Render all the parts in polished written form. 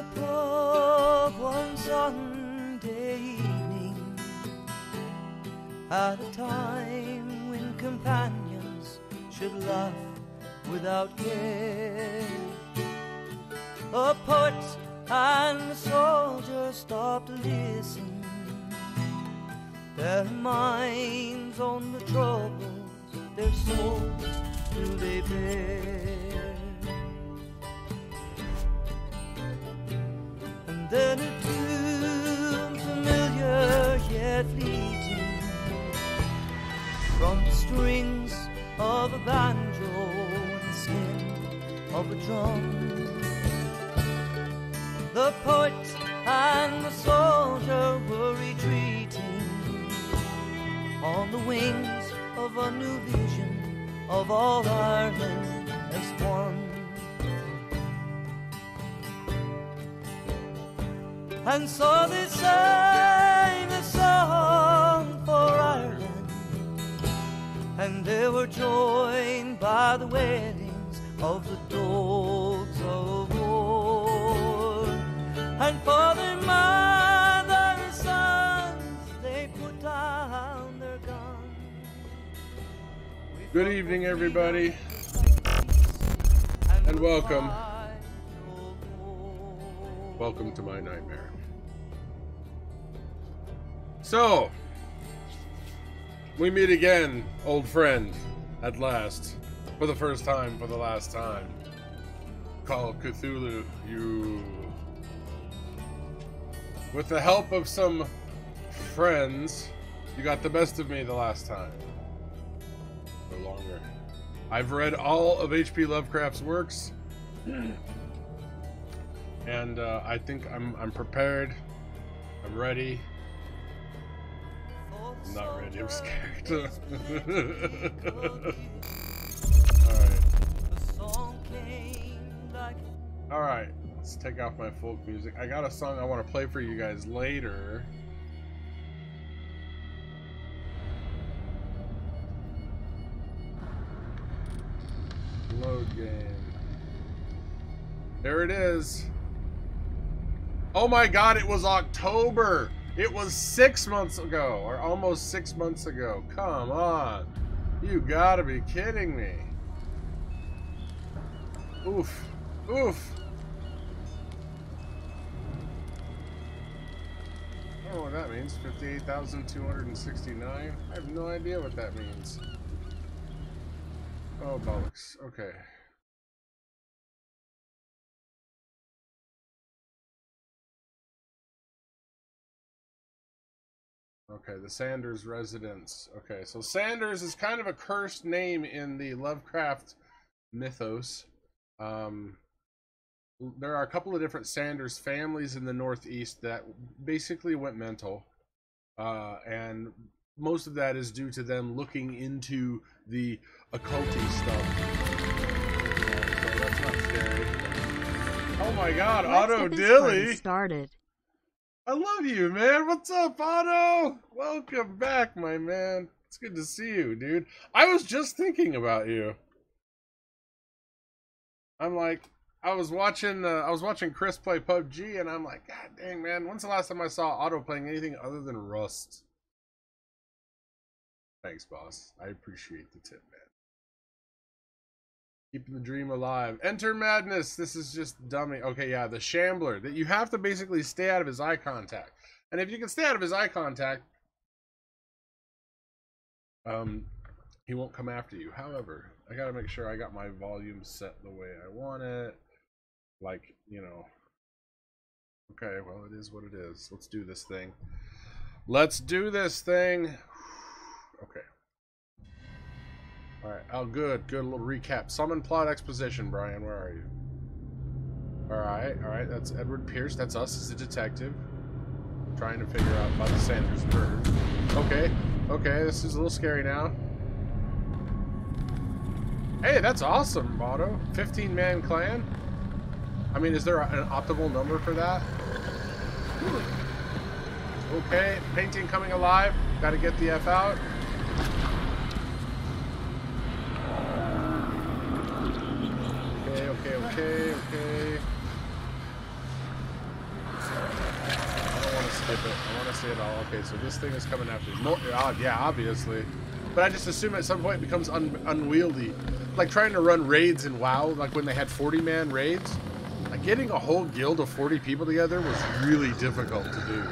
the pub one Sunday evening, at a time when companions should laugh without care. A poet and a soldier stopped to listen, their minds on the troubles their souls do they bear. And then a tune familiar yet fleeting, from the strings of a banjo and the skin of a drum, the poet and the soldier were retreating on the wings of a new vision of all Ireland as one. And so they sang a song for Ireland, and they were joined by the wailings of the dogs of war. And for their mother and sons they put down their guns. Good evening, everybody, and welcome. Welcome to my nightmare. So, we meet again, old friend, at last, for the first time, for the last time. Call Cthulhu, you. With the help of some friends, you got the best of me the last time. No longer. I've read all of H.P. Lovecraft's works, and I think I'm prepared. I'm ready. I'm not ready. I'm scared. All right. Let's take off my folk music. I got a song I want to play for you guys later. Load game. There it is. Oh my god, it was October. It was 6 months ago, or almost 6 months ago. Come on. You gotta be kidding me. Oof. Oof. I don't know what that means. 58,269. I have no idea what that means. Oh, bollocks. Okay. Okay, the Sanders residence. Okay, so Sanders is kind of a cursed name in the Lovecraft mythos. There are a couple of different Sanders families in the Northeast that basically went mental. And most of that is due to them looking into the occulty stuff. So that's not scary. Oh my god, Otto Dilly! Started. I love you, man. What's up, Otto? Welcome back, my man. It's good to see you, dude. I was just thinking about you. I'm like, I was watching Chris play PUBG, and I'm like, God dang, man. When's the last time I saw Otto playing anything other than Rust? Thanks, boss. I appreciate the tip, man. Keeping the dream alive. Enter madness. This is just dummy. Okay, yeah, the shambler. That you have to basically stay out of his eye contact. And if you can stay out of his eye contact, he won't come after you. However, I gotta make sure I got my volume set the way I want it. Like, you know. Okay, well, it is what it is. Let's do this thing. Let's do this thing. Okay. Alright, oh good, good little recap. Summon plot exposition, Brian, where are you? Alright, that's Edward Pierce, that's us as a detective. Trying to figure out about the Sanders murder. Okay, this is a little scary now. Hey, that's awesome, Otto. 15-man clan? I mean, is there an optimal number for that? Okay, painting coming alive. Gotta get the F out. Okay. skip it. I want to see it all. Okay, so this thing is coming after me. More, yeah, obviously. But I just assume at some point it becomes unwieldy. Like trying to run raids in WoW, like when they had 40-man raids. Like getting a whole guild of 40 people together was really difficult to do.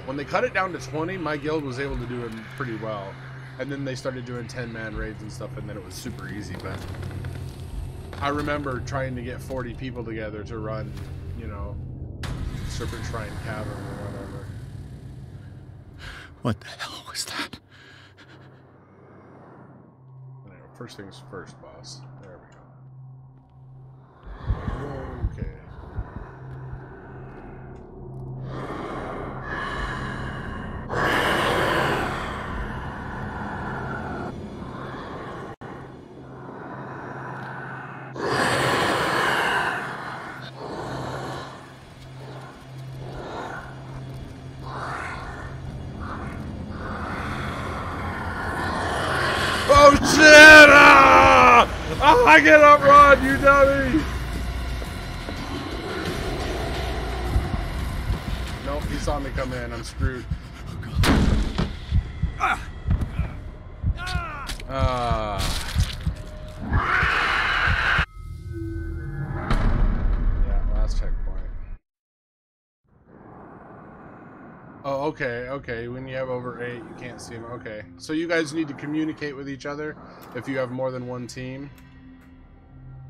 When they cut it down to 20, my guild was able to do it pretty well. And then they started doing 10-man raids and stuff, and then it was super easy. But I remember trying to get 40 people together to run, you know, Serpent Shrine Cavern or whatever. What the hell was that? Anyway, first things first, boss. There we go. Okay. Oh shit! Ah, get up, Rod, you dummy! Nope, he saw me come in. I'm screwed. Yeah, last checkpoint. Oh, okay, okay. When you have over 8, you can't see them. Okay. So you guys need to communicate with each other if you have more than one team.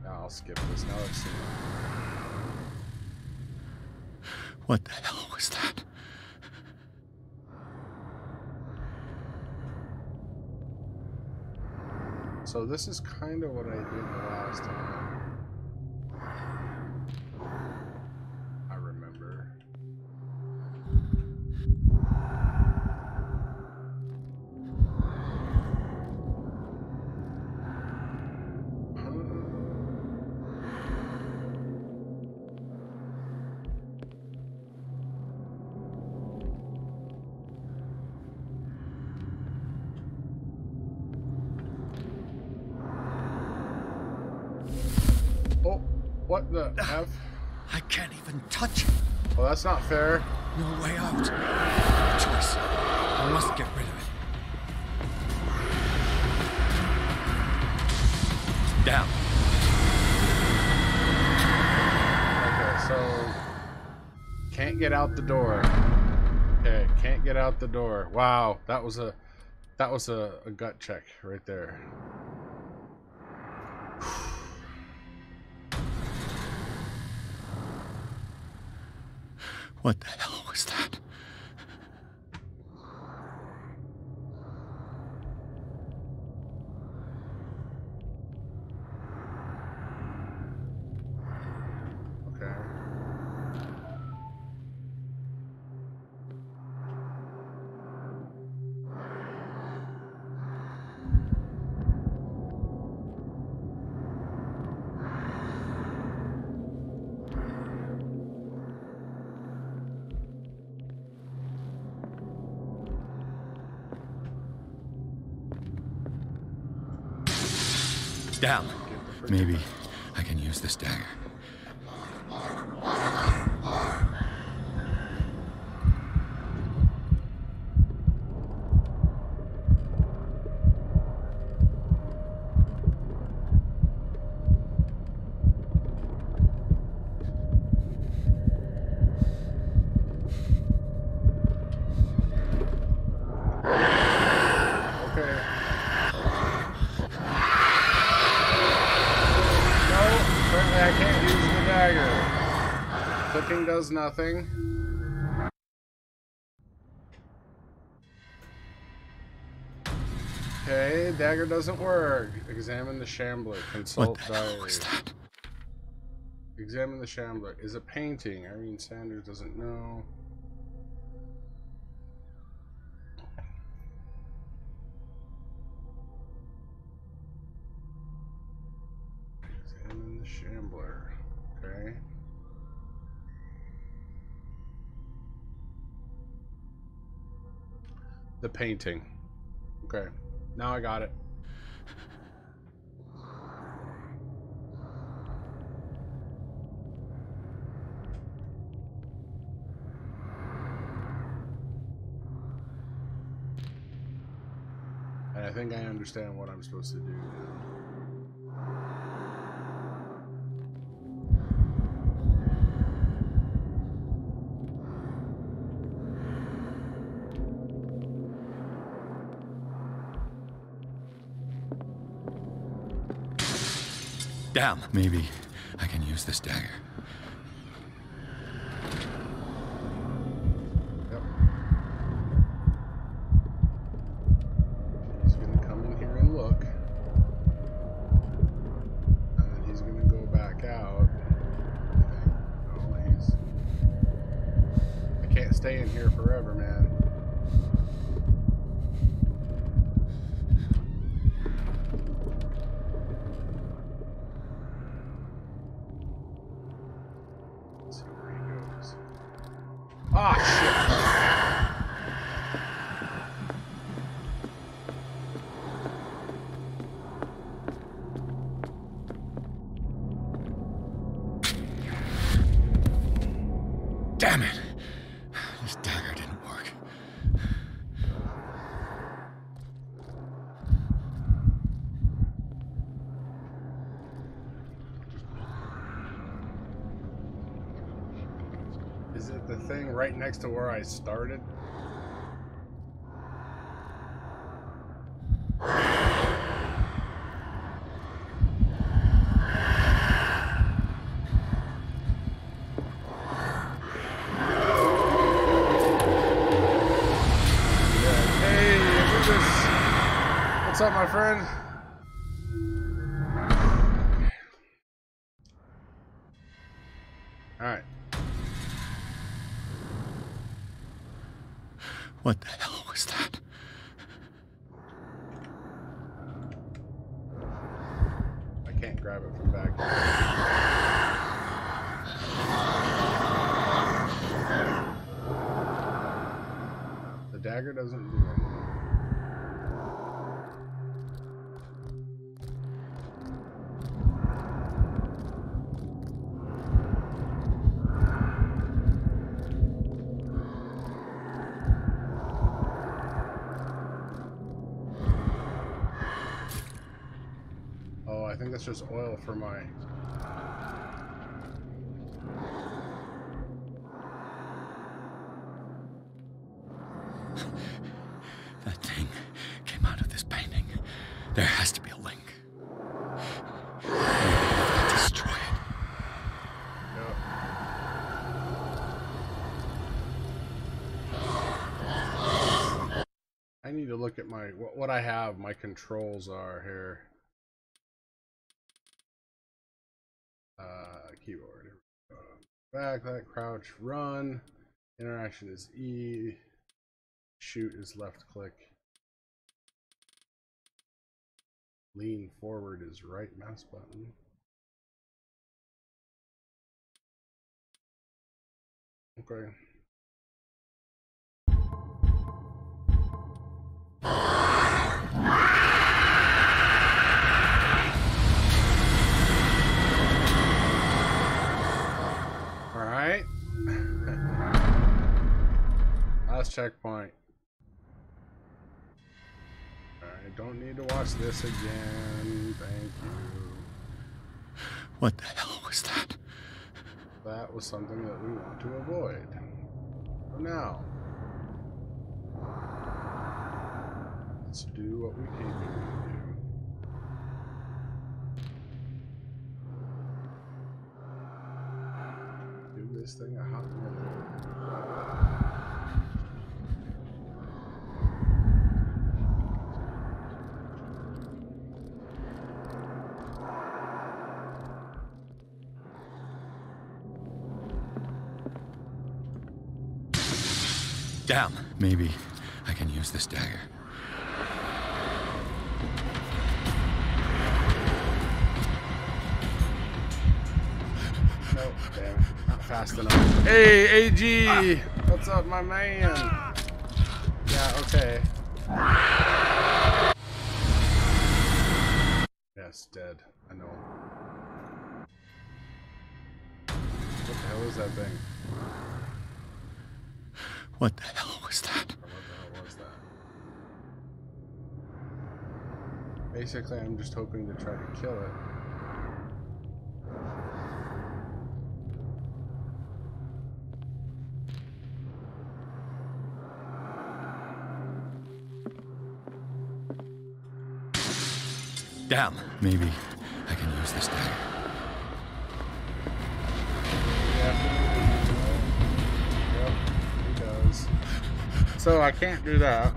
I'll skip this. Now let's see. What the hell was that? So this is kind of what I did the last time. I remember. Oh, what the F? I can't even touch it. Well, that's not fair. No way out. No choice. I must get rid of it. Down. Okay, so can't get out the door. Okay, can't get out the door. Wow, that was a gut check right there. What the hell was that? Okay. Down. Maybe I can use this dagger. Clicking does nothing. Okay, dagger doesn't work. Examine the shambler. Consult diary. Examine the shambler. Is a painting. Irene Sanders doesn't know. Examine the shambler. Okay. The painting. Okay. Now I got it. Alright, I think I understand what I'm supposed to do now. Damn, maybe I can use this dagger. Yep. He's gonna come in here and look. And then he's gonna go back out. I think. I can't stay in here forever, man. Ah, shit. Damn it! This dagger didn't work. Is it the thing right next to where I started? What's up, my friend? Alright. What the hell was that? I can't grab it from back here. The dagger doesn't do anything. I think that's just oil for my... That thing came out of this painting. There has to be a link. Destroy it. Yep. I need to look at my... what I have, my controls are here. Keyboard. Back, that, crouch, run. Interaction is E. Shoot is left click. Lean forward is right mouse button. Okay. Alright. Last checkpoint. Alright, don't need to watch this again. Thank you. What the hell was that? That was something that we want to avoid. For now. Let's do what we came here to do. Give this thing a hot minute. Damn, maybe I can use this dagger. Nope, damn it. Not fast enough. Hey, AG! What's up, my man? Yeah, okay. Yes, dead. I know. What the hell is that thing? What the hell was that? Or what the hell was that? Basically, I'm just hoping to try to kill it. Damn. Maybe I can use this dagger. Yep, he does. So I can't do that.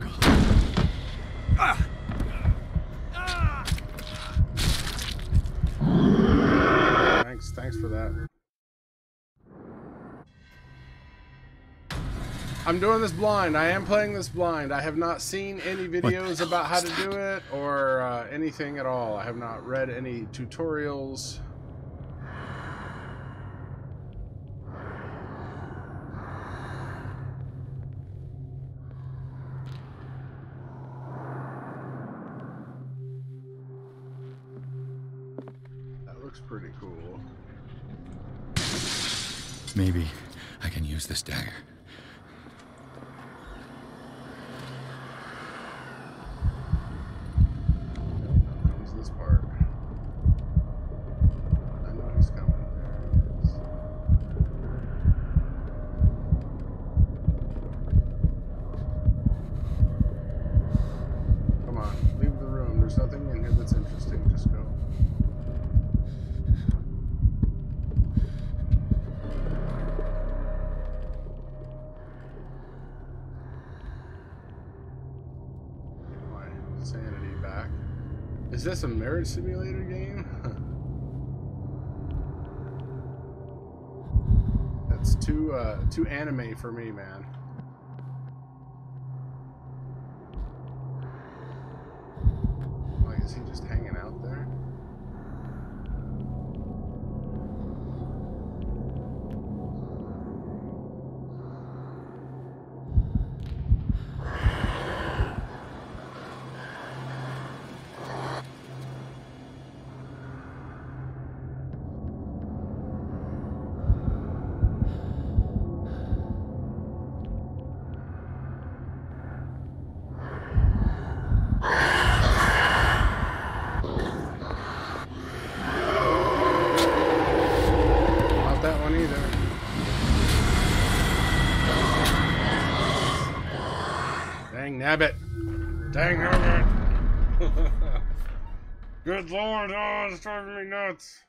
Thanks for that. I'm doing this blind. I am playing this blind. I have not seen any videos about how to do it or anything at all. I have not read any tutorials. That looks pretty cool. Maybe I can use this dagger. Comes this part. I know he's coming. There he is. Come on, leave the room. There's nothing in here that's interesting. Just go. Sanity back. Is this a marriage simulator game? That's too anime for me, man. Like, is he just hanging out there? Nabbit. Dang nabbit. Good lord, oh, it's driving me nuts.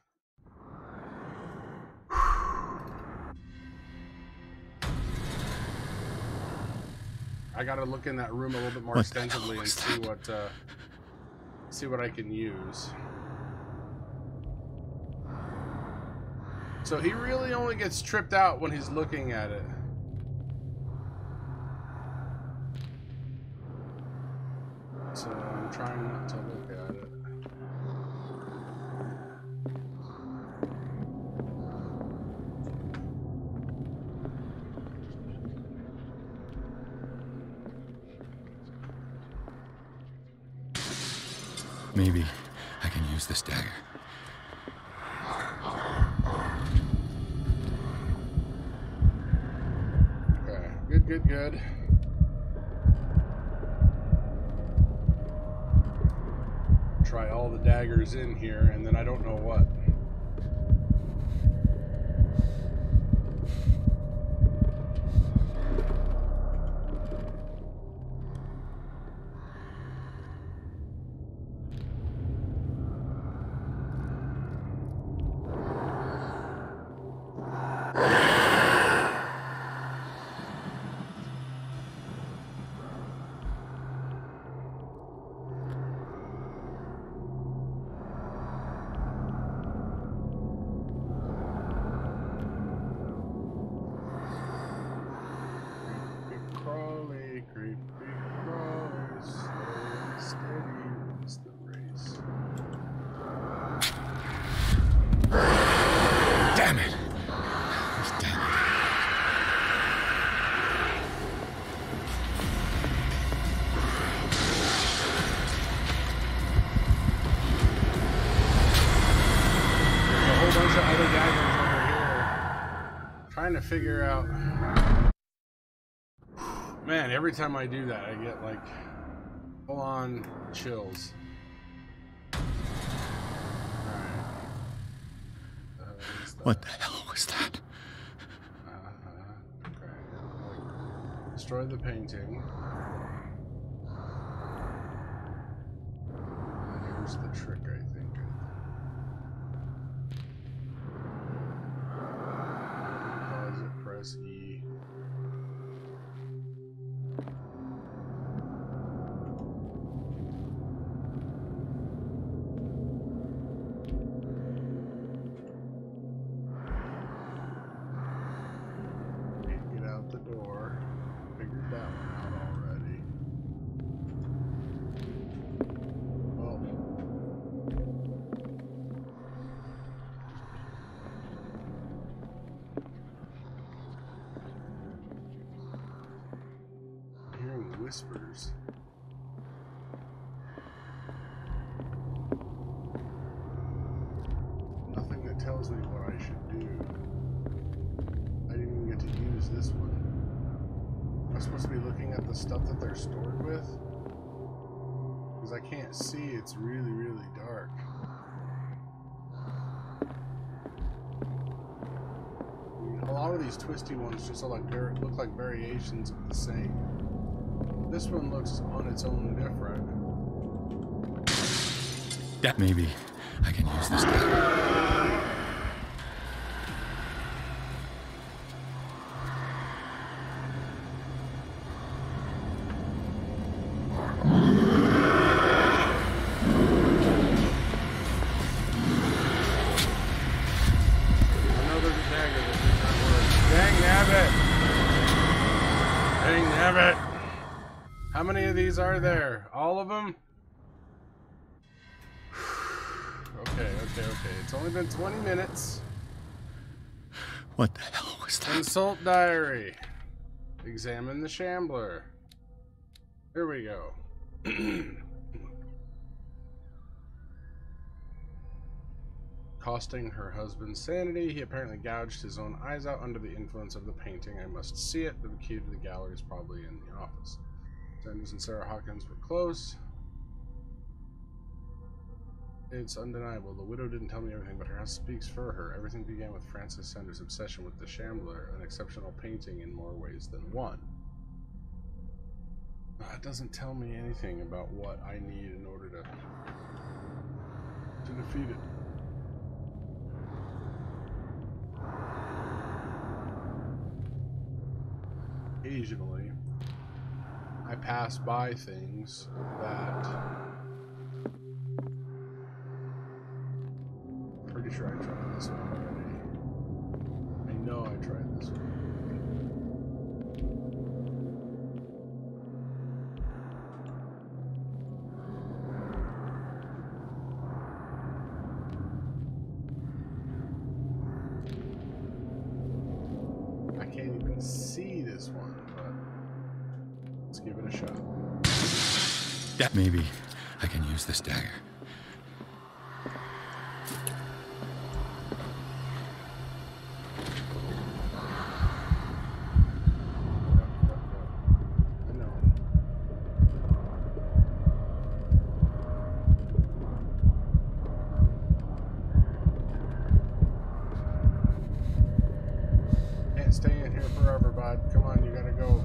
I gotta look in that room a little bit more extensively and see what I can use. So he really only gets tripped out when he's looking at it. So I'm trying not to look at it. Maybe I can use this dagger. Okay, good. Try all the daggers in here, and then I don't know what. To figure out, man, every time I do that I get like full-on chills. What the hell was that? Okay. Destroy the painting. And here's the trick, I think. Pause it, press E. The door. Figured that one out already. Well. I'm hearing whispers. Nothing that tells me what I should do. I didn't even get to use this one. Am I supposed to be looking at the stuff that they're stored with? Because I can't see, it's really, really dark. I mean, a lot of these twisty ones just look like variations of the same. This one looks on its own different. That maybe I can use this guy. How many of these are there? All of them? Okay. It's only been 20 minutes. What the hell was that? Consult diary. Examine the shambler. Here we go. Costing her husband's sanity, he apparently gouged his own eyes out under the influence of the painting. I must see it. The key to the gallery is probably in the office. Sanders and Sarah Hawkins were close. It's undeniable. The widow didn't tell me everything, but her house speaks for her. Everything began with Francis Sanders' obsession with the Shambler, an exceptional painting in more ways than one. It doesn't tell me anything about what I need in order to defeat it. Occasionally, I pass by things that I'm pretty sure I tried this one already. I know I tried this one. I can't even see this one, but let's give it a shot. That maybe I can use this dagger. I know. Can't stay in here forever, bud. Come on, you gotta go.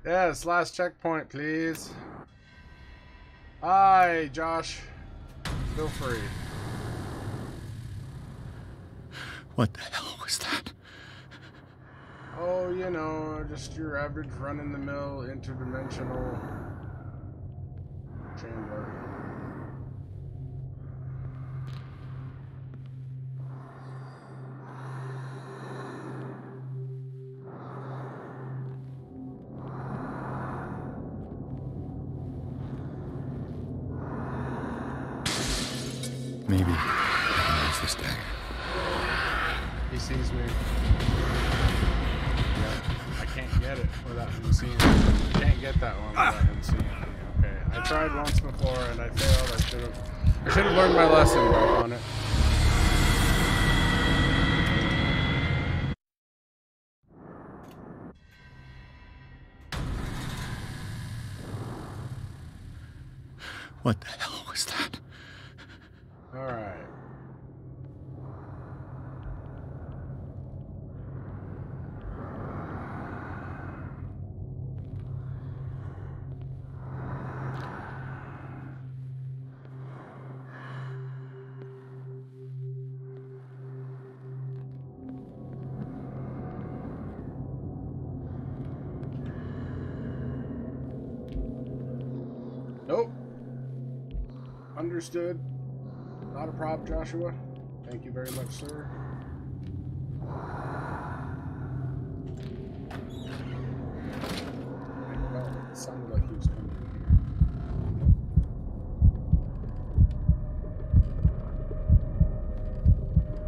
Yes, last checkpoint, please. Hi, Josh. Feel free. What the hell was that? Oh, you know, just your average run-in-the-mill interdimensional Chandler. Maybe I can use this dagger. He sees me. Yeah, I can't get it without him seeing me. I can't get that one without him seeing me. Okay, I tried once before and I failed. I should have learned my lesson on it. What the hell was that? All right. Nope. Understood. Not a problem, Joshua. Thank you very much, sir. Well, it sounded like he was coming in here.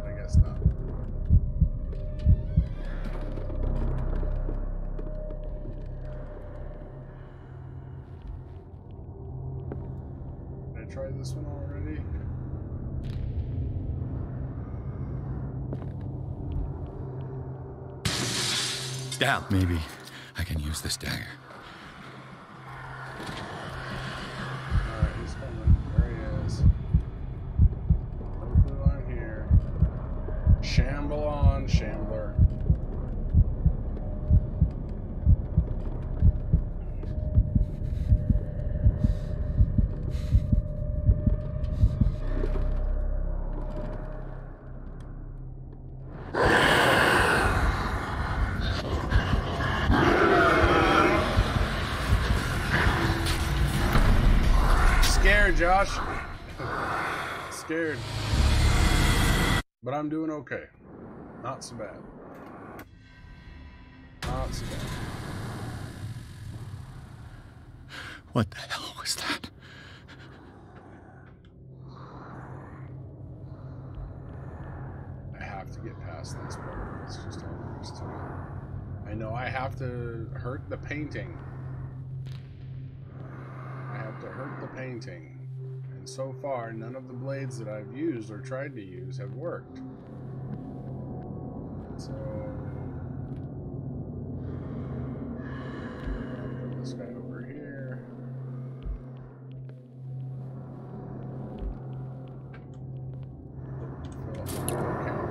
I guess not. Did I try this one already? Down. Maybe I can use this dagger. Alright, he's coming. There he is. No clue I'm here. Shamble on, Shambler. Josh. Scared. But I'm doing okay. Not so bad. Not so bad. What the hell was that? I have to get past this part. It's just all there is to it. I know I have to hurt the painting. I have to hurt the painting. And so far, none of the blades that I've used or tried to use have worked. So... I'll put this guy over here. Fill up my account.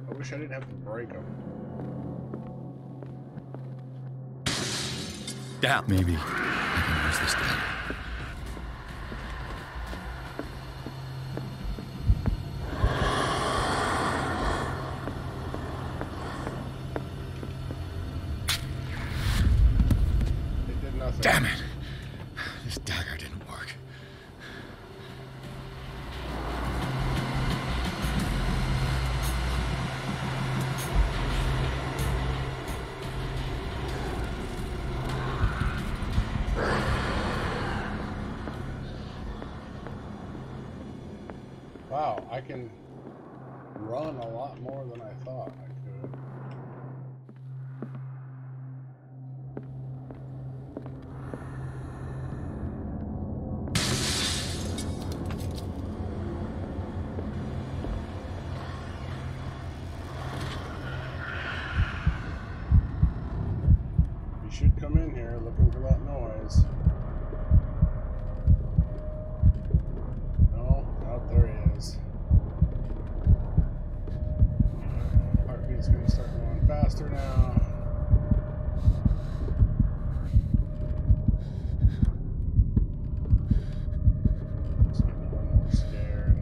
I wish I didn't have to break them. Down. Maybe I can use this dagger. It did nothing. Damn it! This dagger didn't work. Wow, I can run a lot more than I thought I could. You should come in here looking for that noise. No, out there he is. Heartbeat's gonna start going faster now. Just getting more and more scared.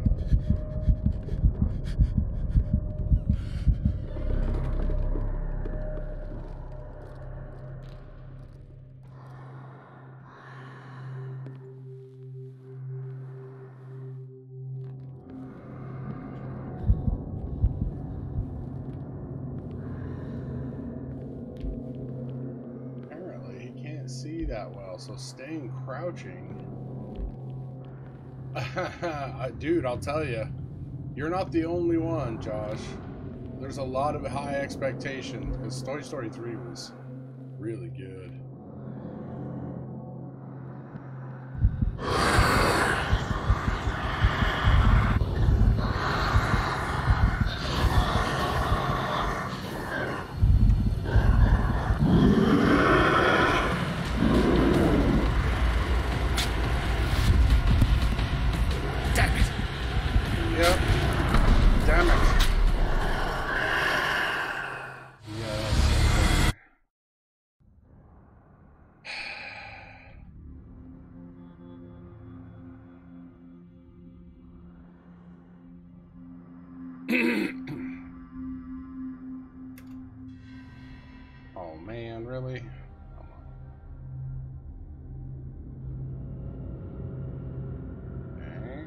See that well, so staying crouching Dude, I'll tell you, you're not the only one, Josh. There's a lot of high expectations because Toy Story 3 was really good. Oh man, really? Come on. Okay.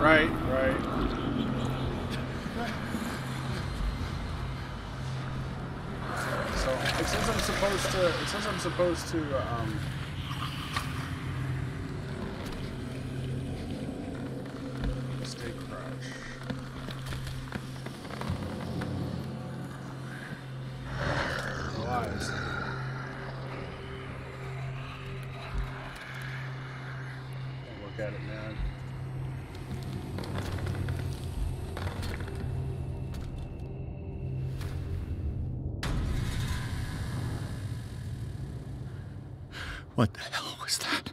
Right. So it says I'm supposed to stay crouched. Lies. Look at it, man. What the hell was that?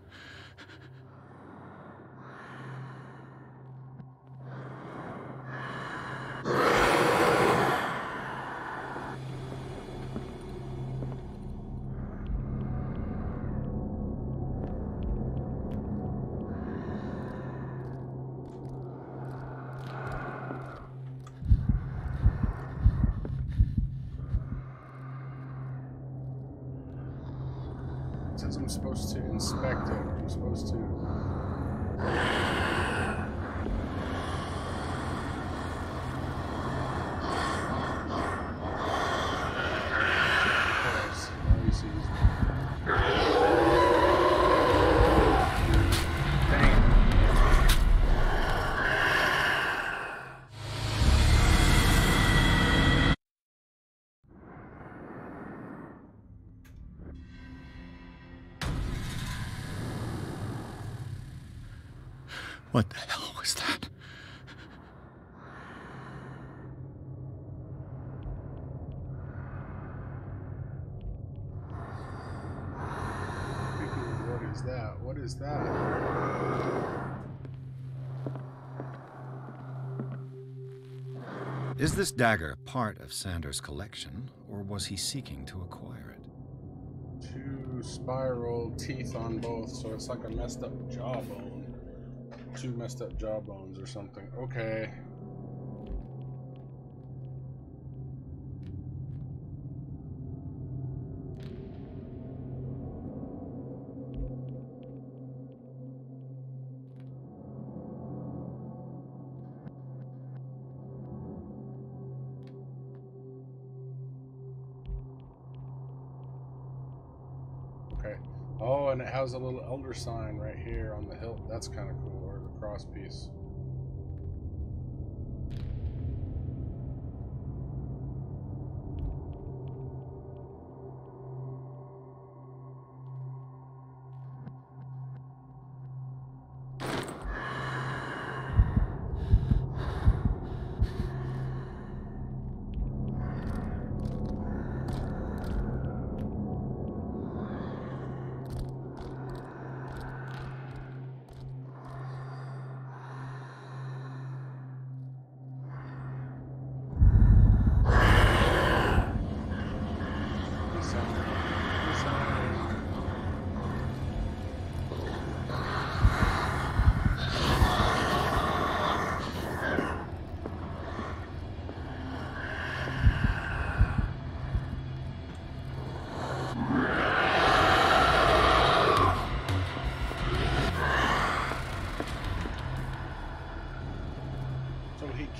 It says I'm supposed to inspect it, or I'm supposed to... What the hell was that? What is that? What is that? Is this dagger part of Sanders' collection, or was he seeking to acquire it? Two spiral teeth on both, so it's like a messed up jawbone. Two messed up jawbones or something. Okay. Okay. Oh, and it has a little elder sign right here on the hilt. That's kind of cool. Or the cross piece.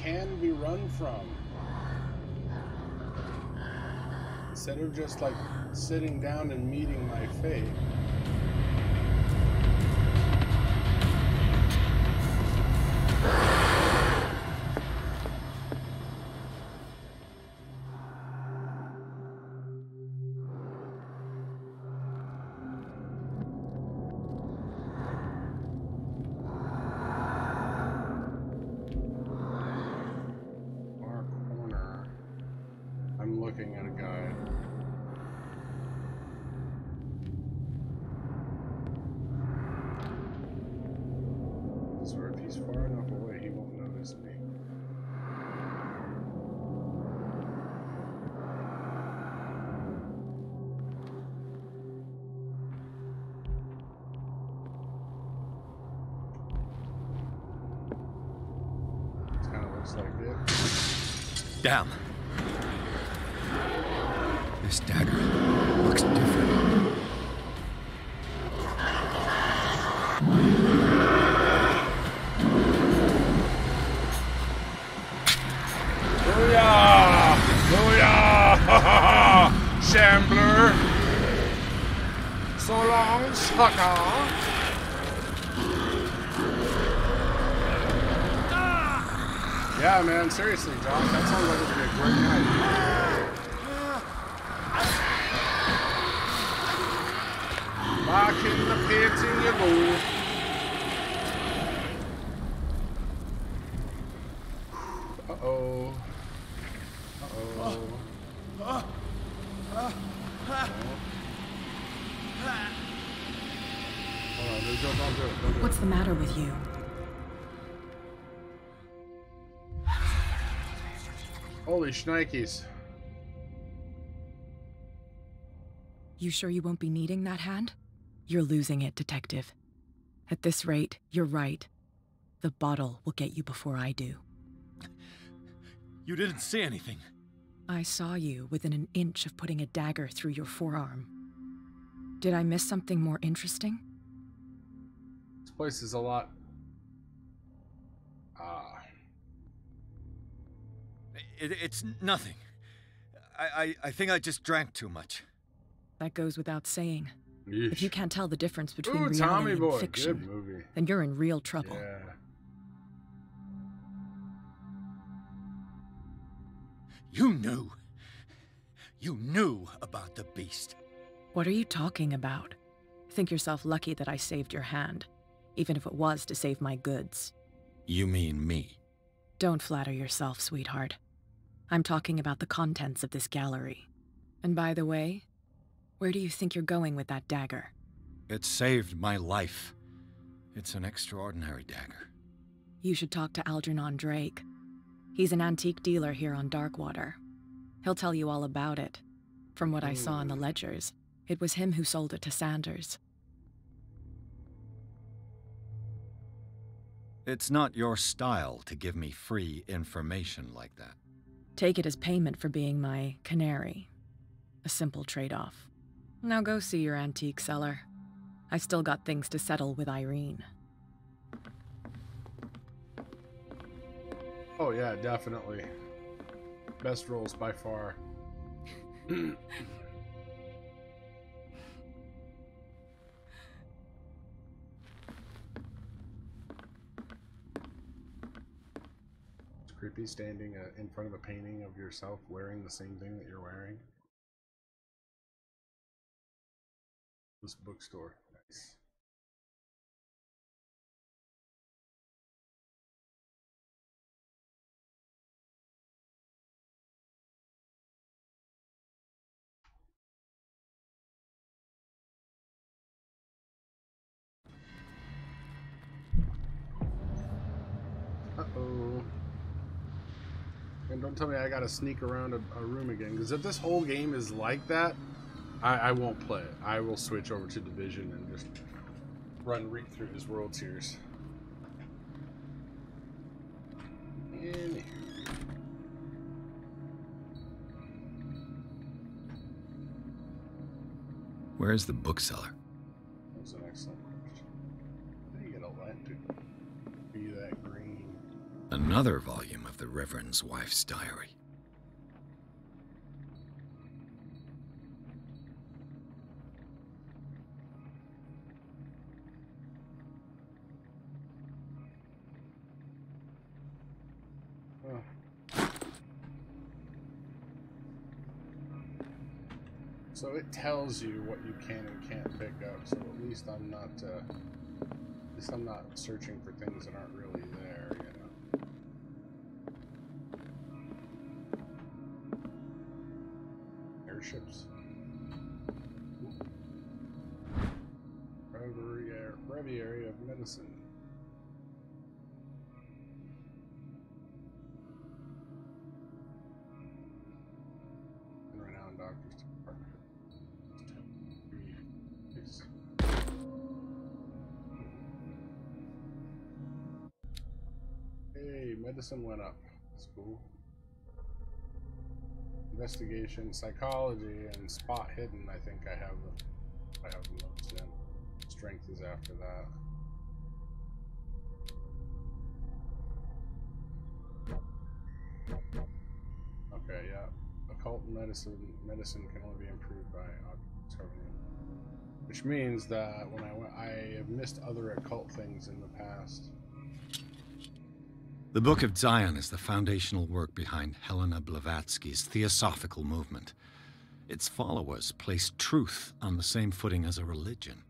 can be run from. Instead of just like sitting down and meeting my fate. Looking at a guy. So if he's far enough away, he won't notice me. It kind of looks like it. Damn. This dagger looks different. Booyah! Booyah! Shambler! So long, sucker! Yeah, man, seriously, Josh, that sounds like it'd be a great night. Back in the pit you go. Uh-oh. Uh-oh. Don't do it. What's the matter with you? Holy shnikes. You sure you won't be needing that hand? You're losing it, Detective. At this rate, you're right. The bottle will get you before I do. You didn't see anything. I saw you within an inch of putting a dagger through your forearm. Did I miss something more interesting? This place is a lot... It's nothing. I think I just drank too much. That goes without saying. Yeesh. If you can't tell the difference between Ooh, reality Tommy and Boy. fiction, Good movie. then you're in real trouble. Yeah. You knew about the beast. What are you talking about? Think yourself lucky that I saved your hand, even if it was to save my goods. You mean me? Don't flatter yourself, sweetheart. I'm talking about the contents of this gallery. And by the way, where do you think you're going with that dagger? It saved my life. It's an extraordinary dagger. You should talk to Algernon Drake. He's an antique dealer here on Darkwater. He'll tell you all about it. From what I saw in the ledgers, it was him who sold it to Sanders. It's not your style to give me free information like that. Take it as payment for being my canary. A simple trade-off. Now go see your antique seller. I still got things to settle with Irene. Oh yeah, definitely. Best roles by far. Is creepy standing in front of a painting of yourself wearing the same thing that you're wearing? This bookstore. Nice. Uh-oh. And don't tell me I gotta sneak around a room again, because if this whole game is like that, I won't play it. I will switch over to Division and just run right through his World Tiers. Anywho. Where's the bookseller? That was an excellent question. How do you get a light to be that green? Another volume of of the Reverend's wife's diary. So it tells you what you can and can't pick up. So at least I'm not searching for things that aren't really there, you know. Airships. Breviary of medicine. And right now in doctor's department. Hey, medicine went up. That's cool. Investigation, psychology, and spot hidden. I think I have the notes in. Strength is after that. Okay, yeah. Occult medicine can only be improved by discovering, which means that when I have missed other occult things in the past. The Book of Zion is the foundational work behind Helena Blavatsky's Theosophical movement. Its followers place truth on the same footing as a religion.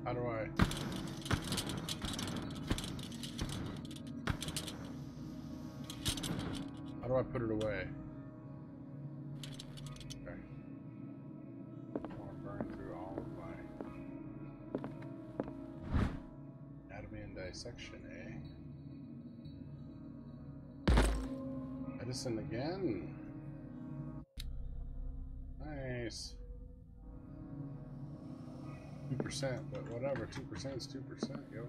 How do I put it away? Okay. I want to burn through all of my anatomy and dissection, eh? Medicine again. Nice. 2%, but whatever. 2% is 2%, yo.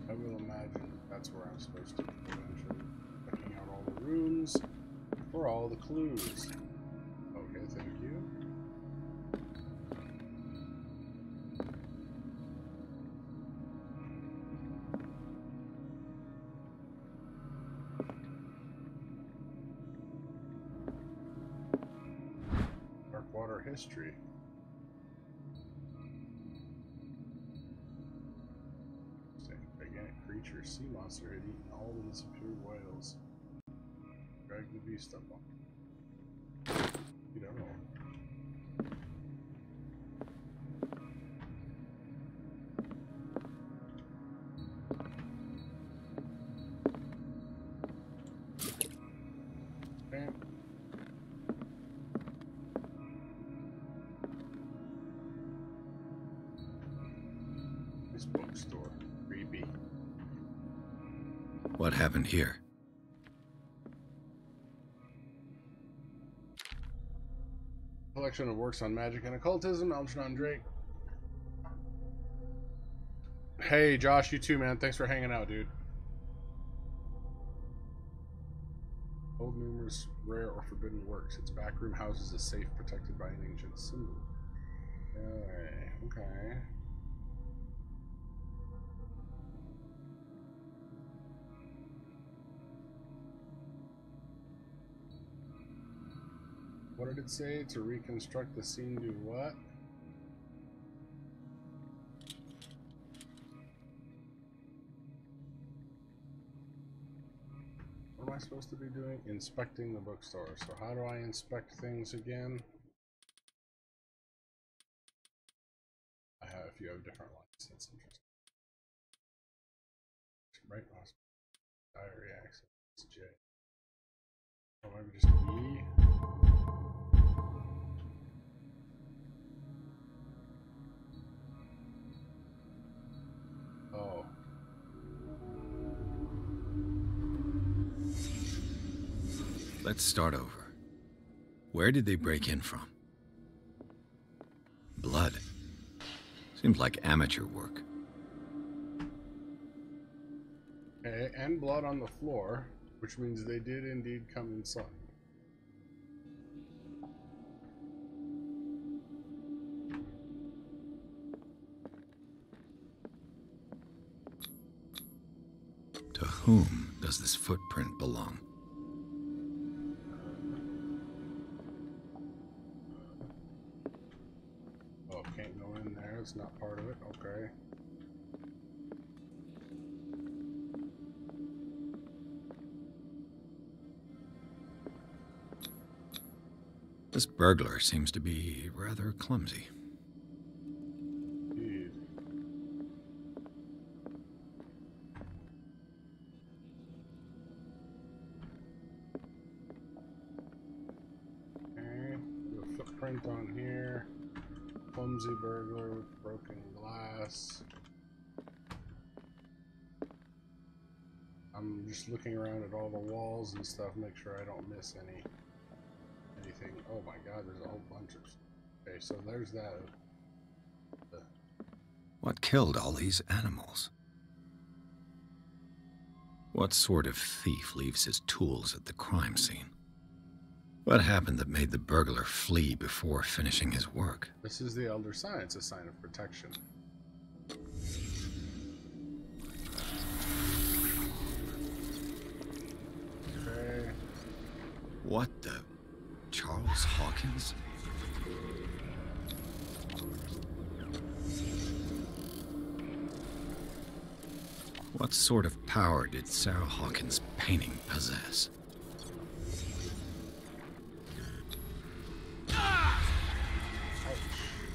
I will imagine that's where I'm supposed to be eventually. Checking out all the rooms for all the clues. Okay, thank you. Water history. Gigantic creature, sea monster had eaten all the disappeared whales. Drag the beast up on. You don't know. Bam. Bookstore. Creepy. What happened here? Collection of works on magic and occultism, Algernon Drake. Hey, Josh, you too, man. Thanks for hanging out, dude. Hold numerous rare or forbidden works. Its backroom houses a safe protected by an ancient symbol. Okay. What did it say? To reconstruct the scene, do what? What am I supposed to be doing? Inspecting the bookstore. So how do I inspect things again? I have, if you have different lines, that's interesting. Right, diary access, J. Oh, maybe just E. Oh. Let's start over. Where did they break in from? Blood. Seems like amateur work. Okay, and blood on the floor, Which means they did indeed come inside. To whom does this footprint belong? Oh, can't go in there. It's not part of it. Okay. This burglar seems to be rather clumsy. Indeed. Okay, do a footprint on here. Clumsy burglar with broken glass. I'm just looking around at all the walls and stuff, make sure I don't miss anything. Oh my god, there's a whole bunch of... Okay, so there's that. What killed all these animals? What sort of thief leaves his tools at the crime scene? What happened that made the burglar flee before finishing his work? This is the elder sign. It's a sign of protection. Okay. What the... Charles Hawkins? What sort of power did Sarah Hawkins' painting possess?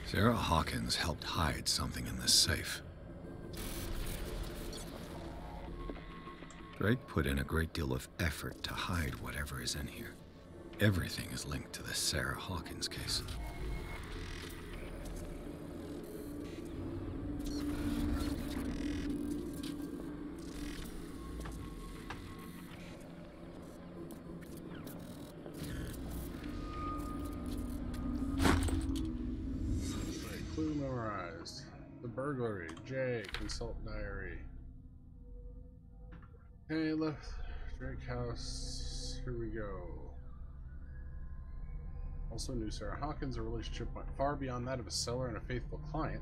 Sarah Hawkins helped hide something in this safe. Drake put in a great deal of effort to hide whatever is in here. Everything is linked to the Sarah Hawkins case. Clue memorized. The burglary. J. Consult diary. Okay, left. Drake house. Here we go. Also knew Sarah Hawkins. A relationship went far beyond that of a seller and a faithful client.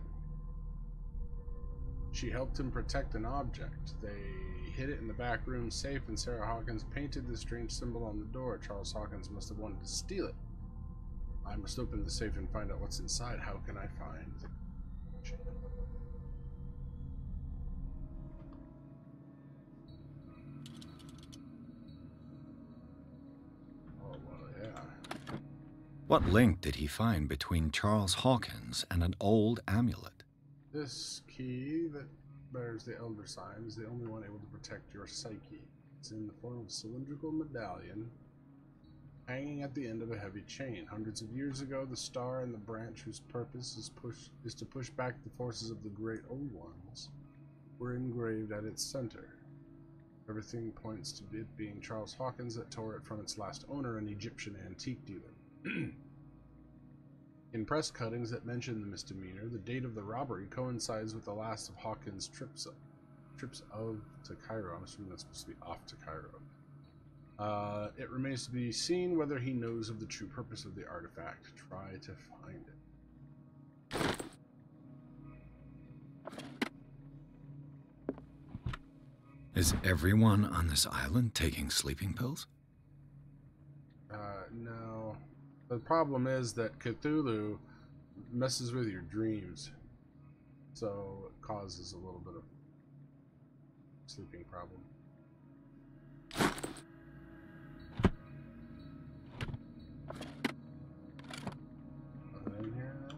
She helped him protect an object. They hid it in the back room safe, and Sarah Hawkins painted the strange symbol on the door. Charles Hawkins must have wanted to steal it. I must open the safe and find out what's inside. How can I find the... Oh, well, yeah. What link did he find between Charles Hawkins and an old amulet? This key that bears the elder sign is the only one able to protect your psyche. It's in the form of a cylindrical medallion hanging at the end of a heavy chain. Hundreds of years ago, the star and the branch whose purpose is to push back the forces of the great old ones were engraved at its center. Everything points to it being Charles Hawkins that tore it from its last owner, an Egyptian antique dealer. In press cuttings that mention the misdemeanor, the date of the robbery coincides with the last of Hawkins' trips to Cairo. I'm assuming that's supposed to be off to Cairo. It remains to be seen whether he knows of the true purpose of the artifact. Try to find it. Is everyone on this island taking sleeping pills? No. The problem is that Cthulhu messes with your dreams, so it causes a little bit of sleeping problem. Nothing in here now?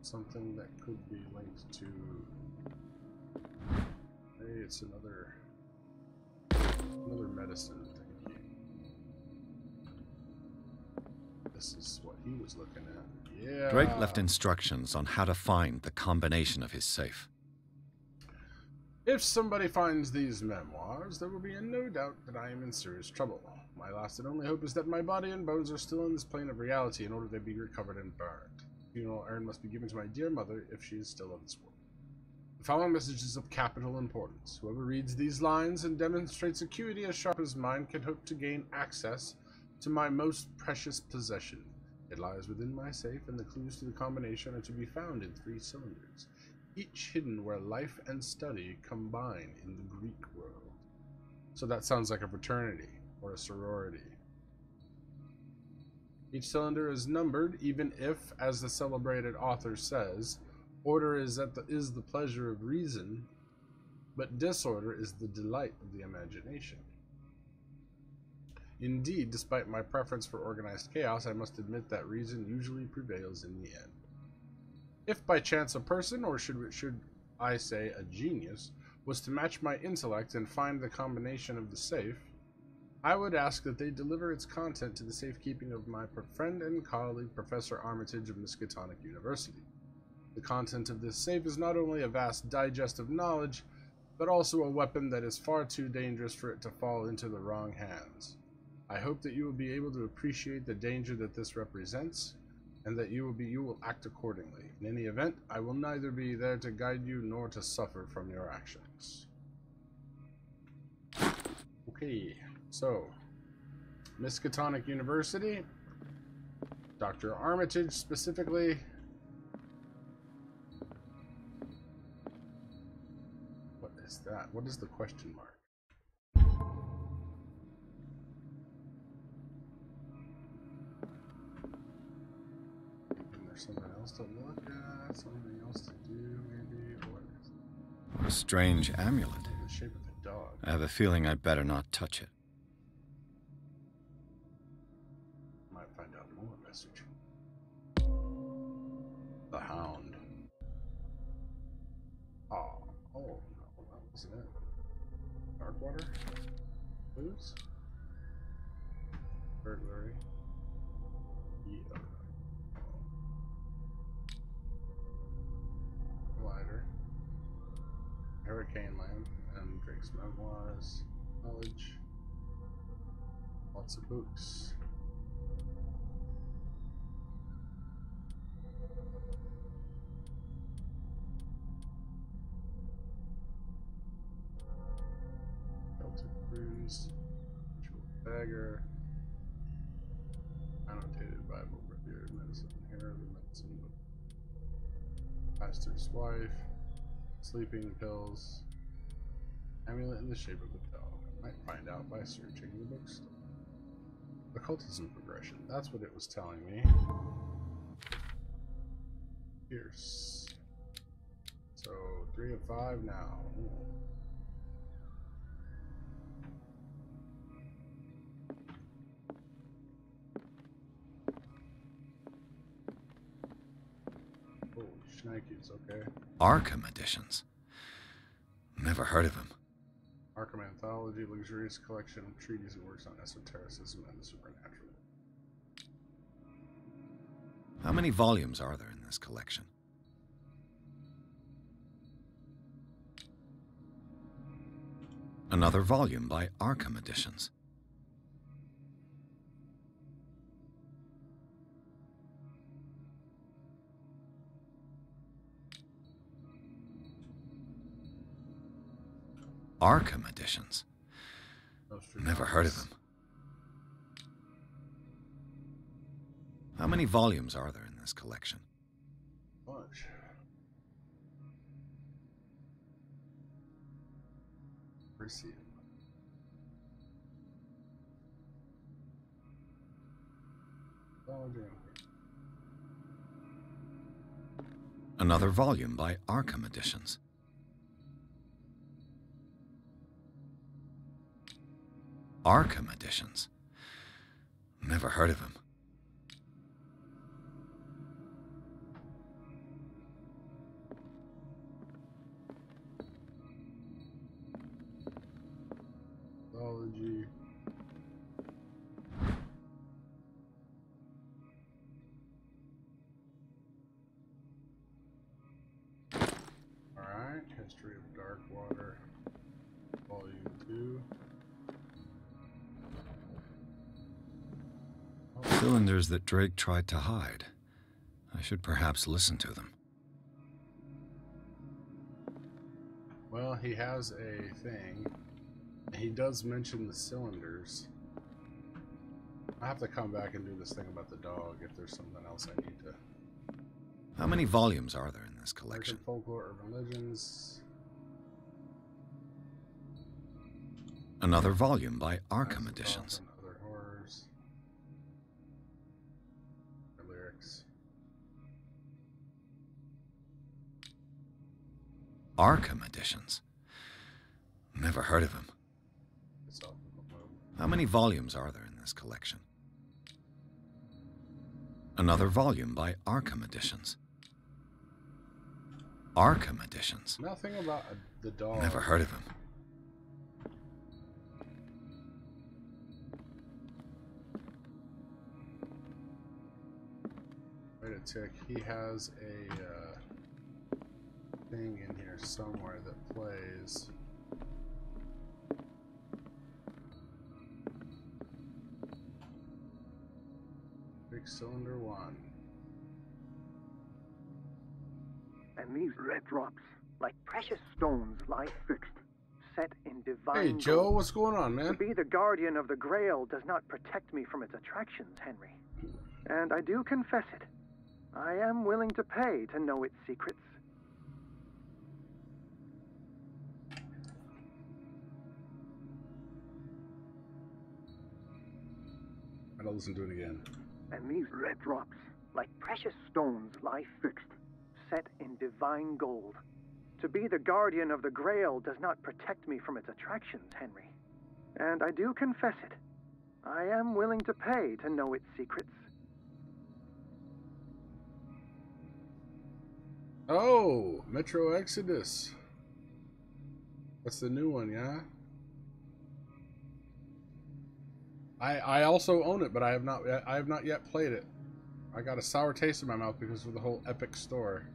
Something that could be linked to... Hey, it's another medicine thing. This is what he was looking at. Yeah. Drake left instructions on how to find the combination of his safe. If somebody finds these memoirs, there will be no doubt that I am in serious trouble. My last and only hope is that my body and bones are still in this plane of reality in order to be recovered and burned. The funeral urn must be given to my dear mother if she is still of this world. The following message is of capital importance. Whoever reads these lines and demonstrates acuity as sharp as mine can hope to gain access to my most precious possession. It lies within my safe, and the clues to the combination are to be found in 3 cylinders, each hidden where life and study combine in the Greek world. So that sounds like a fraternity or a sorority. Each cylinder is numbered, even if, as the celebrated author says, order is the pleasure of reason, but disorder is the delight of the imagination. Indeed, despite my preference for organized chaos, I must admit that reason usually prevails in the end. If by chance a person, or should I say a genius, was to match my intellect and find the combination of the safe, I would ask that they deliver its content to the safekeeping of my friend and colleague, Professor Armitage of Miskatonic University. The content of this safe is not only a vast digest of knowledge, but also a weapon that is far too dangerous for it to fall into the wrong hands. I hope that you will be able to appreciate the danger that this represents, and that you will act accordingly. In any event, I will neither be there to guide you nor to suffer from your actions. Okay, so Miskatonic University, Dr. Armitage specifically. What is that? What is the question mark? Something else to look at, something else to do, maybe. What a strange amulet. The shape of the dog. I have a feeling I'd better not touch it. Might find out more message. The Hound. Oh no, that wasn't it. Darkwater? Clues? Burglary. Yeah. Glider, Hurricane Land, and Drake's Memoirs, Knowledge, lots of books. Celtic Cruise, Ritual Dagger, Annotated Bible, Revered Medicine, Hair of the Medicine Book. Pastor's Wife, Sleeping Pills, Amulet in the Shape of a Dog. I might find out by searching the bookstore. Occultism Progression, that's what it was telling me. Pierce. So, 3 of 5 now. Ooh. Nikes, okay. Arkham editions. Never heard of him. Arkham Anthology, luxurious collection of treatises and works on esotericism and the supernatural. How many volumes are there in this collection? Another volume by Arkham Editions. Arkham Editions. Never heard of him. How many volumes are there in this collection? Bunch. Proceed. Another volume by Arkham Editions. Arkham Editions. Never heard of him. Mythology. Alright, History of Darkwater, Volume 2. Cylinders that Drake tried to hide. I should perhaps listen to them. Well, he has a thing. He does mention the cylinders. I have to come back and do this thing about the dog if there's something else I need to. How many volumes are there in this collection? American folklore, urban legends. Another volume by Arkham Editions. Other horrors. The lyrics. Arkham Editions. Never heard of him. How many volumes are there in this collection? Another volume by Arkham Editions. Arkham Editions. Nothing about the dog. Never heard of him. Wait a tick. He has a thing in here somewhere that plays. Big cylinder one. And these red drops, like precious stones, lie fixed, set in divine Hey, Joe, gold. what's going on, man? To be the guardian of the Grail does not protect me from its attractions, Henry. And I do confess it. I am willing to pay to know its secrets. I gotta listen to it again. And these red drops, like precious stones, lie fixed, set in divine gold. To be the guardian of the Grail does not protect me from its attractions, Henry. And I do confess it. I am willing to pay to know its secrets. Oh, Metro Exodus. That's the new one, yeah? I also own it, but I have not yet played it. I got a sour taste in my mouth because of the whole Epic Store.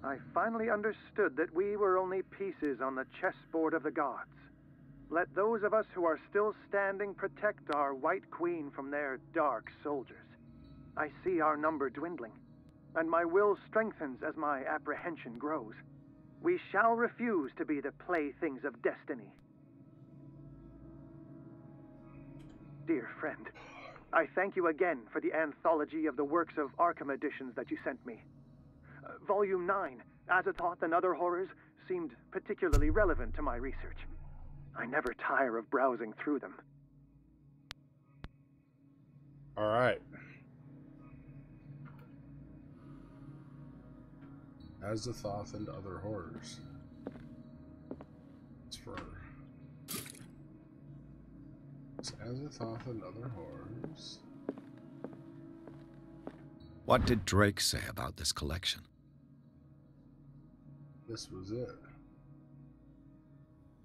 I finally understood that we were only pieces on the chessboard of the gods. Let those of us who are still standing protect our White Queen from their dark soldiers. I see our number dwindling, and my will strengthens as my apprehension grows. We shall refuse to be the playthings of destiny. Dear friend, I thank you again for the anthology of the works of Arkham Editions that you sent me. Volume 9, Azathoth and Other Horrors, seemed particularly relevant to my research. I never tire of browsing through them. All right. Azathoth and Other Horrors. It's for Azathoth and Other Horrors. What did Drake say about this collection? This was it.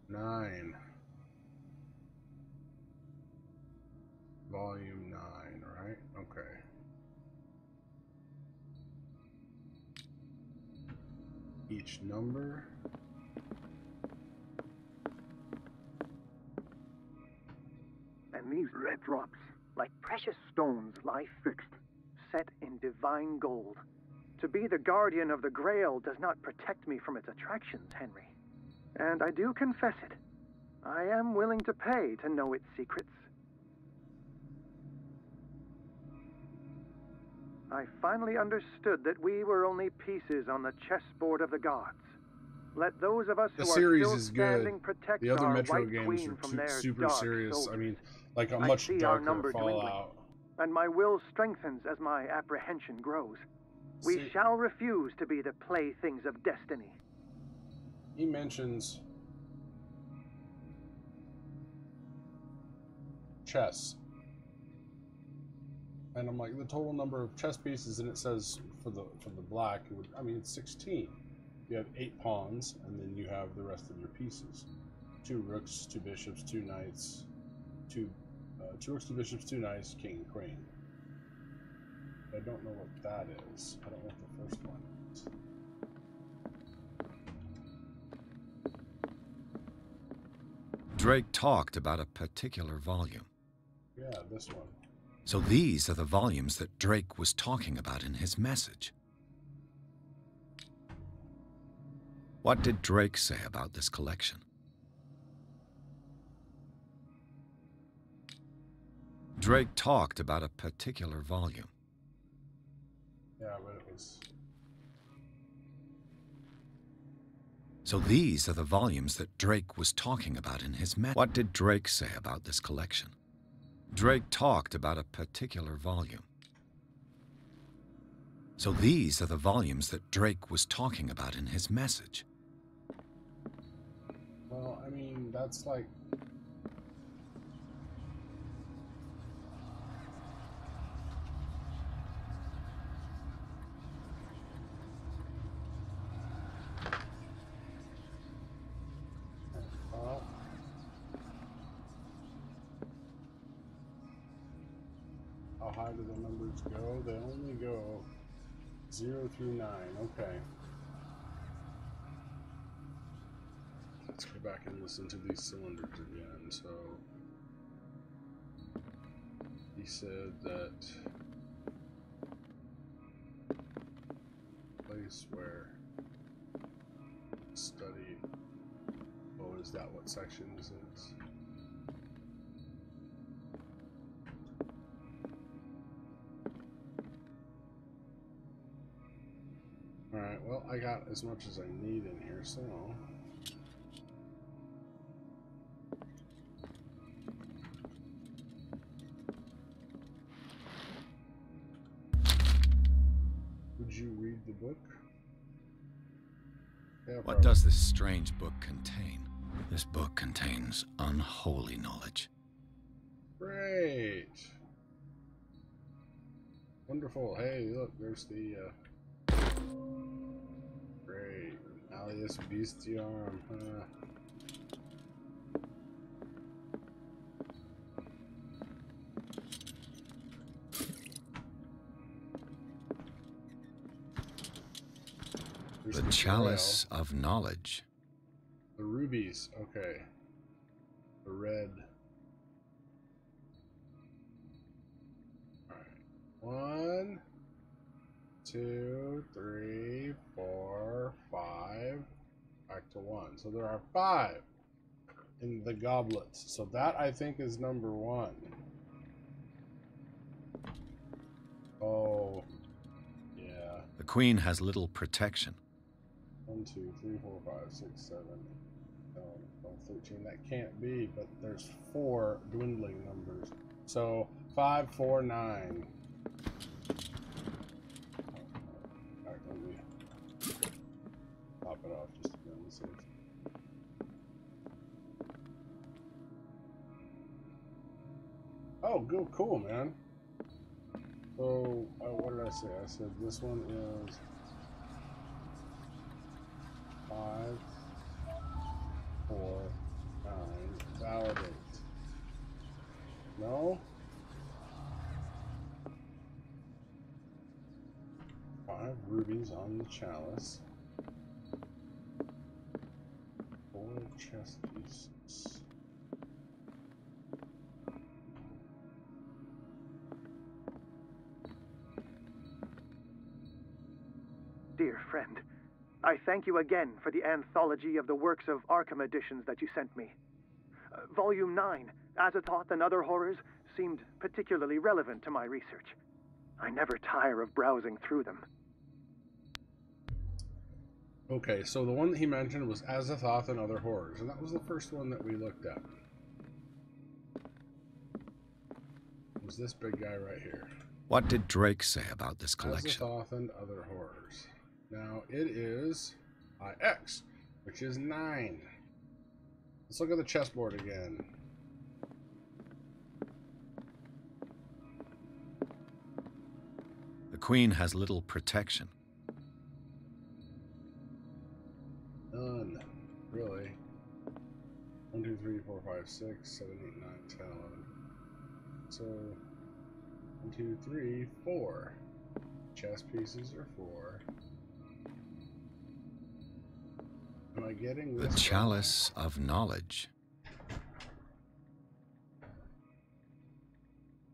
9. Volume 9, right? Okay. Each number. And these red drops, like precious stones, lie fixed, set in divine gold. To be the guardian of the Grail does not protect me from its attractions, Henry. And I do confess it. I am willing to pay to know its secrets. I finally understood that we were only pieces on the chessboard of the gods. Let those of us who are still standing protect the other our Metro White games Queen are from their super dark serious. soldiers. I mean, like a I much see our darker number dwindling, Fallout. and my will strengthens as my apprehension grows. We shall refuse to be the playthings of destiny. He mentions chess. And I'm like, the total number of chess pieces, and it says for the black, it would, I mean, it's 16. You have 8 pawns, and then you have the rest of your pieces. 2 rooks, 2 bishops, 2 knights, 2 rooks, 2 bishops, 2 knights, king and queen. I don't know what that is. I don't know what the first one is. Drake talked about a particular volume. Yeah, this one. So these are the volumes that Drake was talking about in his message. What did Drake say about this collection? Drake talked about a particular volume. Yeah, but it was... So these are the volumes that Drake was talking about in his message. What did Drake say about this collection? Drake talked about a particular volume. So these are the volumes that Drake was talking about in his message. Well, I mean, that's like... how high do the numbers go? They only go 0 through 9. Okay. Let's go back and listen to these cylinders again. So he said that place where study. Oh, is that what section this is? Alright, well, I got as much as I need in here, so... Would you read the book? Yeah, What does this strange book contain? This book contains unholy knowledge. Great! Wonderful. Hey, look, there's the, Great. Alias Bestiarm, huh? The Chalice of Knowledge. The rubies, okay. The red. Alright. 1, 2, 3, 4, 5. Back to 1. So there are 5 in the goblets. So that, I think, is number 1. Oh, yeah. The Queen has little protection. 1, 2, 3, 4, 5, 6, 7, 8, 9, 12, 13. That can't be, but there's 4 dwindling numbers. So 5, 4, 9. Alright, let me pop it off just to be on the safe. Oh, good, cool, man. So, what did I say? I said this one is 5, 4, 9. Validate. No? 5 rubies on the chalice. 4 chess pieces. Dear friend, I thank you again for the anthology of the works of Arkham editions that you sent me. Volume 9, Azathoth and Other Horrors, seemed particularly relevant to my research. I never tire of browsing through them. Okay, so the one that he mentioned was Azathoth and Other Horrors, and that was the first one that we looked at. It was this big guy right here. What did Drake say about this collection? Azathoth and Other Horrors. Now, it is IX, which is 9. Let's look at the chessboard again. The Queen has little protection. None, really. 1, 2, 3, 4, 5, 6, 7, 8, 9, 10, 11. So, 1, 2, 3, 4. Chess pieces are 4. Am I getting this? The Chalice of Knowledge.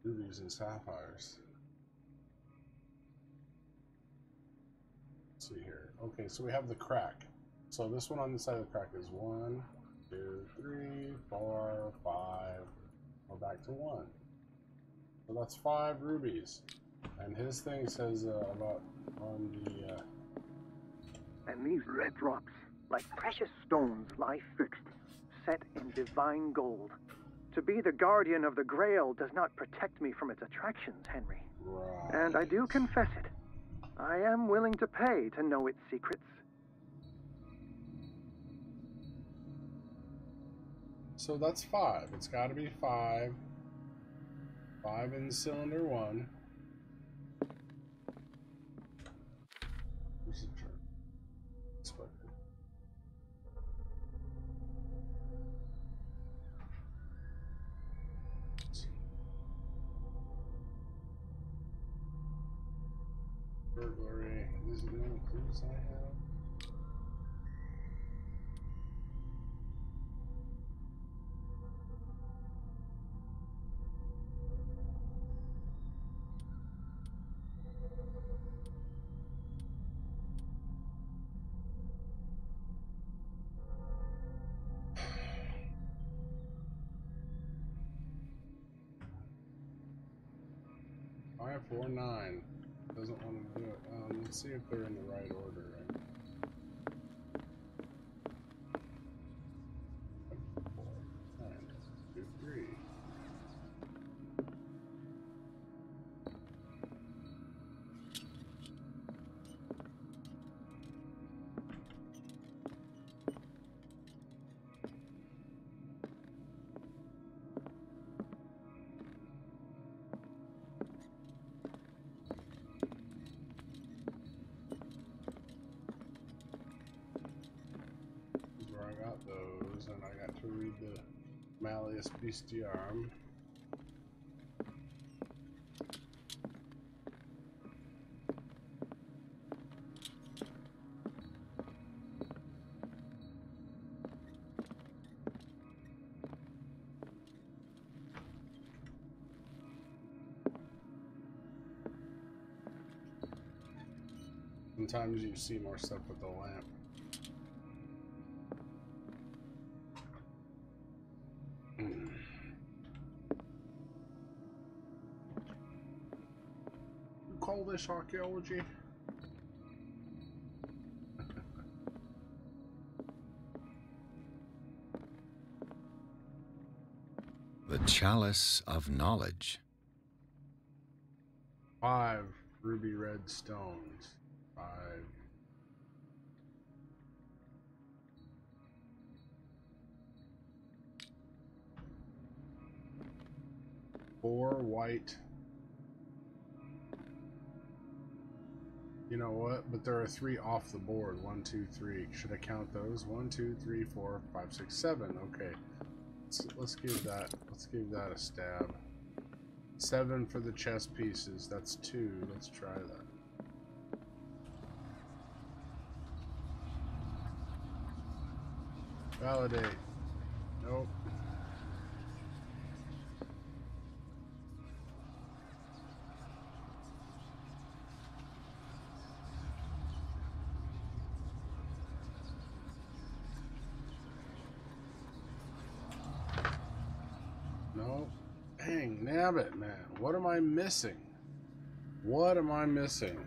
Rubies and sapphires. Let's see here. Okay, so we have the crack. So this one on the side of the crack is 1, 2, 3, 4, 5. We're back to 1. So that's 5 rubies. And his thing says about on the... And these red drops, like precious stones, lie fixed, set in divine gold. To be the guardian of the Grail does not protect me from its attractions, Henry. Right. And I do confess it. I am willing to pay to know its secrets. So that's 5. It's got to be 5. 5 in cylinder 1. Where's the chart? Burglary. These are the only clues I have. Five, 4, 9. Doesn't want to do it. Let's see if they're in the right order. Right? 4, 9, 2, 3. I got those, and I got to read the Malleus Bestiarum. Sometimes you see more stuff with the lamp. Call this archaeology? The Chalice of Knowledge. 5 ruby red stones. 5. 4 white. You know what? But there are 3 off the board. 1, 2, 3. Should I count those? 1, 2, 3, 4, 5, 6, 7. Okay. Let's give that a stab. 7 for the chess pieces. That's 2. Let's try that. Validate. Nope. No. Dang, nabbit, man. What am I missing? What am I missing?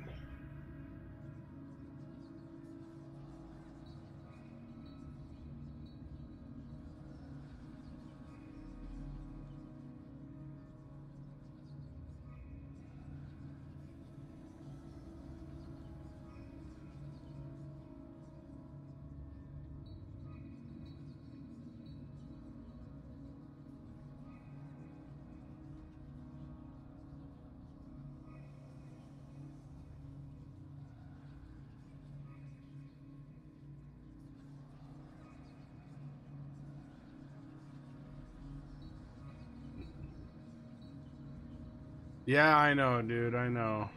Yeah, I know, dude. I know.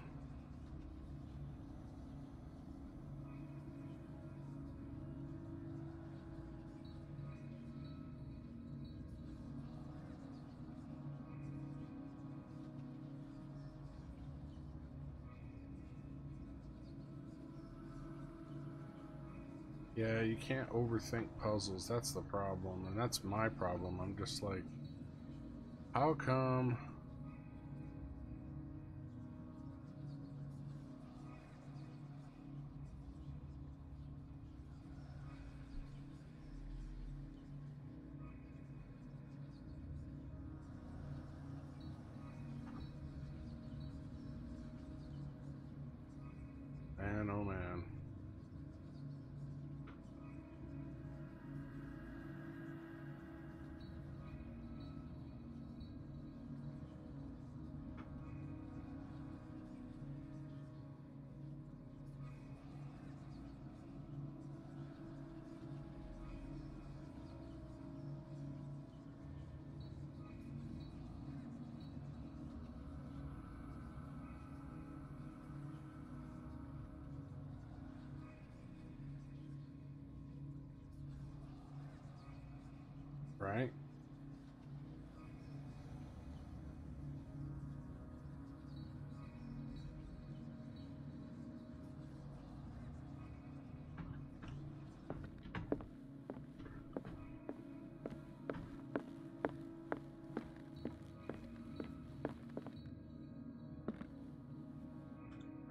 Yeah, you can't overthink puzzles. That's the problem, and that's my problem. I'm just like, how come? Man, oh man. Right?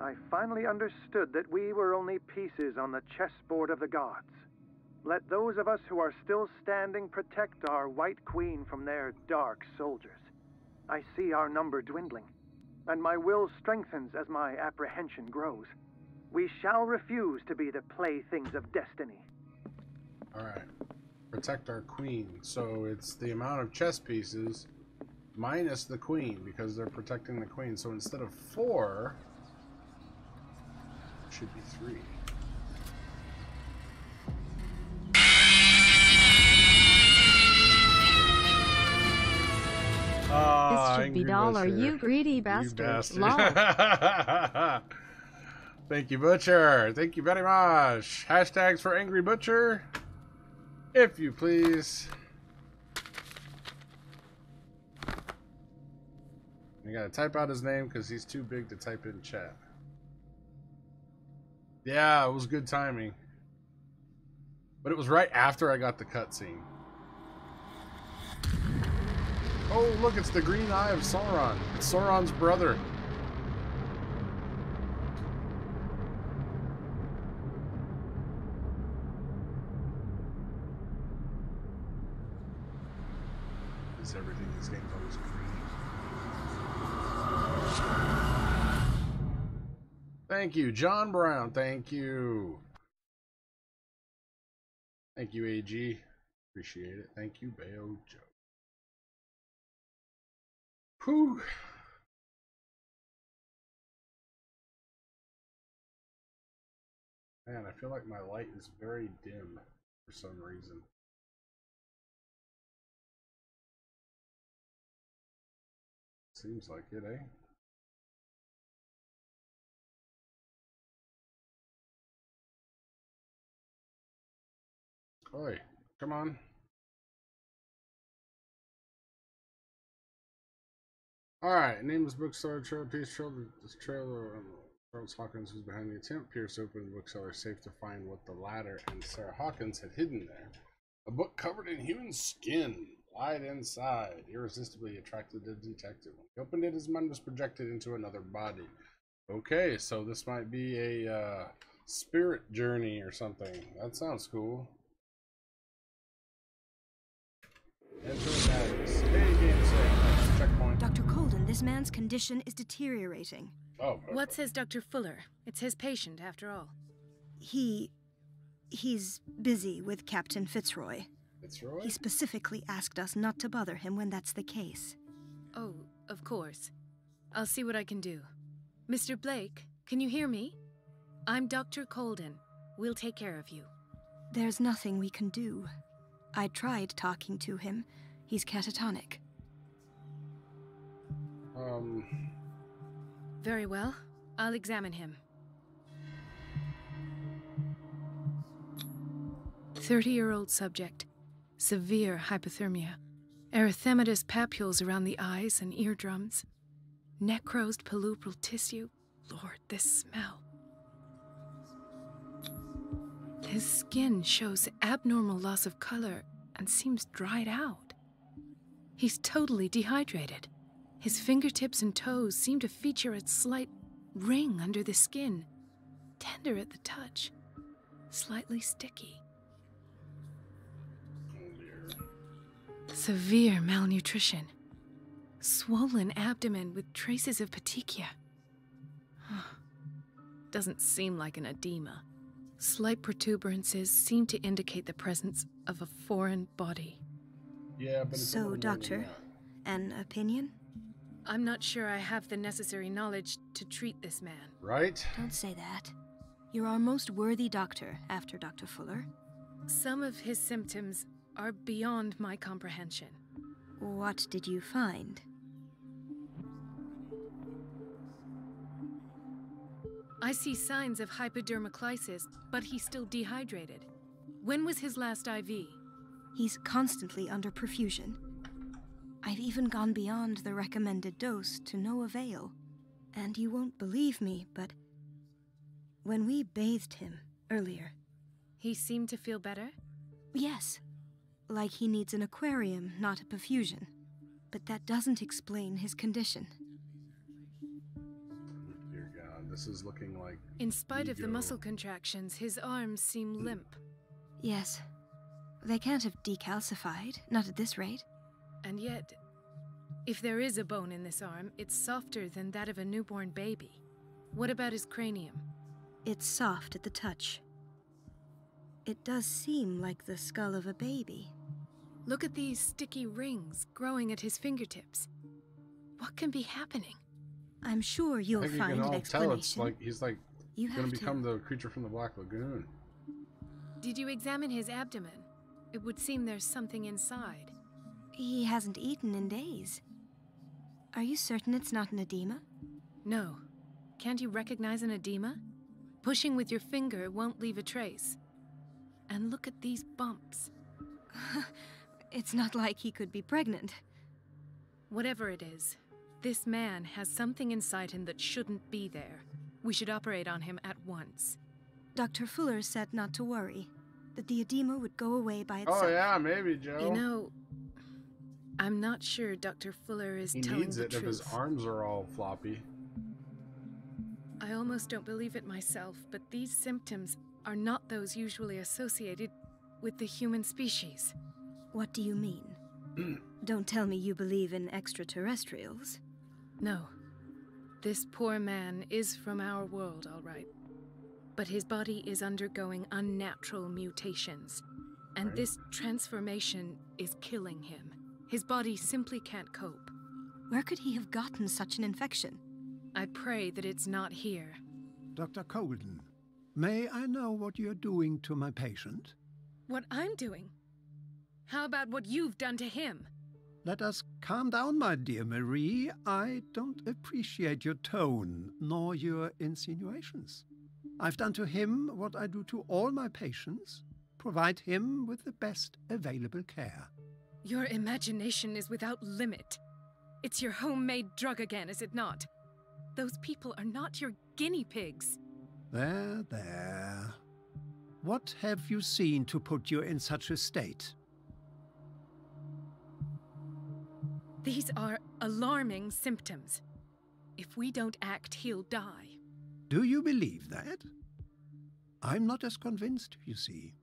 I finally understood that we were only pieces on the chessboard of the gods. Let those of us who are still standing protect our White Queen from their dark soldiers. I see our number dwindling, and my will strengthens as my apprehension grows. We shall refuse to be the playthings of destiny. Alright. Protect our queen. So it's the amount of chess pieces minus the queen, because they're protecting the queen. So instead of 4, it should be 3. This should be $1, you greedy bastard. Lol. Thank you, Butcher. Thank you very much. Hashtags for Angry Butcher, if you please. You gotta type out his name because he's too big to type in chat. Yeah, it was good timing. But it was right after I got the cutscene. Oh, look, it's the green eye of Sauron. It's Sauron's brother. Is everything in this game always green? Thank you, John Brown. Thank you. Thank you, AG. Appreciate it. Thank you, Bayo Joe. Whew. Man, I feel like my light is very dim for some reason. Seems like it, eh? Oi, come on. Alright, nameless bookseller, trail piece, this trailer, Charles Hawkins, who's behind the attempt. Pierce opened the bookseller safe to find what the latter and Sarah Hawkins had hidden there. A book covered in human skin lied inside, irresistibly attracted the detective. When he opened it, his mind was projected into another body. Okay, so this might be a spirit journey or something. That sounds cool. Enter Madness. Hey, game safe. Checkpoint. Dr. Colden, this man's condition is deteriorating. Oh. What says Dr. Fuller? It's his patient, after all. He's busy with Captain Fitzroy. Fitzroy? He specifically asked us not to bother him when that's the case. Oh, of course. I'll see what I can do. Mr. Blake, can you hear me? I'm Dr. Colden. We'll take care of you. There's nothing we can do. I tried talking to him. He's catatonic. Very well. I'll examine him. 30-year-old subject. Severe hypothermia. Erythematous papules around the eyes and eardrums. Necrosed palpebral tissue. Lord, this smell. His skin shows abnormal loss of color and seems dried out. He's totally dehydrated. His fingertips and toes seem to feature a slight ring under the skin, tender at the touch, slightly sticky. Severe malnutrition. Swollen abdomen with traces of petechia. Doesn't seem like an edema. Slight protuberances seem to indicate the presence of a foreign body. Yeah, but it's So, Doctor, an opinion? I'm not sure I have the necessary knowledge to treat this man. Right? Don't say that. You're our most worthy doctor after Dr. Fuller. Some of his symptoms are beyond my comprehension. What did you find? I see signs of hypodermoclysis, but he's still dehydrated. When was his last IV? He's constantly under perfusion. I've even gone beyond the recommended dose to no avail. And you won't believe me, but when we bathed him earlier... He seemed to feel better? Yes. Like he needs an aquarium, not a perfusion. But that doesn't explain his condition. Dear God, this is looking like... In spite of the muscle contractions, his arms seem limp. Yes. They can't have decalcified, not at this rate. And yet, if there is a bone in this arm, it's softer than that of a newborn baby. What about his cranium? It's soft at the touch. It does seem like the skull of a baby. Look at these sticky rings growing at his fingertips. What can be happening? I'm sure you'll find an explanation. Tell it's like he's going to become the creature from the Black Lagoon. Did you examine his abdomen? It would seem there's something inside. He hasn't eaten in days. Are you certain it's not an edema? No. Can't you recognize an edema? Pushing with your finger won't leave a trace. And look at these bumps. It's not like he could be pregnant. Whatever it is, this man has something inside him that shouldn't be there. We should operate on him at once. Dr. Fuller said not to worry, that the edema would go away by itself. Oh yeah, maybe, Joe. You know, I'm not sure Dr. Fuller is telling the truth. He needs it if his arms are all floppy. I almost don't believe it myself, but these symptoms are not those usually associated with the human species. What do you mean? Don't tell me you believe in extraterrestrials. No. This poor man is from our world, all right. But his body is undergoing unnatural mutations. And this transformation is killing him. His body simply can't cope. Where could he have gotten such an infection? I pray that it's not here. Dr. Colden, may I know what you're doing to my patient? What I'm doing? How about what you've done to him? Let us calm down, my dear Marie. I don't appreciate your tone, nor your insinuations. I've done to him what I do to all my patients, provide him with the best available care. Your imagination is without limit. It's your homemade drug again, is it not? Those people are not your guinea pigs. There, there. What have you seen to put you in such a state? These are alarming symptoms. If we don't act, he'll die. Do you believe that? I'm not as convinced, you see.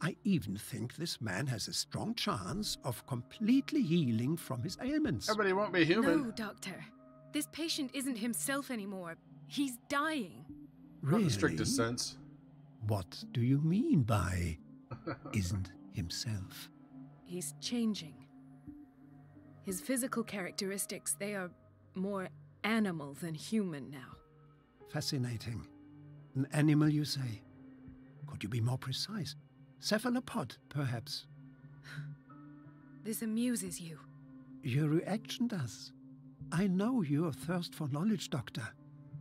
I even think this man has a strong chance of completely healing from his ailments. Yeah, but he won't be human. No, Doctor. This patient isn't himself anymore. He's dying. Really? Not in the strictest sense. What do you mean by isn't himself? He's changing. His physical characteristics, they are more animal than human now. Fascinating. An animal, you say? Could you be more precise? Cephalopod, perhaps? This amuses you. Your reaction does. I know your thirst for knowledge, Doctor.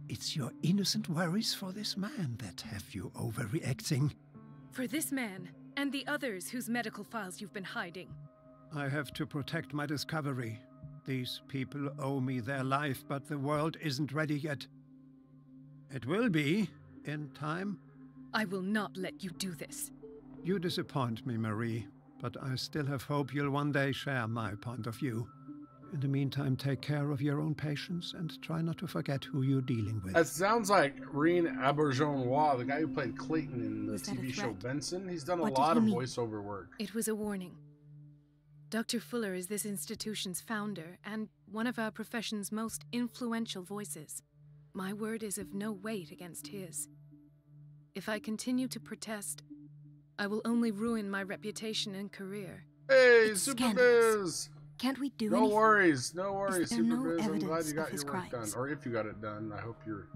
It's your innocent worries for this man that have you overreacting. For this man, and the others whose medical files you've been hiding. I have to protect my discovery. These people owe me their life, but the world isn't ready yet. It will be, in time. I will not let you do this. You disappoint me, Marie, but I still have hope you'll one day share my point of view. In the meantime, take care of your own patients and try not to forget who you're dealing with. That sounds like Reen Auberjonois, the guy who played Clayton in the TV show Benson. He's done a lot of voiceover work. It was a warning. Dr. Fuller is this institution's founder and one of our profession's most influential voices. My word is of no weight against his. If I continue to protest, I will only ruin my reputation and career. Hey, Superbiz! Can't we do anything? No worries, no worries, Is there no Superbiz. I'm glad evidence you got of his your work done. crimes? Or if you got it done, I hope you're...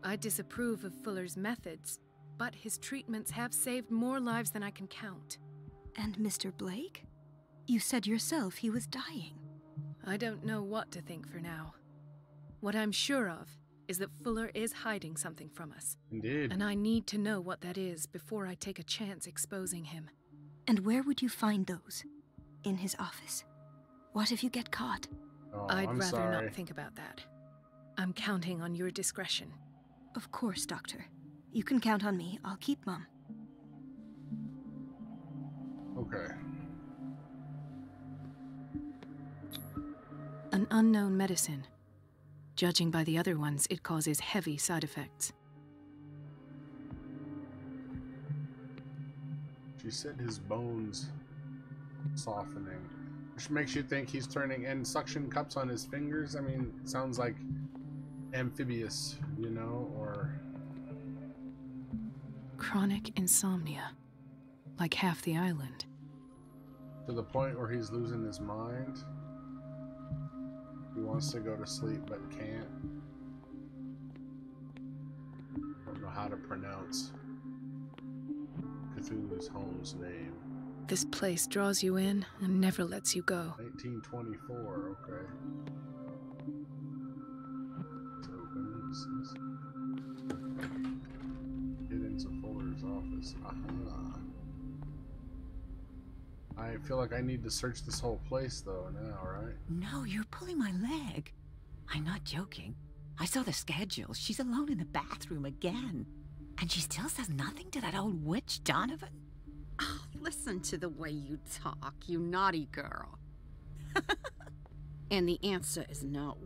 I disapprove of Fuller's methods, but his treatments have saved more lives than I can count. And Mr. Blake? You said yourself he was dying. I don't know what to think for now. What I'm sure of is that Fuller is hiding something from us. Indeed. And I need to know what that is before I take a chance exposing him. And where would you find those? In his office? What if you get caught? Oh, I'd I'm rather sorry. not think about that. I'm counting on your discretion. Of course, Doctor. You can count on me. I'll keep Mum. Okay. An unknown medicine. Judging by the other ones, it causes heavy side effects. She said his bones softening, which makes you think he's turning in suction cups on his fingers. I mean, sounds like amphibious, you know, or... Chronic insomnia. Like half the island. To the point where he's losing his mind. He wants to go to sleep but can't. Don't know how to pronounce Cthulhu's home's name. This place draws you in and never lets you go. 1924, okay. Let's open this. Get into Fuller's office. Aha. I feel like I need to search this whole place though now, right? No, you're pulling my leg. I'm not joking. I saw the schedule. She's alone in the bathroom again. And she still says nothing to that old witch Donovan? Oh, listen to the way you talk, you naughty girl. And the answer is no.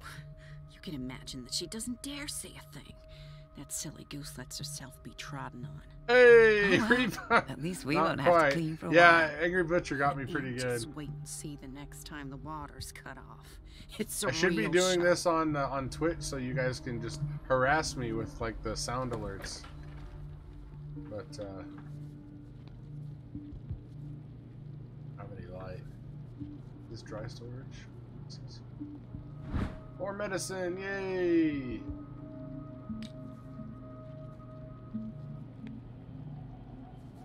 You can imagine that she doesn't dare say a thing. That silly goose lets herself be trodden on. Hey! Oh, well, at least we won't Not have quite. to clean for a Yeah, while. Angry Butcher got me pretty good. Just wait and see the next time the water's cut off. It's a I should be real doing shock. this on Twitch so you guys can just harass me with like the sound alerts. But how many light? This dry storage? More medicine, yay!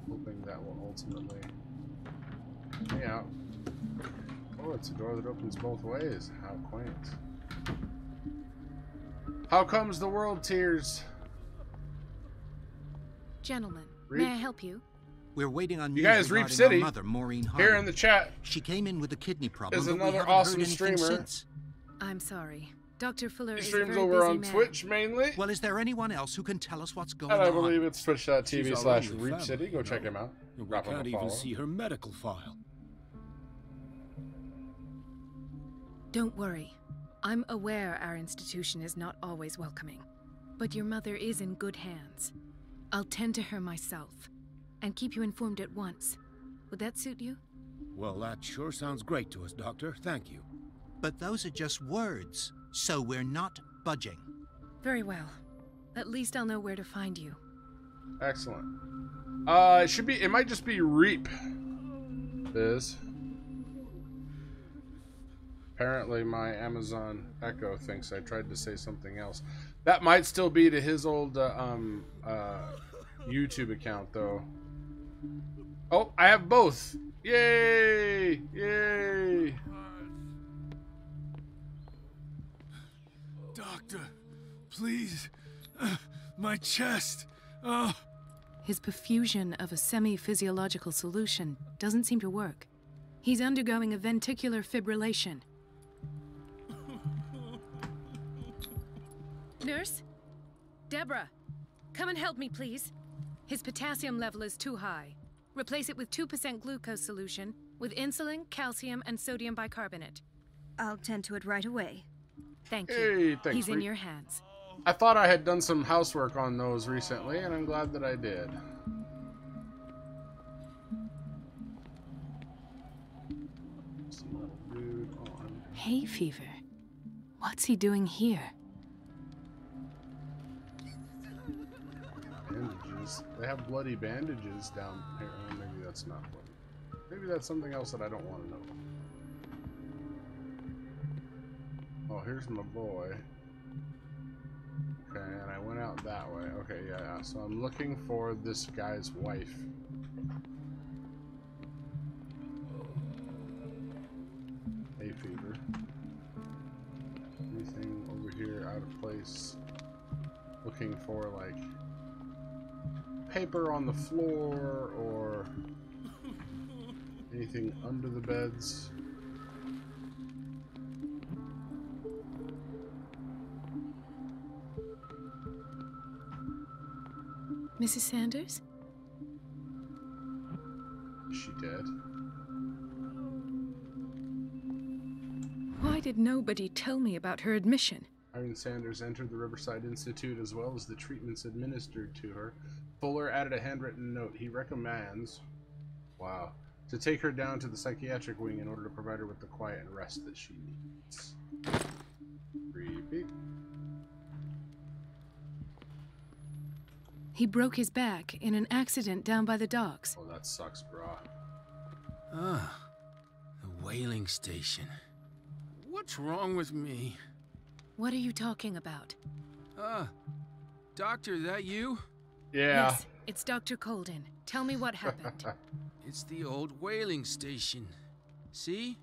Hoping that will ultimately me out. Oh, it's a door that opens both ways. How quaint. How comes the world tears? Gentlemen, Reap. may I help you? We're waiting on You news guys, Reap regarding City, our mother, Maureen Harding. here in the chat, She came in with a kidney problem, is but we another haven't awesome heard anything streamer. since. I'm sorry. Dr. Fuller He is a streams very over busy on man. Twitch mainly. Well, is there anyone else who can tell us what's going And I on? believe it's She's our only twitch.tv/Reap family, City. Go you check know. him out. We Drop him a can't even follow. see her medical file. Don't worry. I'm aware our institution is not always welcoming. But your mother is in good hands. I'll tend to her myself. And keep you informed at once. Would that suit you? Well, that sure sounds great to us, Doctor. Thank you. But those are just words, so we're not budging. Very well. At least I'll know where to find you. Excellent. It should be. It might just be Reap. Biz. Apparently, my Amazon Echo thinks I tried to say something else. That might still be to his old YouTube account, though. Oh, I have both. Yay! Yay! Doctor, please. My chest. Oh. His perfusion of a semi-physiological solution doesn't seem to work. He's undergoing a ventricular fibrillation. Nurse? Deborah, come and help me, please. His potassium level is too high. Replace it with 2% glucose solution with insulin, calcium, and sodium bicarbonate. I'll tend to it right away. Thank you. Hey, thanks, He's in Reed. your hands. I thought I had done some housework on those recently, and I'm glad that I did. Hay fever. What's he doing here? Bandages. They have bloody bandages down here. Oh, maybe that's not bloody. Maybe that's something else that I don't want to know. Oh, here's my boy. Okay, and I went out that way. Okay, yeah. So I'm looking for this guy's wife. Hay fever. Anything over here out of place? Looking for like paper on the floor or anything under the beds. Mrs. Sanders? Is she dead? Why did nobody tell me about her admission? Irene Sanders entered the Riverside Institute as well as the treatments administered to her. Fuller added a handwritten note. He recommends, wow, to take her down to the psychiatric wing in order to provide her with the quiet and rest that she needs. Creepy. He broke his back in an accident down by the docks. Oh, that sucks, brah. Ah, the whaling station. What's wrong with me? What are you talking about? Doctor, that you? Yeah. Yes, it's Dr. Colden. Tell me what happened. It's the old whaling station. See?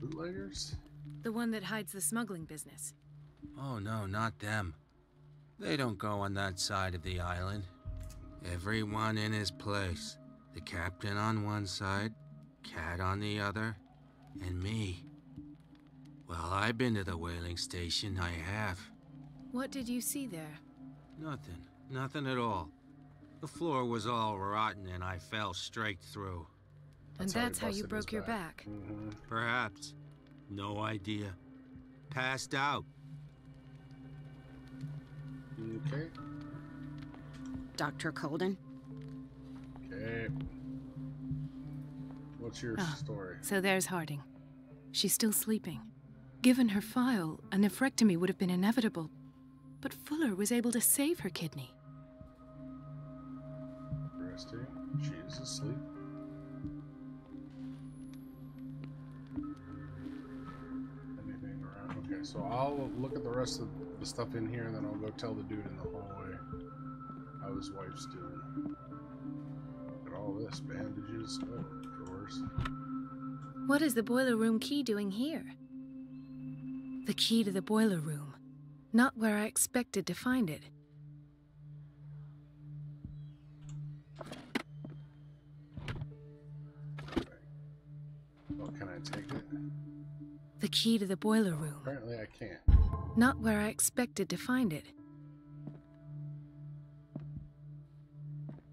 Bootleggers? The one that hides the smuggling business. Oh no, not them. They don't go on that side of the island. Everyone in his place. The captain on one side, Cat on the other, and me. Well, I've been to the whaling station, I have. What did you see there? Nothing. Nothing at all. The floor was all rotten and I fell straight through. And that's how you broke your back. Mm-hmm. Perhaps. No idea. Passed out. Okay. Dr. Colden? Okay. What's your story? So there's Harding. She's still sleeping. Given her file, a nephrectomy would have been inevitable, but Fuller was able to save her kidney. Interesting. She's asleep. Anything around? Okay, so I'll look at the rest of the stuff in here, and then I'll go tell the dude in the hallway how his wife's doing. Look at all this. Bandages. Oh, drawers. What is the boiler room key doing here? The key to the boiler room. Not where I expected to find it. Okay. Well, can I take it? The key to the boiler room. Apparently I can't. Not where I expected to find it.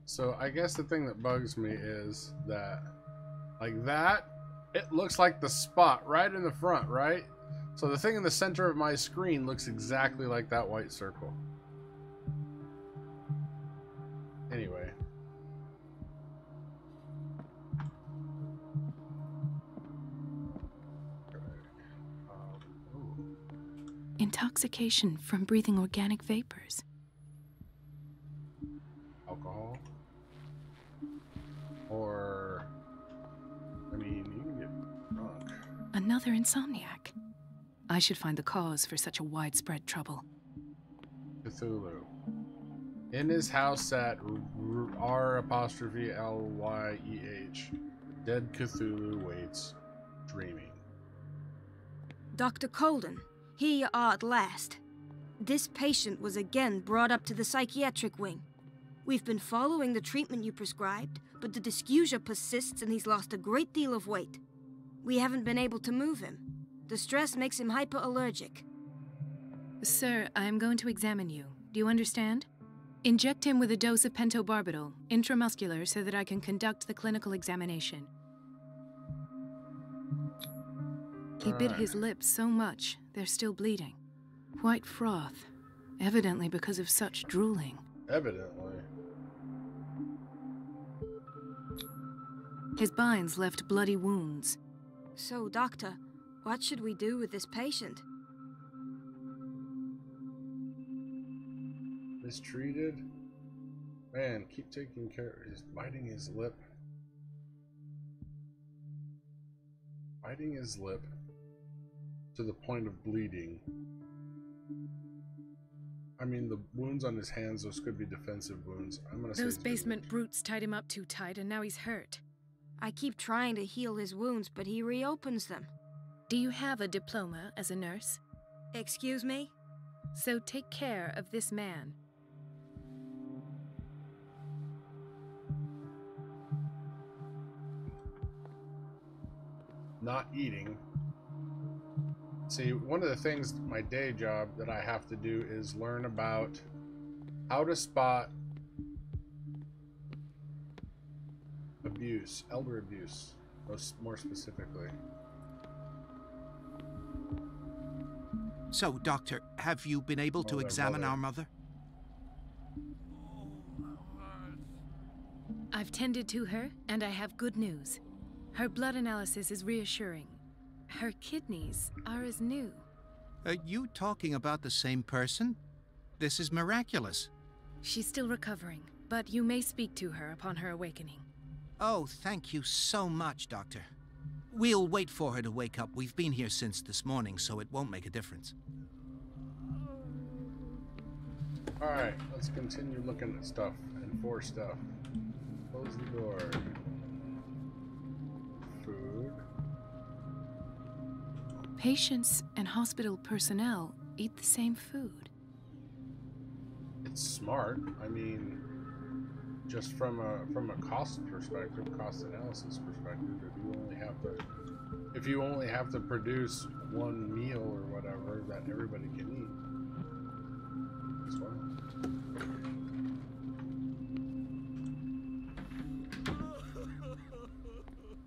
So I guess the thing that bugs me is that, like that, it looks like the spot right in the front, right? So the thing in the center of my screen looks exactly like that white circle. Anyway. Intoxication from breathing organic vapors. Alcohol. Or, I mean, you can get drunk. Another insomniac. I should find the cause for such a widespread trouble. Cthulhu. In his house at R''Lyeh, dead Cthulhu waits, dreaming. Dr. Colden, here you are at last. This patient was again brought up to the psychiatric wing. We've been following the treatment you prescribed, but the dysgeusia persists and he's lost a great deal of weight. We haven't been able to move him. The stress makes him hyperallergic. Sir, I am going to examine you. Do you understand? Inject him with a dose of pentobarbital, intramuscular, so that I can conduct the clinical examination. He bit his lips so much, they're still bleeding. White froth, evidently because of such drooling. Evidently. His binds left bloody wounds. So, Doctor, what should we do with this patient? Mistreated? Man, keep taking care. He's biting his lip. Biting his lip to the point of bleeding. I mean, the wounds on his hands, those could be defensive wounds. I'm gonna say those basement brutes tied him up too tight, and now he's hurt. I keep trying to heal his wounds, but he reopens them. Do you have a diploma as a nurse? Excuse me? So take care of this man. Not eating. See, one of the things, my day job that I have to do is learn about how to spot abuse, elder abuse, more specifically. So, Doctor, have you been able to examine our mother? I've tended to her, and I have good news. Her blood analysis is reassuring. Her kidneys are as new. Are you talking about the same person? This is miraculous. She's still recovering, but you may speak to her upon her awakening. Oh, thank you so much, Doctor. We'll wait for her to wake up. We've been here since this morning, so it won't make a difference. Alright, let's continue looking at stuff and for stuff. Close the door. Food. Patients and hospital personnel eat the same food. It's smart. I mean, just from a cost perspective, cost analysis perspective, if you only have to produce one meal or whatever that everybody can eat, it's fine.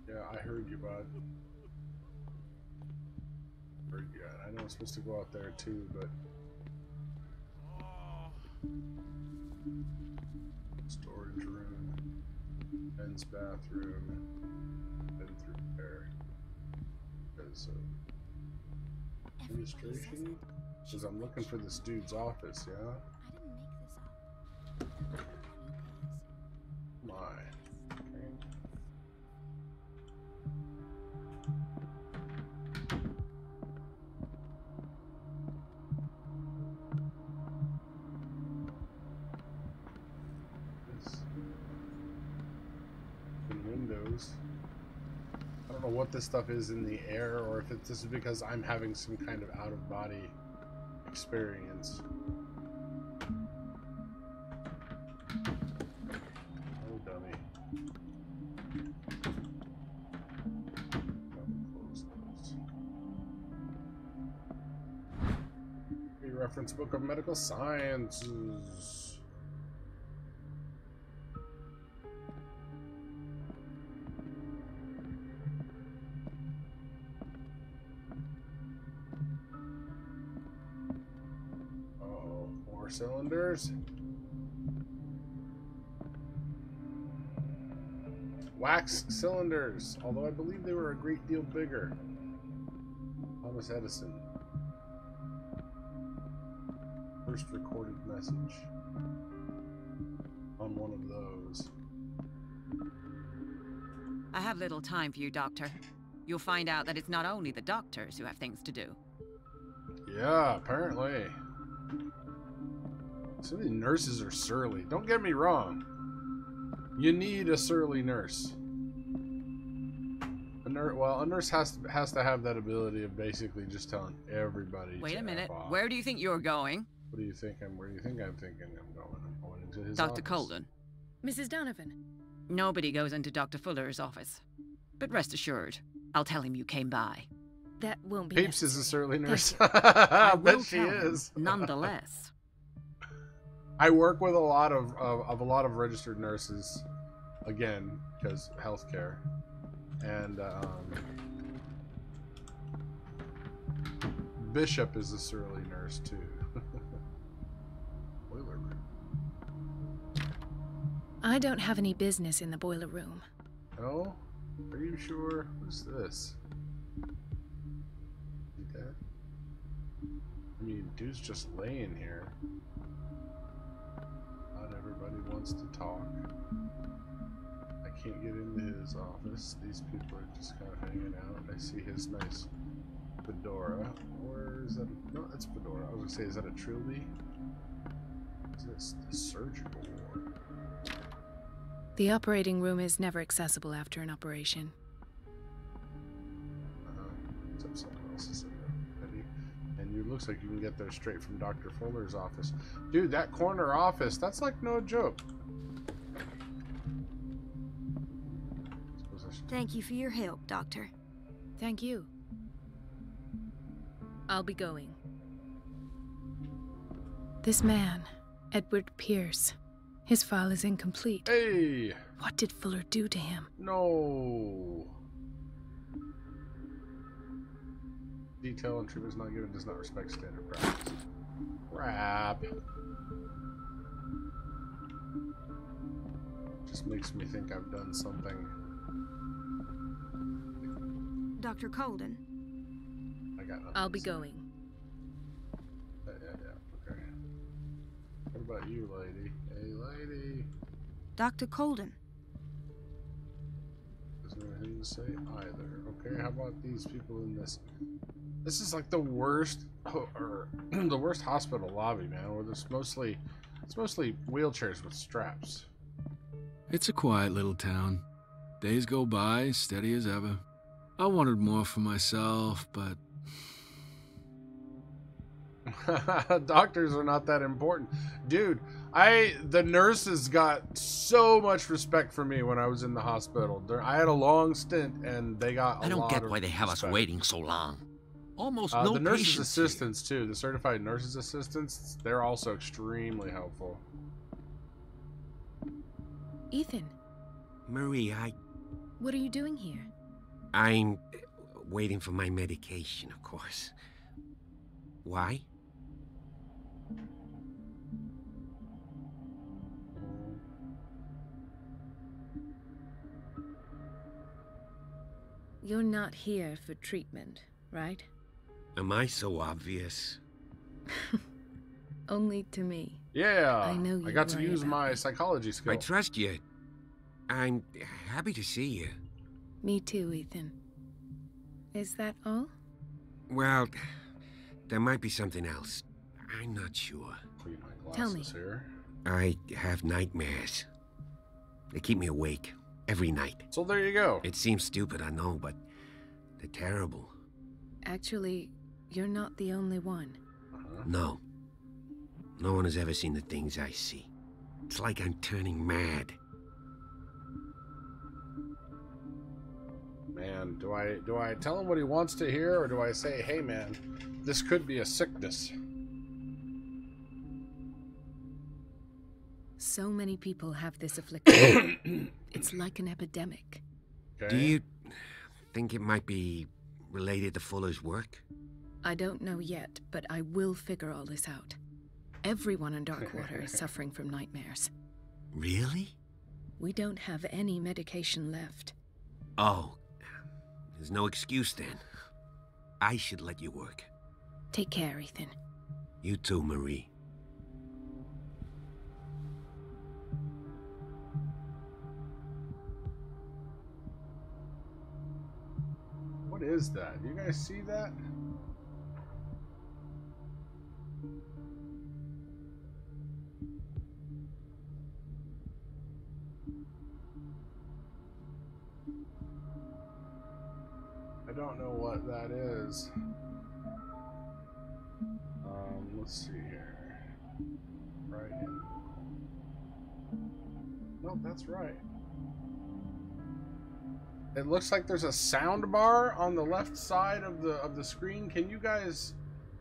Yeah, I heard you, bud. Heard you. I know I'm supposed to go out there too, but storage room, men's bathroom, been through there. Because administration? Because I'm looking for this dude's office, yeah? My. Okay. Windows. I don't know what this stuff is in the air, or if this is because I'm having some kind of out-of-body experience. Oh, dummy. Close those. Reference book of medical sciences. Cylinders. Wax cylinders, although I believe they were a great deal bigger. Thomas Edison. First recorded message on one of those. I have little time for you, Doctor. You'll find out that it's not only the doctors who have things to do. Yeah, apparently. Some of the nurses are surly. Don't get me wrong. You need a surly nurse. A nurse has to have that ability of basically just telling everybody. Wait a minute. Where do you think you're going? What do you think? Where do you think I'm thinking I'm going? I'm going into his Dr. office. Colden. Mrs. Donovan. Nobody goes into Dr. Fuller's office. But rest assured, I'll tell him you came by. That won't be Peeps is a surly nurse. I I will bet she tell him, is. nonetheless. I work with a lot of registered nurses, again, because healthcare, and Bishop is a surly nurse too. Boiler room. I don't have any business in the boiler room. Oh, are you sure? Who's this? Is he dead? I mean, dude's just laying here. Not everybody wants to talk. I can't get into his office. These people are just kind of hanging out. I see his nice fedora. Or is that a, no, that's fedora. I was gonna say, is that a trilby? Is this the surgical ward? The operating room is never accessible after an operation. Except someone else is in there. And you looks like you can get there straight from Dr. Fuller's office. Dude, that corner office, that's like no joke. Thank you for your help, Doctor. Thank you. I'll be going. This man, Edward Pierce, his file is incomplete. Hey! What did Fuller do to him? No. Detail and treatment is not given, does not respect standard practice. Crap. Just makes me think I've done something. Dr. Colden. I got nothing. I'll be going. Yeah, okay. What about you, lady? Hey, lady. Dr. Colden. There's nothing to say either. Okay, how about these people in this? This is like the worst, or the worst hospital lobby, man. Where there's mostly, it's mostly wheelchairs with straps. It's a quiet little town. Days go by, steady as ever. I wanted more for myself, but... Doctors are not that important. Dude, the nurses got so much respect for me when I was in the hospital. I had a long stint, and they got a lot of I don't get why they have us waiting so long. Almost no the nurses' patients assistants, too. The certified nurses' assistants, they're also extremely helpful. Ethan. Marie, What are you doing here? I'm waiting for my medication, of course. Why? You're not here for treatment, right? Am I so obvious? Only to me. Yeah, I know you I got to worry use about my me. psychology skill. I trust you. I'm happy to see you. Me too, Ethan. Is that all? Well, there might be something else. I'm not sure. Tell me. Here. I have nightmares. They keep me awake every night. So there you go. It seems stupid, I know, but they're terrible. Actually, you're not the only one. No. No one has ever seen the things I see. It's like I'm turning mad. Man, do I tell him what he wants to hear, or do I say, hey man, this could be a sickness? So many people have this affliction. It's like an epidemic. Okay. Do you think it might be related to Fuller's work? I don't know yet, but I will figure all this out. Everyone in Darkwater is suffering from nightmares. Really? We don't have any medication left. Oh, there's no excuse then. I should let you work. Take care, Ethan. You too, Marie. What is that? Do you guys see that? I don't know what that is. Let's see here. Right in. Nope, that's right. It looks like there's a sound bar on the left side of the screen. Can you guys,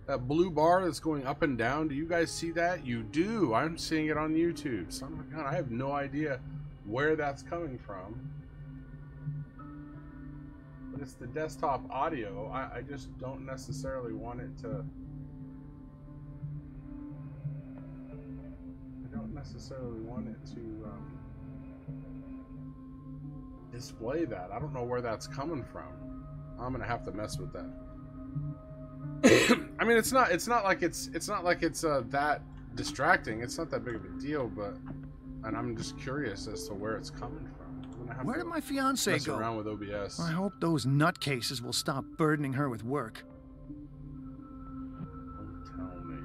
that blue bar that's going up and down, do you guys see that? You do. I'm seeing it on YouTube. Son of a gun, I have no idea where that's coming from. But it's the desktop audio. I just don't necessarily want it to... I don't necessarily want it to display that. I don't know where that's coming from. I'm gonna have to mess with that. I mean, it's not like it's that distracting. It's not that big of a deal, but and I'm just curious as to where it's coming from. I'm gonna have Where to did my fiance mess go? around with OBS. I hope those nutcases will stop burdening her with work. Don't tell me.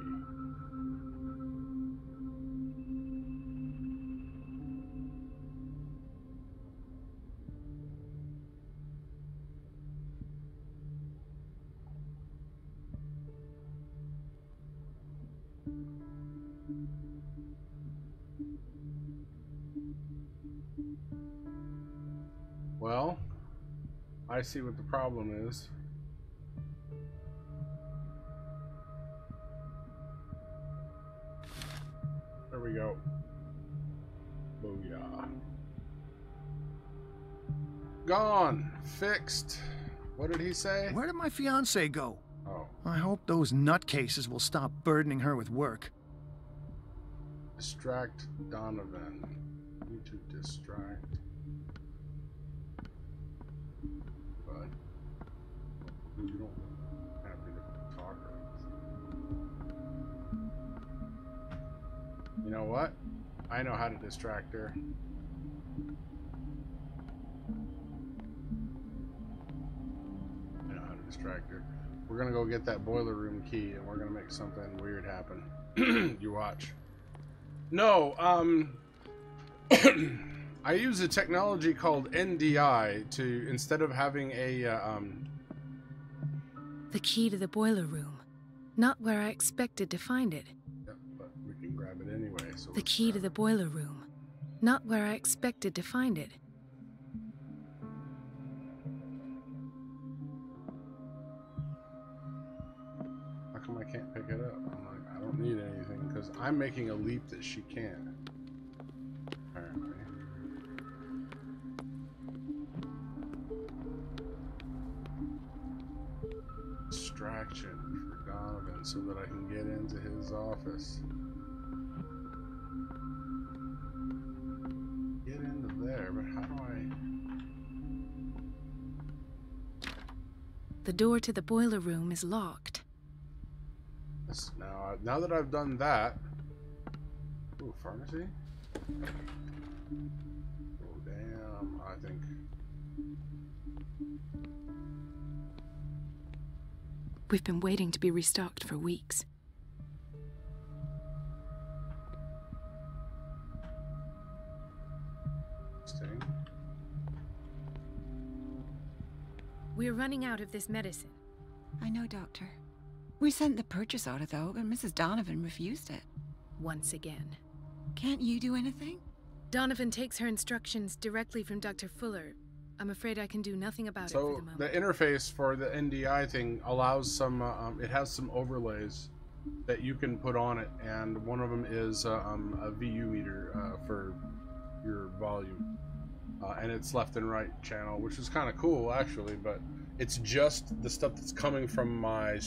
Well, I see what the problem is. There we go. Booyah. Gone. Fixed. What did he say? Where did my fiance go? Oh. I hope those nutcases will stop burdening her with work. Distract Donovan. Need to distract. But you don't have to talk. You know what? I know how to distract her. I know how to distract her. We're gonna go get that boiler room key and we're gonna make something weird happen. You watch. No, I use a technology called NDI to, instead of having a, The key to the boiler room. Not where I expected to find it. Yep, but we can grab it anyway. So The key to the boiler room. Not where I expected to find it. How come I can't pick it up? I'm like, I don't need anything because I'm making a leap that she can't. Apparently. Distraction for Donovan so that I can get into his office. Get into there, but how do I... The door to the boiler room is locked. Now that I've done that... Ooh, pharmacy? Oh, damn, I think... We've been waiting to be restocked for weeks. Interesting. We're running out of this medicine. I know, Doctor. We sent the purchase order, though, but Mrs. Donovan refused it. Once again. Can't you do anything? Donovan takes her instructions directly from Dr. Fuller. I'm afraid I can do nothing about it for the moment. So the interface for the NDI thing allows some, it has some overlays that you can put on it, and one of them is a VU meter for your volume. And it's left and right channel, which is kind of cool actually, but it's just the stuff that's coming from my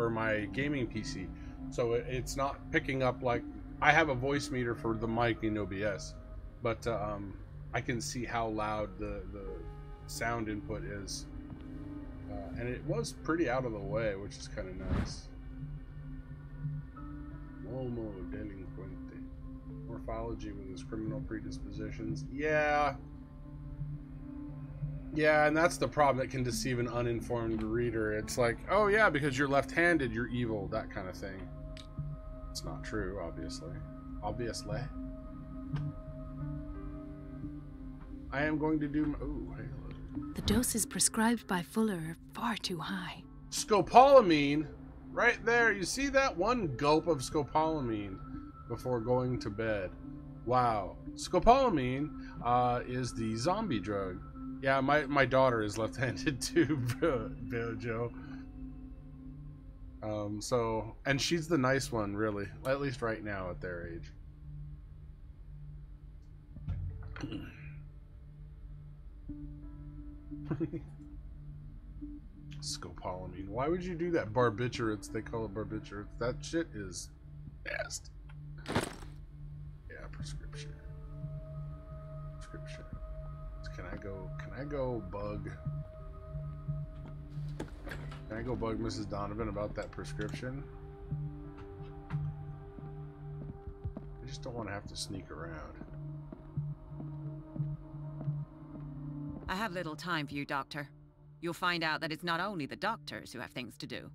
my gaming PC. So it's not picking up, like, I have a voice meter for the mic in OBS, but I can see how loud the sound input is. And it was pretty out of the way, which is kind of nice. Momo delinquente. Morphology with his criminal predispositions. Yeah, and that's the problem that can deceive an uninformed reader. It's like, oh yeah, because you're left-handed, you're evil, that kind of thing. It's not true, obviously. Obviously. I am going to do my... Ooh, hey, look. The doses prescribed by Fuller are far too high. Scopolamine, right there. You see that? One gulp of scopolamine before going to bed. Wow. Scopolamine is the zombie drug. Yeah, my daughter is left-handed too, Joe. So, and she's the nice one, really. At least right now at their age. Scopolamine. Why would you do that? Barbiturates, they call it barbiturates. That shit is nasty. Yeah, prescription. Prescription. Can I go bug? Can I go bug Mrs. Donovan about that prescription? I just don't want to have to sneak around. I have little time for you, Doctor. You'll find out that it's not only the doctors who have things to do.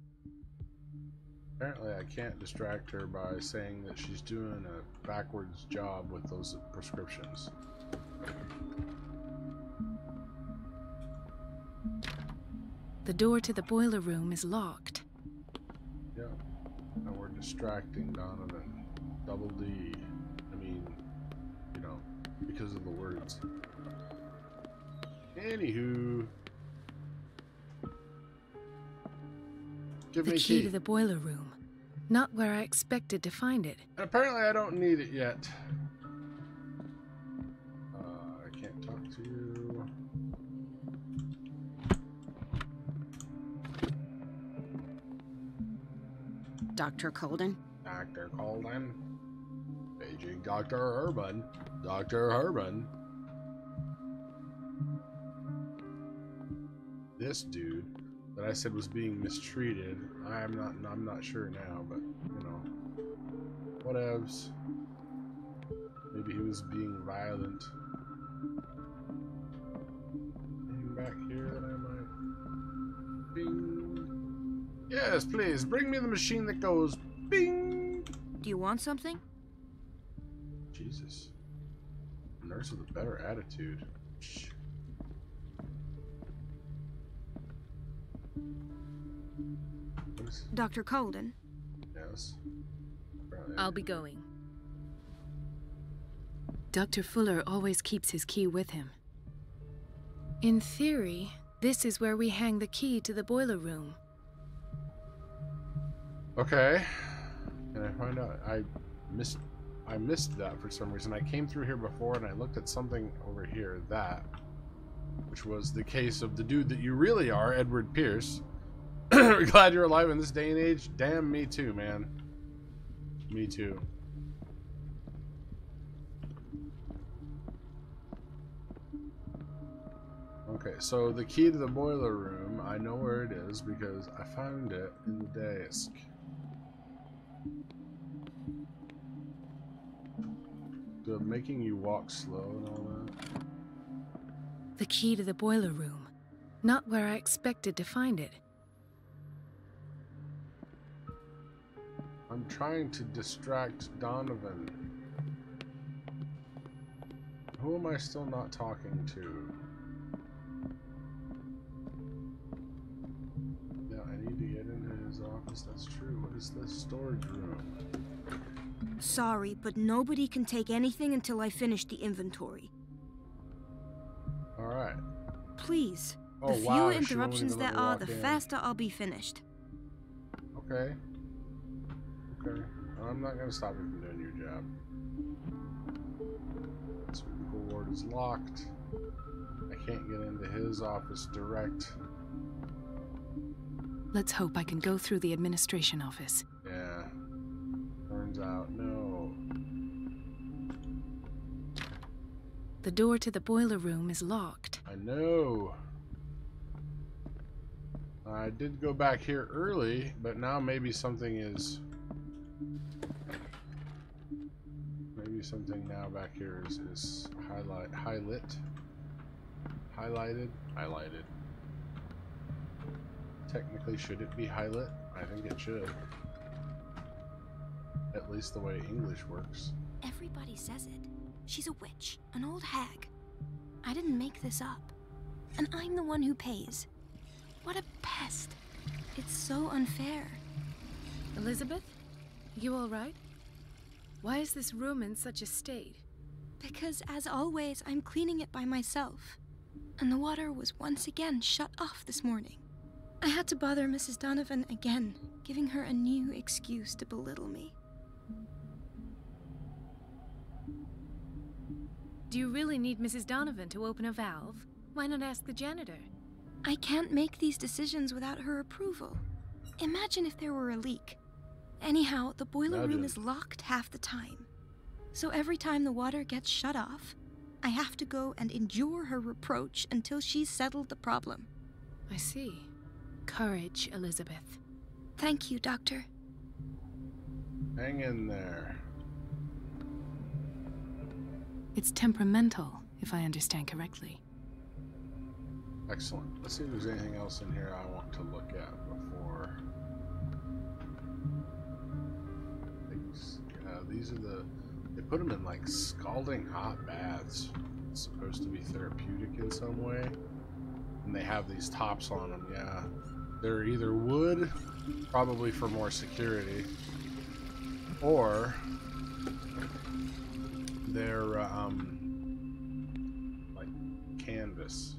Apparently I can't distract her by saying that she's doing a backwards job with those prescriptions. The door to the boiler room is locked. Yeah. Now we're distracting Donovan. Double D. I mean, you know, because of the words. Anywho. Give me The key to the boiler room. Not where I expected to find it. And apparently I don't need it yet. I can't talk to you. Dr. Colden? Dr. Colden. Paging Dr. Urban. Dr. Urban. This dude that I said was being mistreated. I'm not sure now, but you know. Whatevs. Maybe he was being violent. Anything back here that I might bing. Yes, please, bring me the machine that goes bing. Do you want something? Jesus. Nurse with a better attitude. Shh. Dr. Colden? Yes. I'll be going. Dr. Fuller always keeps his key with him. In theory, this is where we hang the key to the boiler room. Okay. Can I find out? I missed that for some reason. I came through here before and I looked at something over here, which was the case of the dude that you really are, Edward Pierce. Glad you're alive in this day and age. Damn, me too, man. Me too. Okay, so the key to the boiler room, I know where it is because I found it in the desk. The making you walk slow and all that. The key to the boiler room. Not where I expected to find it. I'm trying to distract Donovan. Who am I still not talking to? Yeah, I need to get into his office. That's true. What is this storage room? Sorry, but nobody can take anything until I finish the inventory. Alright. Please. Oh, the wow, fewer interruptions there are, the faster I'll be finished. Okay. Okay. I'm not going to stop you from doing your job. Surgical ward is locked. I can't get into his office direct. Let's hope I can go through the administration office. Yeah. Turns out, no. The door to the boiler room is locked. I know. I did go back here early, but now maybe something is... Maybe something now back here is highlighted. Technically, should it be highlight? I think it should. At least the way English works. Everybody says it. She's a witch, an old hag. I didn't make this up. And I'm the one who pays. What a pest. It's so unfair. Elizabeth? You all right? Why is this room in such a state? Because, as always, I'm cleaning it by myself. and the water was once again shut off this morning. I had to bother Mrs. Donovan again, giving her a new excuse to belittle me. Do you really need Mrs. Donovan to open a valve? Why not ask the janitor? I can't make these decisions without her approval. Imagine if there were a leak. Anyhow, the boiler room is locked half the time. So every time the water gets shut off, I have to go and endure her reproach until she's settled the problem. I see. Courage, Elizabeth. Thank you, Doctor. Hang in there. It's temperamental, if I understand correctly. Excellent. Let's see if there's anything else in here I want to look at before. Yeah, these are the... They put them in like scalding hot baths. It's supposed to be therapeutic in some way. And they have these tops on them, yeah. They're either wood, probably for more security, or they're like canvas,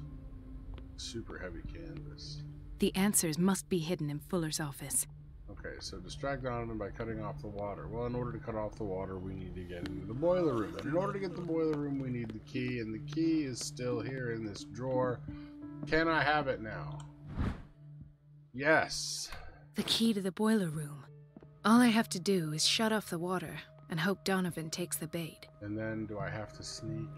super heavy canvas. The answers must be hidden in Fuller's office. Okay, so distract Donovan by cutting off the water. Well, in order to cut off the water, we need to get into the boiler room. And in order to get the boiler room, we need the key, and the key is still here in this drawer. Can I have it now? Yes. The key to the boiler room. All I have to do is shut off the water and hope Donovan takes the bait. And then do I have to sneak?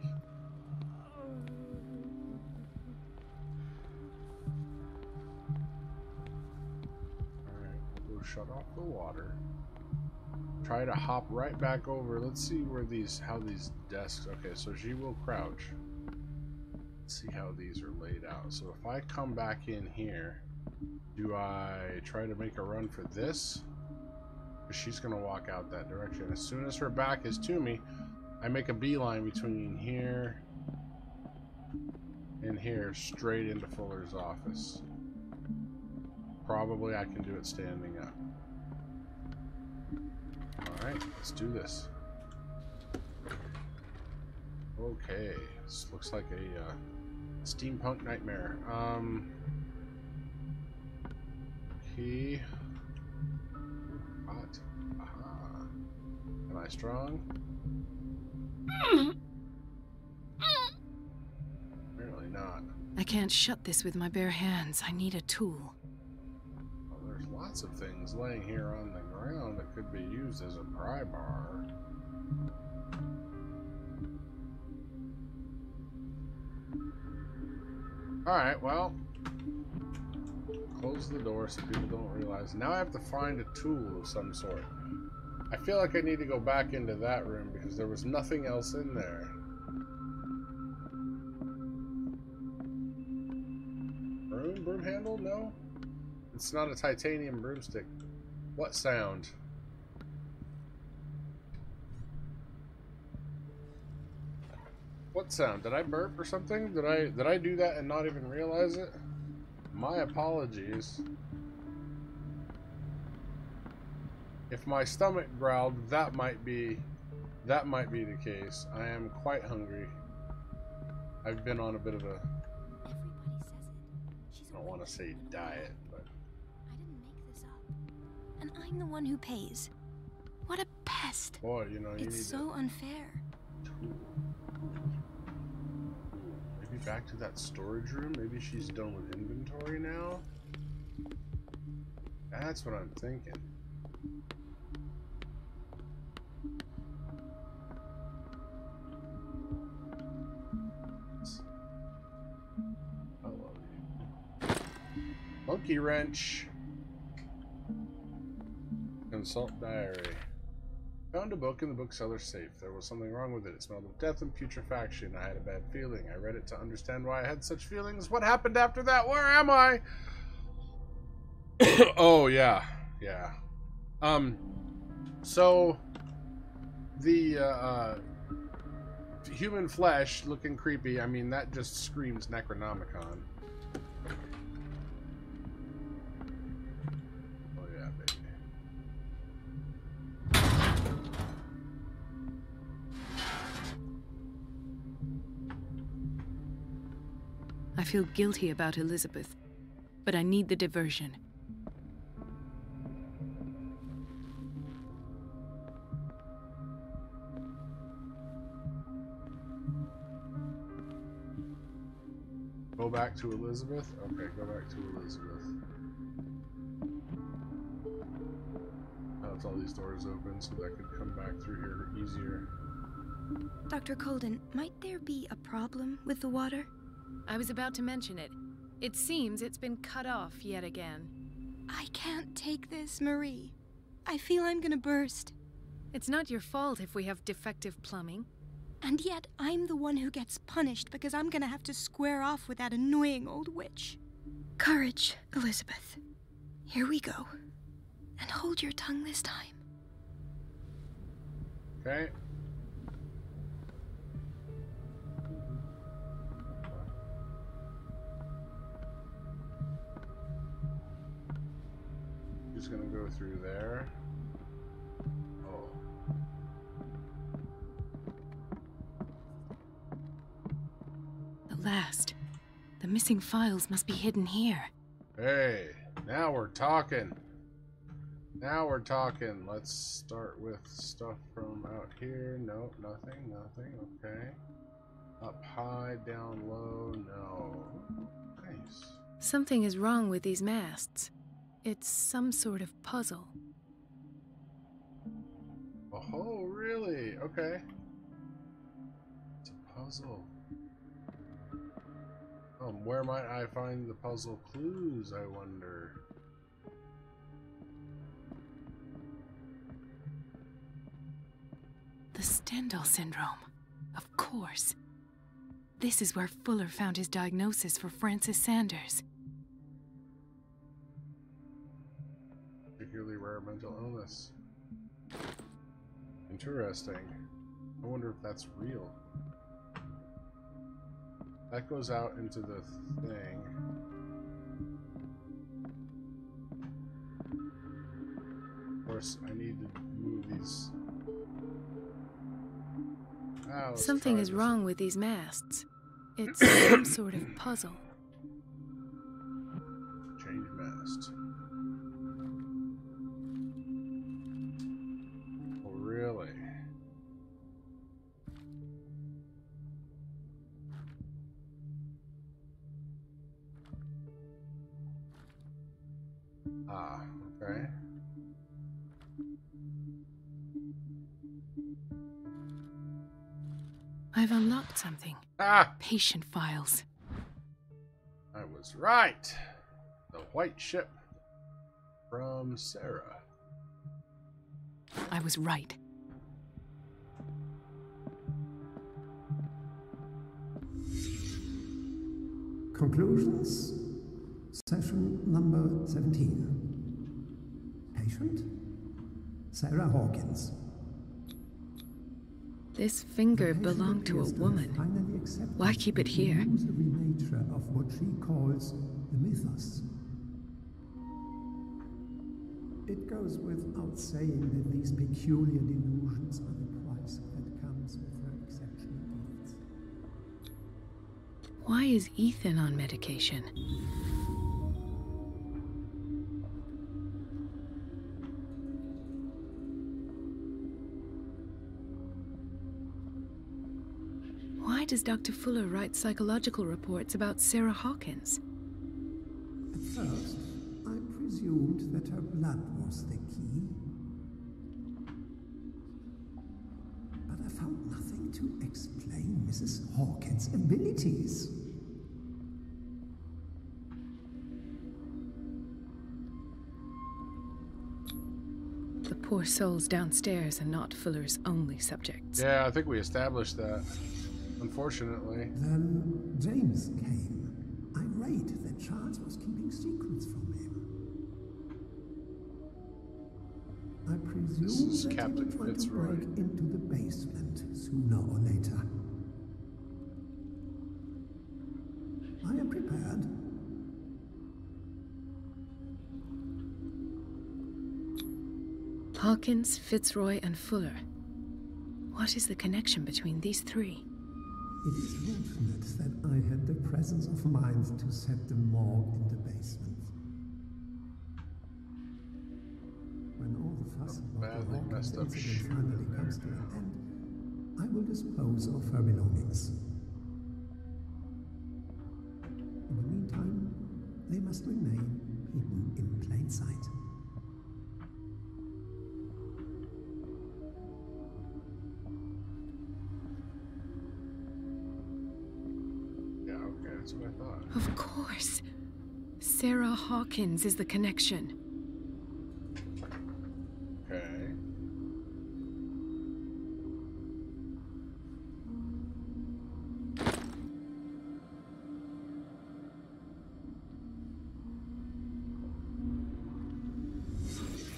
Shut off the water. Try to hop right back over. Let's see where how these desks. Okay, so she will crouch. Let's see how these are laid out. So if I come back in here, do I try to make a run for this? She's gonna walk out that direction. As soon as her back is to me, I make a beeline between here and here, straight into Fuller's office. Probably I can do it standing up. Alright, let's do this. Okay, this looks like a steampunk nightmare. Key. Hot. Aha. Am I strong? Apparently not. I can't shut this with my bare hands. I need a tool. Lots of things laying here on the ground that could be used as a pry bar. Alright, well, close the door so people don't realize. Now I have to find a tool of some sort. I feel like I need to go back into that room because there was nothing else in there. Broom handle? No? It's not a titanium broomstick. What sound? What sound? Did I burp or something? Did I do that and not even realize it? My apologies. If my stomach growled, that might be the case. I am quite hungry. I've been on a bit of a, I don't want to say diet, but and I'm the one who pays. What a pest. Boy, you know, it's so unfair. Maybe back to that storage room? Maybe she's done with inventory now? That's what I'm thinking. I love you. Monkey wrench. Consult diary. Found a book in the bookseller's safe. There was something wrong with it. It smelled of death and putrefaction. I had a bad feeling. I read it to understand why I had such feelings. What happened after that? Where am I? Oh, yeah. Yeah. So the human flesh looking creepy, I mean, that just screams Necronomicon. I feel guilty about Elizabeth, but I need the diversion. Go back to Elizabeth? Okay, go back to Elizabeth. That's all these doors open so that I could come back through here easier. Dr. Colden, might there be a problem with the water? I was about to mention it. It seems it's been cut off yet again. I can't take this, Marie. I feel I'm gonna burst. It's not your fault if we have defective plumbing. And yet, I'm the one who gets punished because I'm gonna have to square off with that annoying old witch. Courage, Elizabeth. Here we go. And hold your tongue this time. Okay. Just gonna go through there. Oh. The last. The missing files must be hidden here. Hey, now we're talking. Now we're talking. Let's start with stuff from out here. Nope, nothing, nothing. Okay. Up high, down low. No. Nice. Something is wrong with these masts. It's some sort of puzzle. Oh, really? Okay. It's a puzzle. Where might I find the puzzle clues, I wonder? The Stendhal syndrome. Of course. This is where Fuller found his diagnosis for Francis Sanders. Particularly rare mental illness. Interesting. I wonder if that's real. That goes out into the thing. Of course, I need to move these. Something is wrong with these masts. It's some sort of puzzle. Change mast. Oh, really? Ah, okay. I've unlocked something. Ah! Patient files. I was right. The white ship from Sarah. I was right. Conclusions. Session number 17. Patient? Sarah Hawkins. This finger belonged to a woman. Why keep it here? The nature of what she calls the mythos. It goes without saying that these peculiar delusions are the price that comes with her exceptional gifts. Why is Ethan on medication? Why does Dr. Fuller write psychological reports about Sarah Hawkins? At first, I presumed that her blood was the key. But I found nothing to explain Mrs. Hawkins' abilities. The poor souls downstairs are not Fuller's only subjects. Yeah, I think we established that. Unfortunately. Then James came, irate that Charles was keeping secrets from him. I presume that Captain he would try to Fitzroy. break into the basement sooner or later. I am prepared. Hawkins, Fitzroy, and Fuller. What is the connection between these three? It is fortunate that I had the presence of mind to set the morgue in the basement. When all the fuss about the Hawkins incident finally comes to an end, I will dispose of her belongings. In the meantime, they must remain hidden in plain sight. Yeah, okay, that's what I thought. Of course. Sarah Hawkins is the connection. Okay.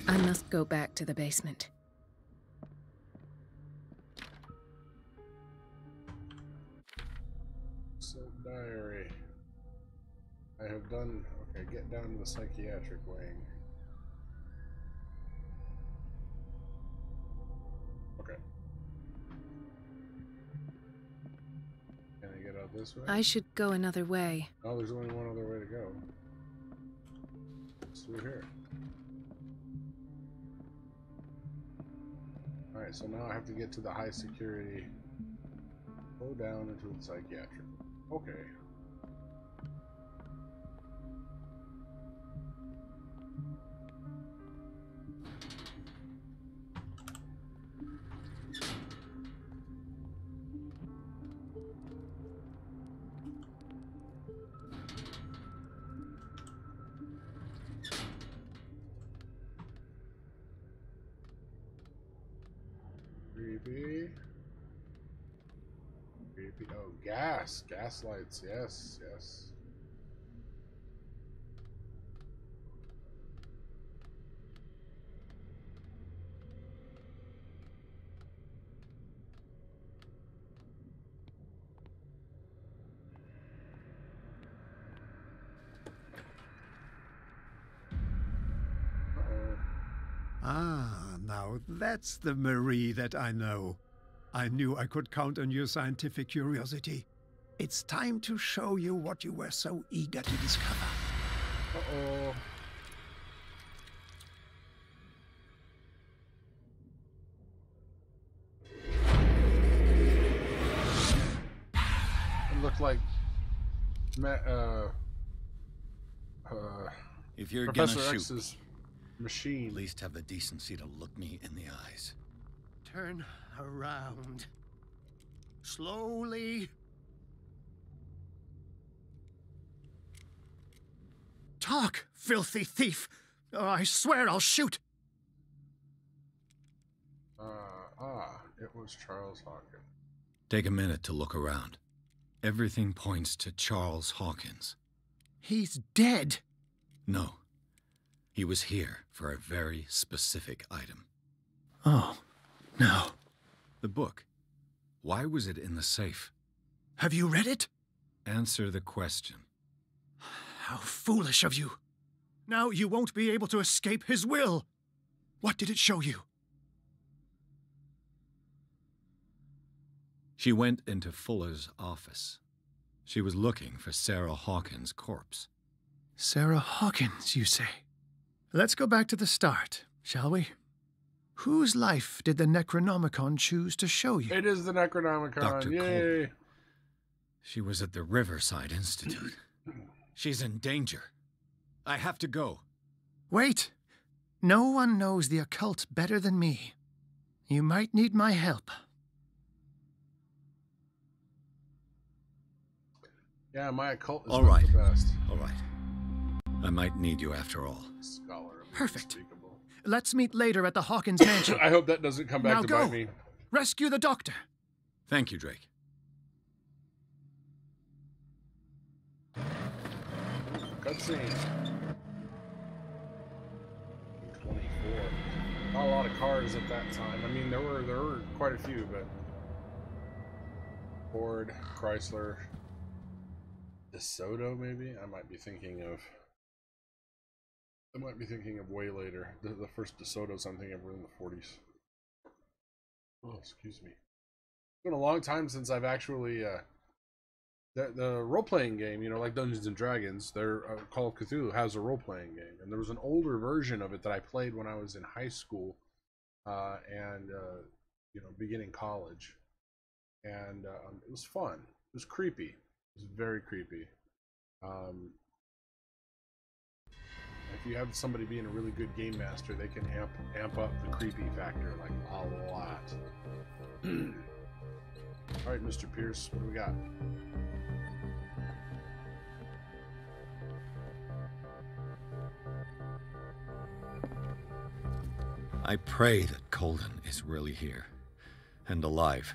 I must go back to the basement. So, diary. I have done... Okay, get down to the psychiatric wing. Okay. Can I get out this way? I should go another way. Oh, there's only one other way to go. It's through here. Alright, so now I have to get to the high security. Go down into the psychiatric. Okay. Creepy. Creepy. Oh, gas. Gas lights. Yes, yes. Ah, now that's the Marie that I know. I knew I could count on your scientific curiosity. It's time to show you what you were so eager to discover. Uh-oh. It looked like... if you're Professor gonna X's shoot, machine. at least have the decency to look me in the eyes. Turn around. Slowly. Talk, filthy thief! Oh, I swear I'll shoot! It was Charles Hawkins. Take a minute to look around. Everything points to Charles Hawkins. He's dead! No. He was here for a very specific item. Oh, no. The book. Why was it in the safe? Have you read it? Answer the question. How foolish of you. Now you won't be able to escape his will. What did it show you? She went into Fuller's office. She was looking for Sarah Hawkins' corpse. Sarah Hawkins, you say? Let's go back to the start, shall we? Whose life did the Necronomicon choose to show you? It is the Necronomicon. Dr. Yay! Cole. She was at the Riverside Institute. She's in danger. I have to go. Wait. No one knows the occult better than me. You might need my help. Yeah, my occult is All not right. the best. All right. I might need you after all. Scholar. Perfect. Let's meet later at the Hawkins mansion. I hope that doesn't come back now to go. bite me. Rescue the doctor. Thank you, Drake. Cutscene. 24. Not a lot of cars at that time. I mean, there were quite a few, but Ford, Chrysler, DeSoto, maybe. I might be thinking of way later. The first DeSotos I'm thinking of were in the 40s. Oh, excuse me. It's been a long time since I've actually the role-playing game, you know, like Dungeons and Dragons, their Call of Cthulhu has a role-playing game, and there was an older version of it that I played when I was in high school and you know, beginning college, and it was fun. It was creepy. It was very creepy. If you have somebody being a really good game master, they can amp up the creepy factor like a lot. All right, Mr. Pierce, what do we got? I pray that Colden is really here and alive.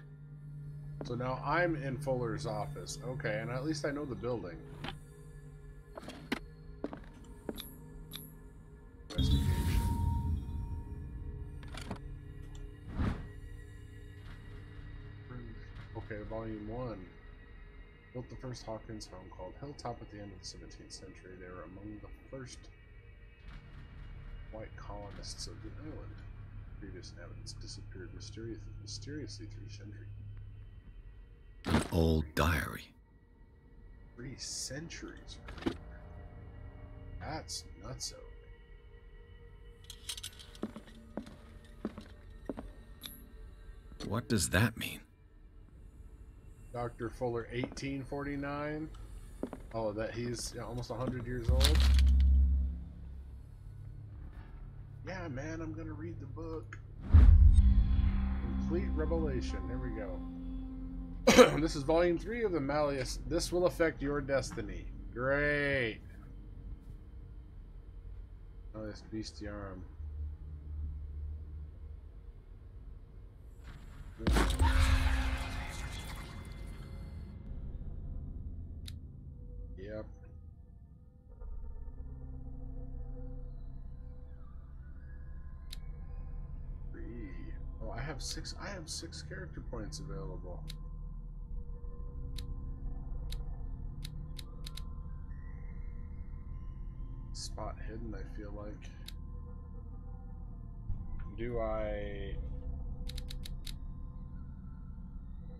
So now I'm in Fuller's office. Okay, and at least I know the building. Investigation. Okay, Volume 1. Built the first Hawkins home called Hilltop at the end of the 17th century. They were among the first white colonists of the island. Previous inhabitants disappeared mysteriously through centuries. An old diary. 3 centuries. That's nutso. What does that mean? Dr. Fuller, 1849. Oh, that he's almost 100 years old. Yeah, man, I'm gonna read the book. Complete Revelation. There we go. This is Volume 3 of the Malleus. This will affect your destiny. Great. Malleus Bestiarum. Yep. Oh, I have 6 character points available. Spot hidden, I feel like. Do I...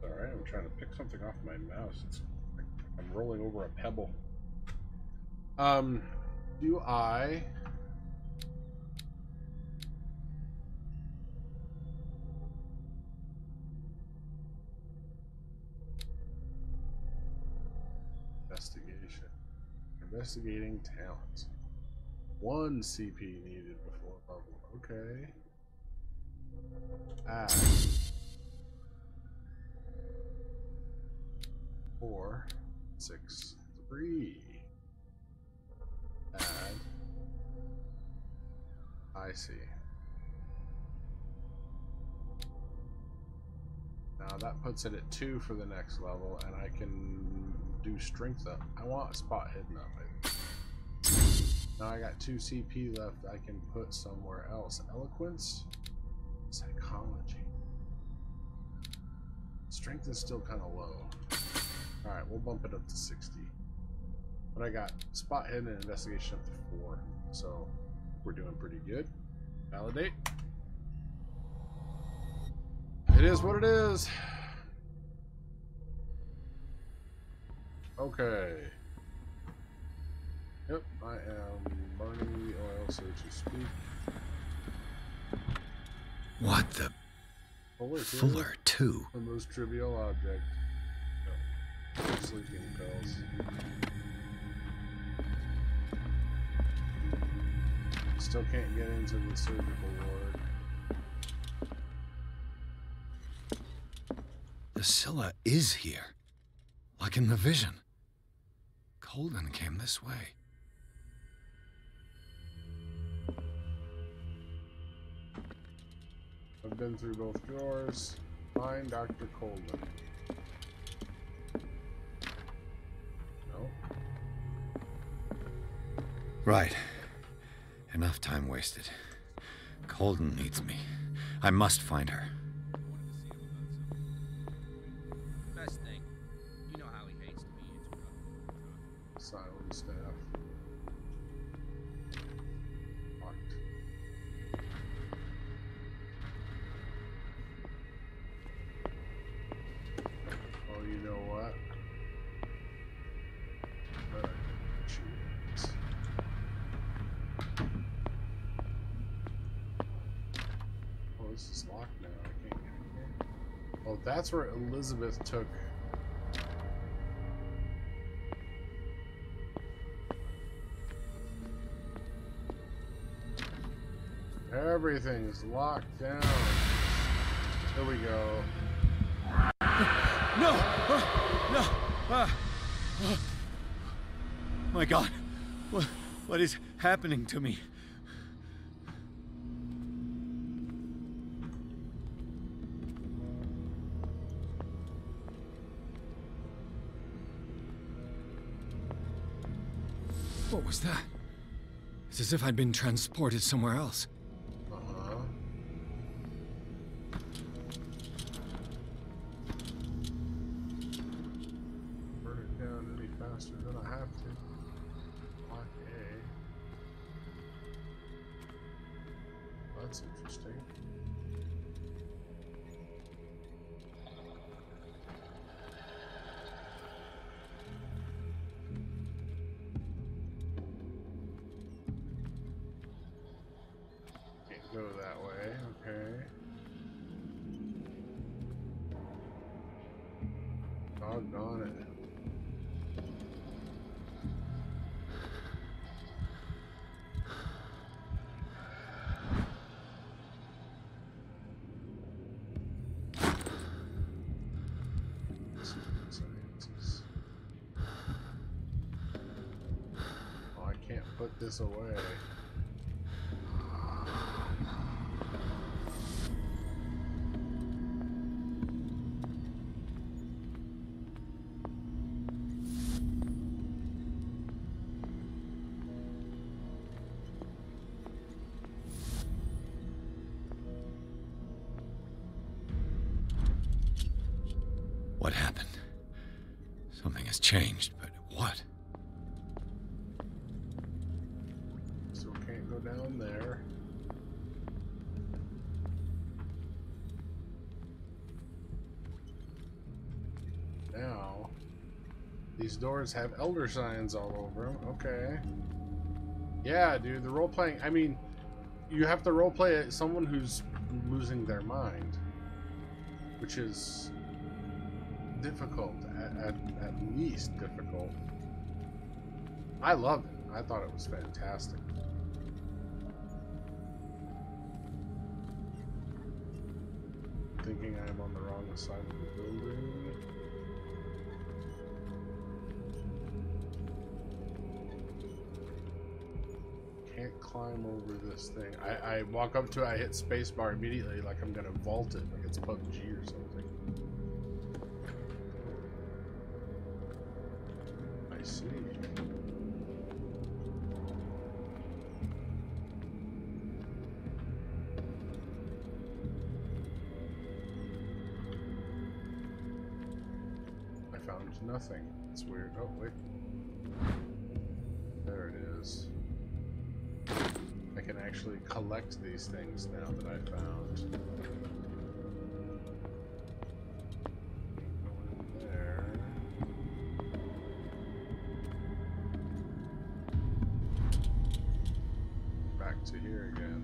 Alright, I'm trying to pick something off my mouse. It's like I'm rolling over a pebble. Do I... Investigating talents. 1 CP needed before level. Okay. Add 4, 6, 3. Add. I see. Now that puts it at 2 for the next level, and I can do strength up. I want spot hidden up. Now I got 2 CP left I can put somewhere else. Eloquence? Psychology. Strength is still kind of low. Alright, we'll bump it up to 60. But I got spot hidden and investigation up to 4. So we're doing pretty good. Validate. It is what it is. Okay. Yep, I am burning the oil, so to speak. What the? Fuller 2. The most trivial object. Oh, sleeping pills. Still can't get into the surgical ward. The Scylla is here. Like in the vision. Colden came this way. I've been through both drawers. Find Dr. Colden. No. Right. Enough time wasted. Colden needs me. I must find her. Best thing. You know how he hates to be interrupted. Silent staff. Locked. Oh, you know what? That's where Elizabeth took. Everything's locked down. Here we go. No! No! My God! What is happening to me? What was that? It's as if I'd been transported somewhere else. Burn it down any faster than I have to. Okay. That's interesting. Go that way, okay. Doggone it. Oh, I can't put this away. What happened? Something has changed, but what? Still can't go down there. Now, these doors have elder signs all over them. Okay. Yeah, dude, the role-playing, I mean, you have to role-play someone who's losing their mind, which is difficult, at least difficult. I loved it. I thought it was fantastic. Thinking I am on the wrong side of the building. Can't climb over this thing. I walk up to it, I hit spacebar immediately like I'm gonna vault it, like it's PUBG or something. I see. I found nothing. It's weird. Oh, wait. There it is. I can actually collect these things now that I found. There. Back to here again.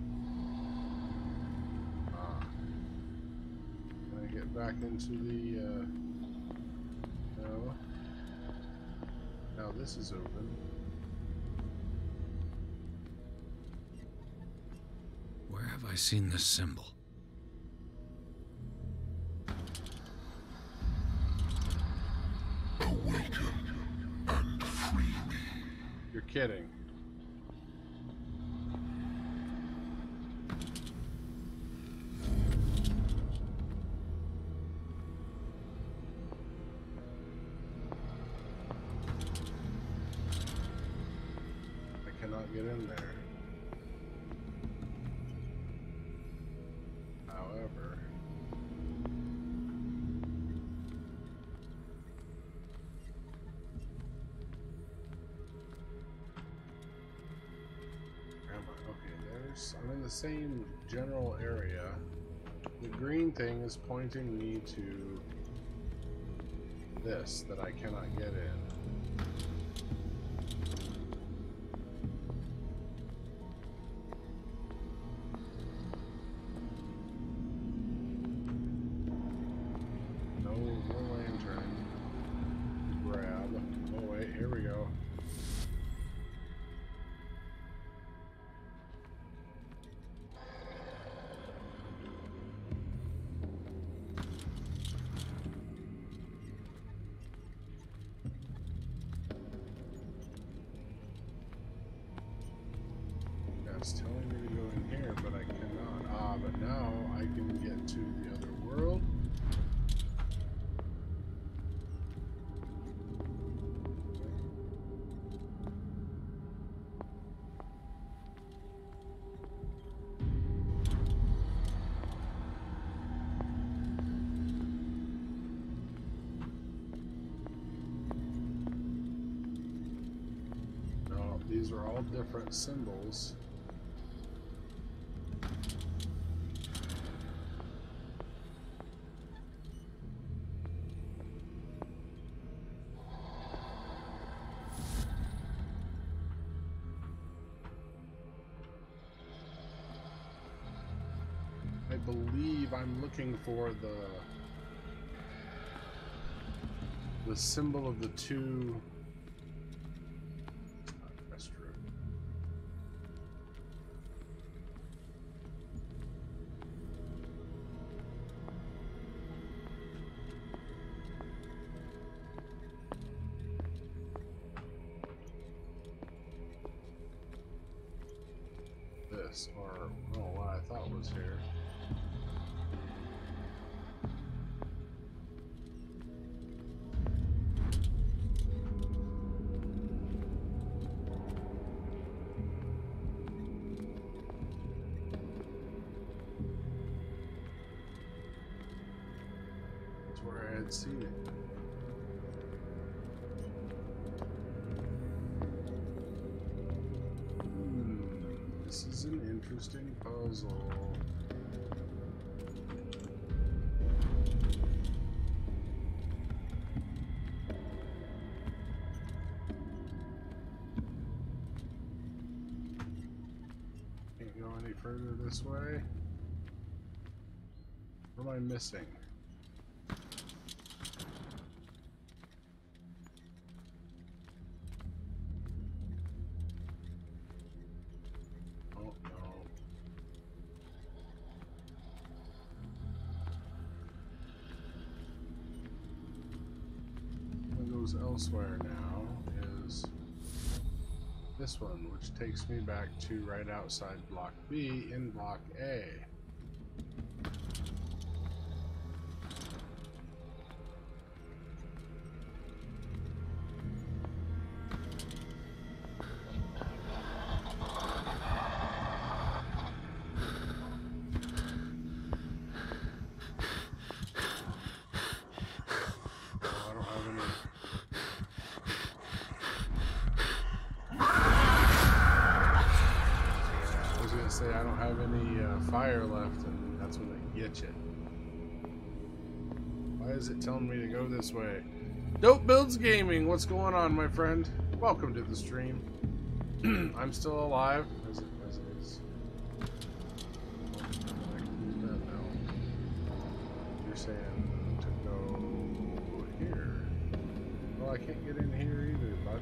Can I get back into the, no. Now this is open. Where have I seen this symbol? Awaken and free me. You're kidding. I cannot get in there. However, I'm in the same general area. The green thing is pointing me to this that I cannot get in. It's telling me to go in here, but I cannot. Ah, but now I can get to the other world. These are all different symbols. I believe I'm looking for the symbol of the two. Or what I thought was here. That's where I had seen it. This is an interesting puzzle. Can't go any further this way. What am I missing? Elsewhere now is this one, which takes me back to right outside Block B in Block A. I don't have any fire left, and that's when they get you. Why is it telling me to go this way? Dope Builds Gaming, what's going on, my friend? Welcome to the stream. I'm still alive, as it is. You're saying to go here. Well, I can't get in here either, bud.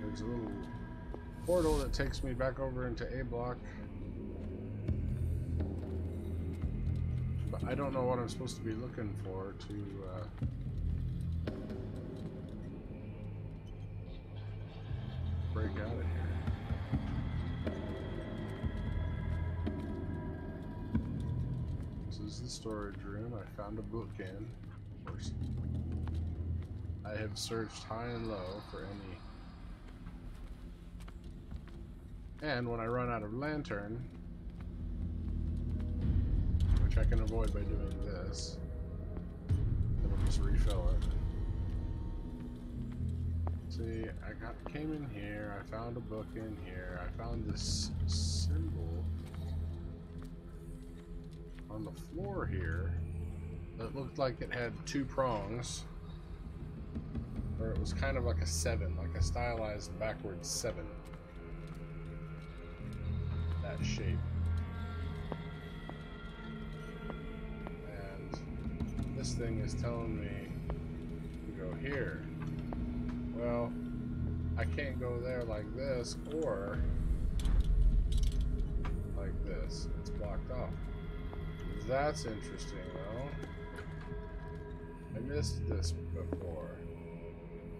There's a little portal that takes me back over into A block. But I don't know what I'm supposed to be looking for to break out of here. This is the storage room. I found a book in. Of course, I have searched high and low for any. And when I run out of lantern, which I can avoid by doing this, then I'll just refill it. See, I came in here, I found a book in here, I found this symbol on the floor here that looked like it had two prongs, or it was kind of like a 7, like a stylized backwards 7. That shape. And this thing is telling me to go here. Well, I can't go there like this or like this. It's blocked off. That's interesting though. I missed this before.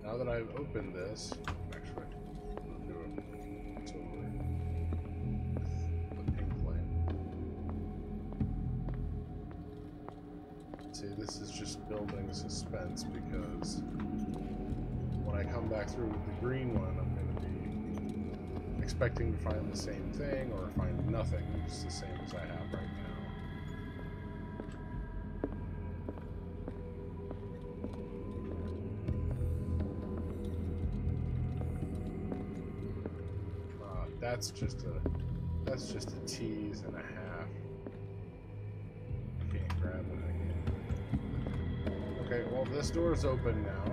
Now that I've opened this, actually, I'll do it. building suspense, because when I come back through with the green one, I'm going to be expecting to find the same thing or find nothing, just the same as I have right now. That's just a tease and a half. I can't grab it again. Okay, well this door is open now,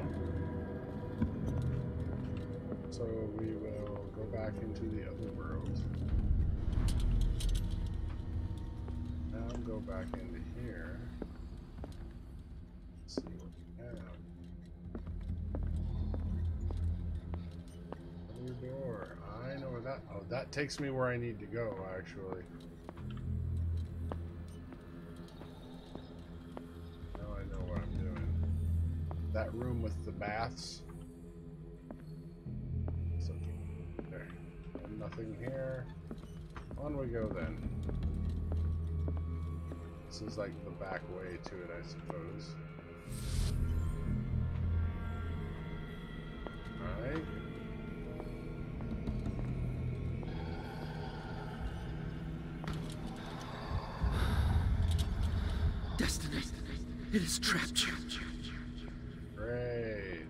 so we will go back into the other world. Now go back into here. Let's see what we have. Other door. I know where that. Oh, that takes me where I need to go, actually. Now I know what I'm doing. That room with the baths. So, there. And nothing here. On we go then. This is like the back way to it, I suppose. Alright. Destiny, it has trapped you. Great.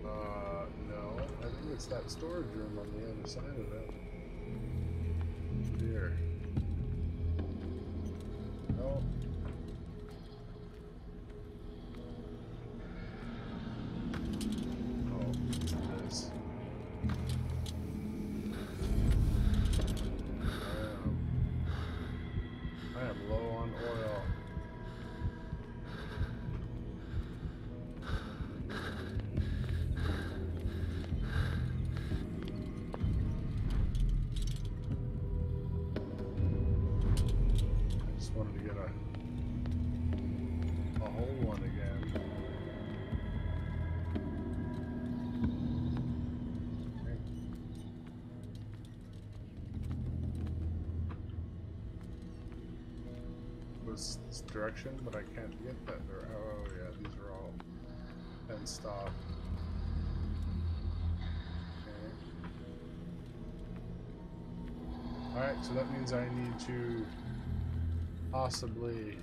No. I think it's that storage room on the other side of it. Here. No. Oh, this. I am low on oil. I just wanted to get a whole one again. This direction, but I can't get that. Oh yeah, these are all fenced off. Okay. Alright, so that means I need to possibly...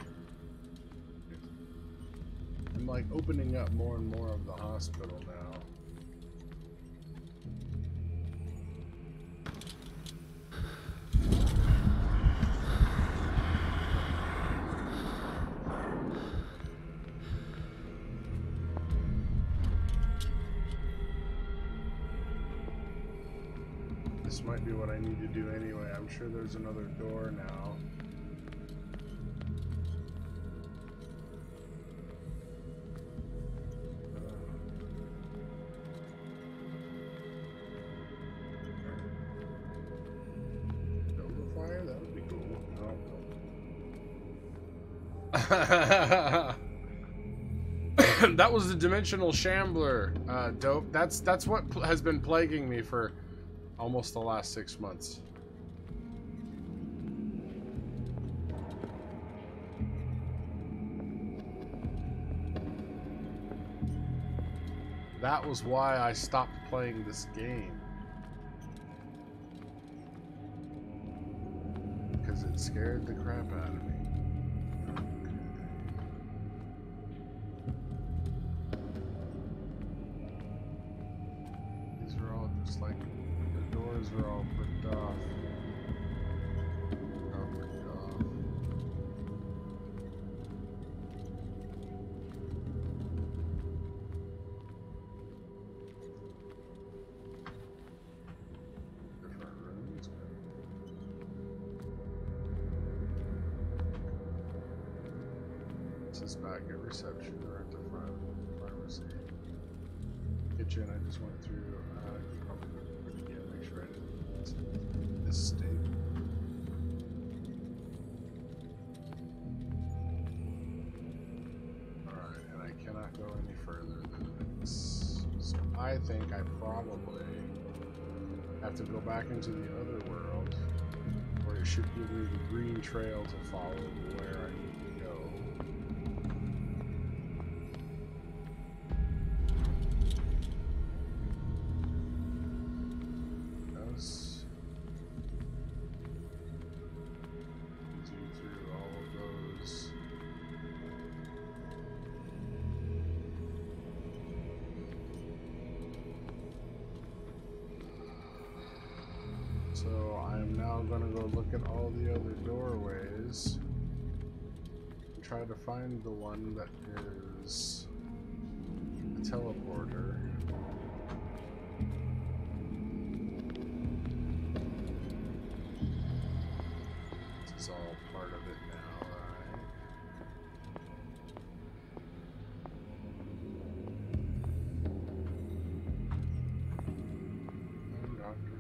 I'm like opening up more and more of the hospital now. This might be what I need to do anyway. I'm sure there's another door now. Fire? That would be cool. No. That was the dimensional shambler. Dope. That's what has been plaguing me for almost the last 6 months. That was why I stopped playing this game. Because it scared the crap out of me. These are all just like... doors are all bricked off. All bricked off. Different rooms. This is back at reception or at the front pharmacy. Kitchen, I just went through. Make sure I didn't this state. Alright, and I cannot go any further than this. So I think I probably have to go back into the other world. should give me the green trail to follow to where I need to go. Yes. Do through all of those. So I'm now going to go look at all the other doorways and try to find the one that is the teleporter. This is all part of it now, right? Doctor.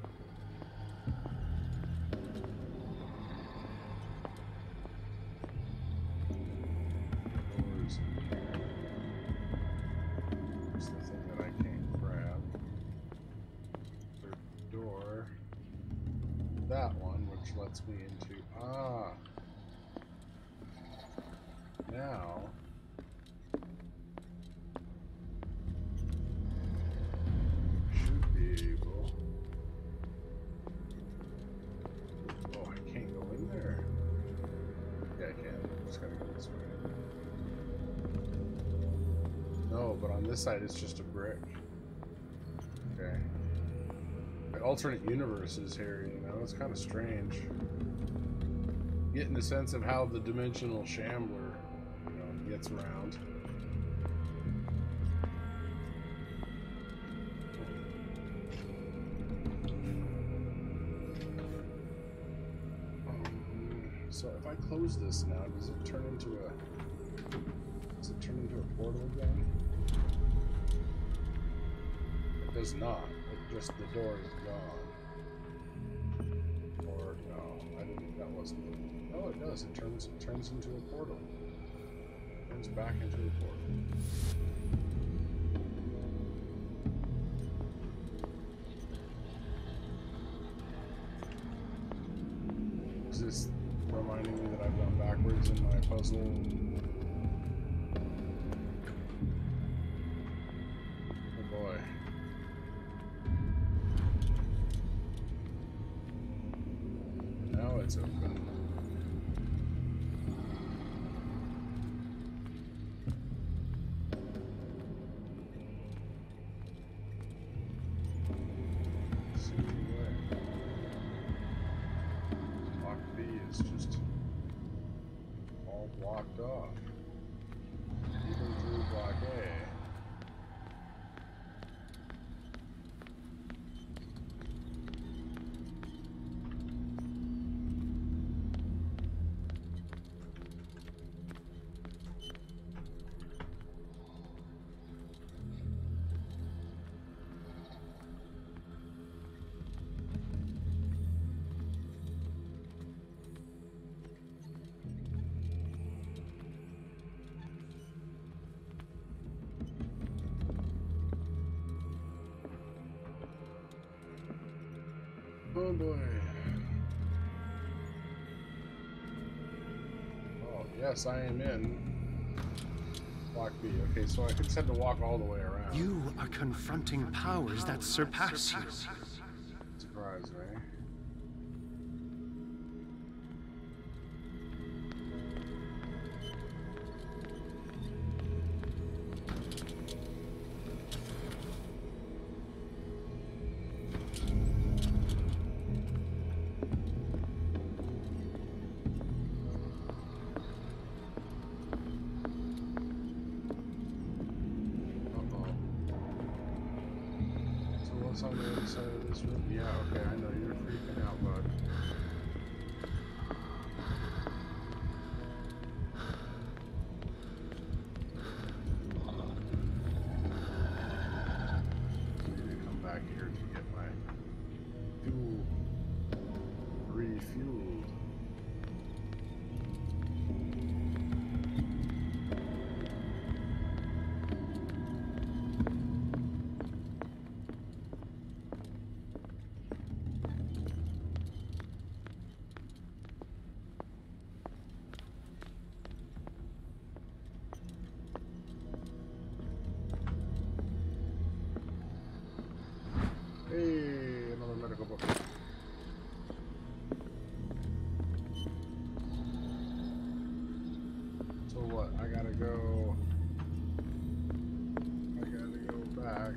Doors in here. It's the thing that I can't grab. Third door. That one, which lets me into. Ah! Now. Should be able. Oh, I can't go in there. Yeah, I can. I'm just gotta go this way. No, but on this side it's just a brick. Okay. The alternate universes here, you know, it's kind of strange. Getting the sense of how the dimensional shambler, you know, gets around. So if I close this now, does it turn into a portal again? It does not. It just, the door is gone. Or no, I didn't. That wasn't it. Oh, it does. It turns into a portal. It turns back into a portal. Is this reminding me that I've gone backwards in my puzzle? Oh boy. Now it's open. Blocked off. Even through block A. Oh boy. Oh, yes, I am in block B. Okay, so I just had to walk all the way around. You are confronting powers that surpass you. Surprise me. On the other side of this room? Yeah, okay, I know you're freaking out, bud. I need to come back here to get my fuel refueled. So what? I gotta go back.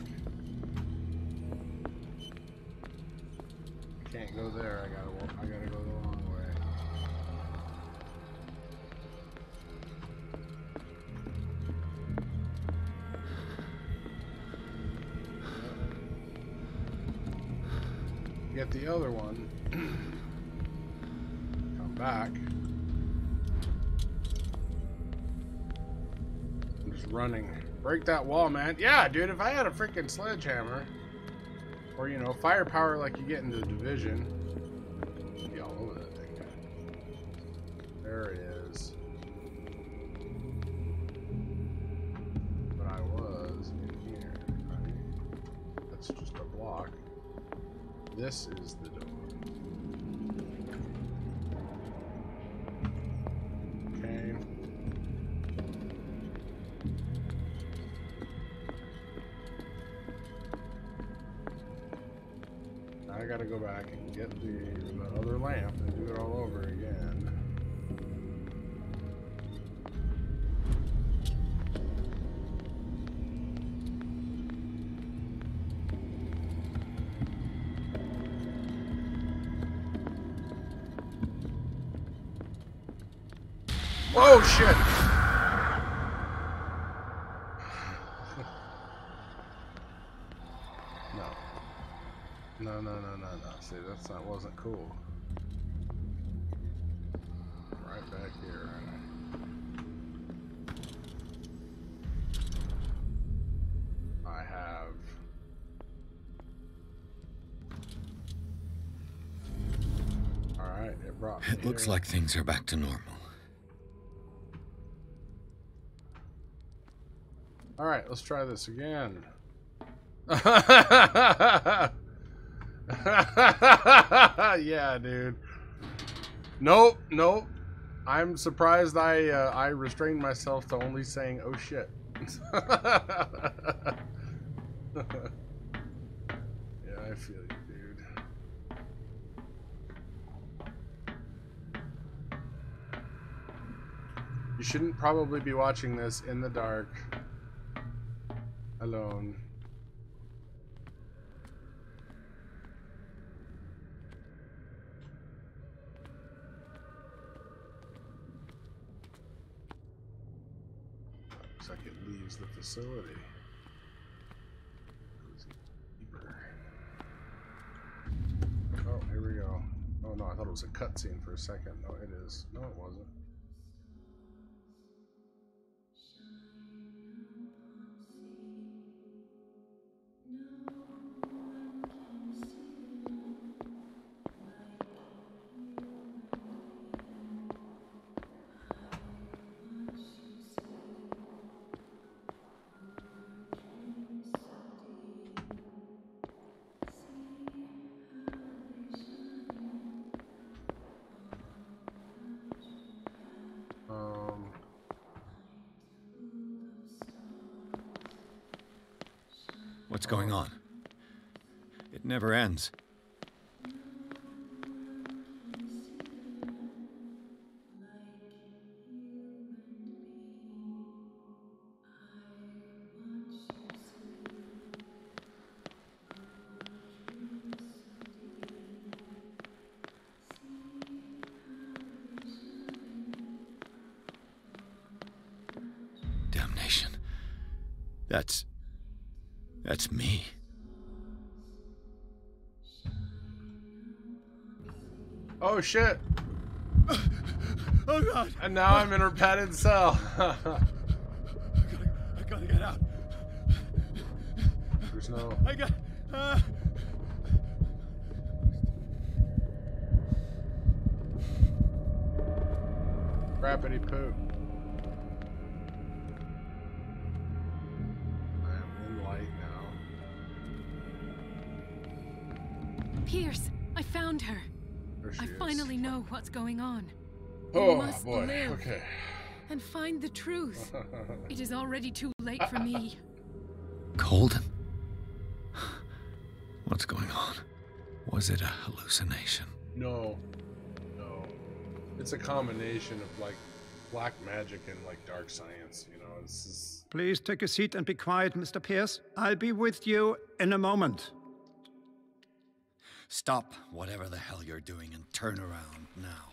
I can't go there. I gotta go the long way. Get the other one. Come back. I'm just running. Break that wall, man. Yeah, dude, if I had a freaking sledgehammer, or, you know, firepower like you get in the Division, I'd be all over that thing. There he is. But I was in here, right? That's just a block. This is the door. Okay. I gotta go back and get the other lamp and do it all over again. Oh shit! No. See, that wasn't cool. Right back here, I have. All right, it brought me It looks here. like things are back to normal. All right, let's try this again. Yeah, dude. Nope. I'm surprised I restrained myself to only saying "oh shit." Yeah, I feel you, dude. You shouldn't probably be watching this in the dark, alone. Looks like it leaves the facility. Oh, here we go. Oh no, I thought it was a cutscene for a second. No, it is. No, it wasn't. What's going on? It never ends. Damnation. That's me. Oh shit! Oh god! And now I'm in her padded cell. I gotta get out. There's no. I got. Crappity poo. I am in light now. Pierce, I found her. There she I is. finally know what's going on. Oh, You must boy. live Okay. and find the truth. It is already too late for me. Colden? What's going on? Was it a hallucination? No. It's a combination of like black magic and like dark science, you know. This is... Please take a seat and be quiet, Mr. Pierce. I'll be with you in a moment. Stop whatever the hell you're doing and turn around now.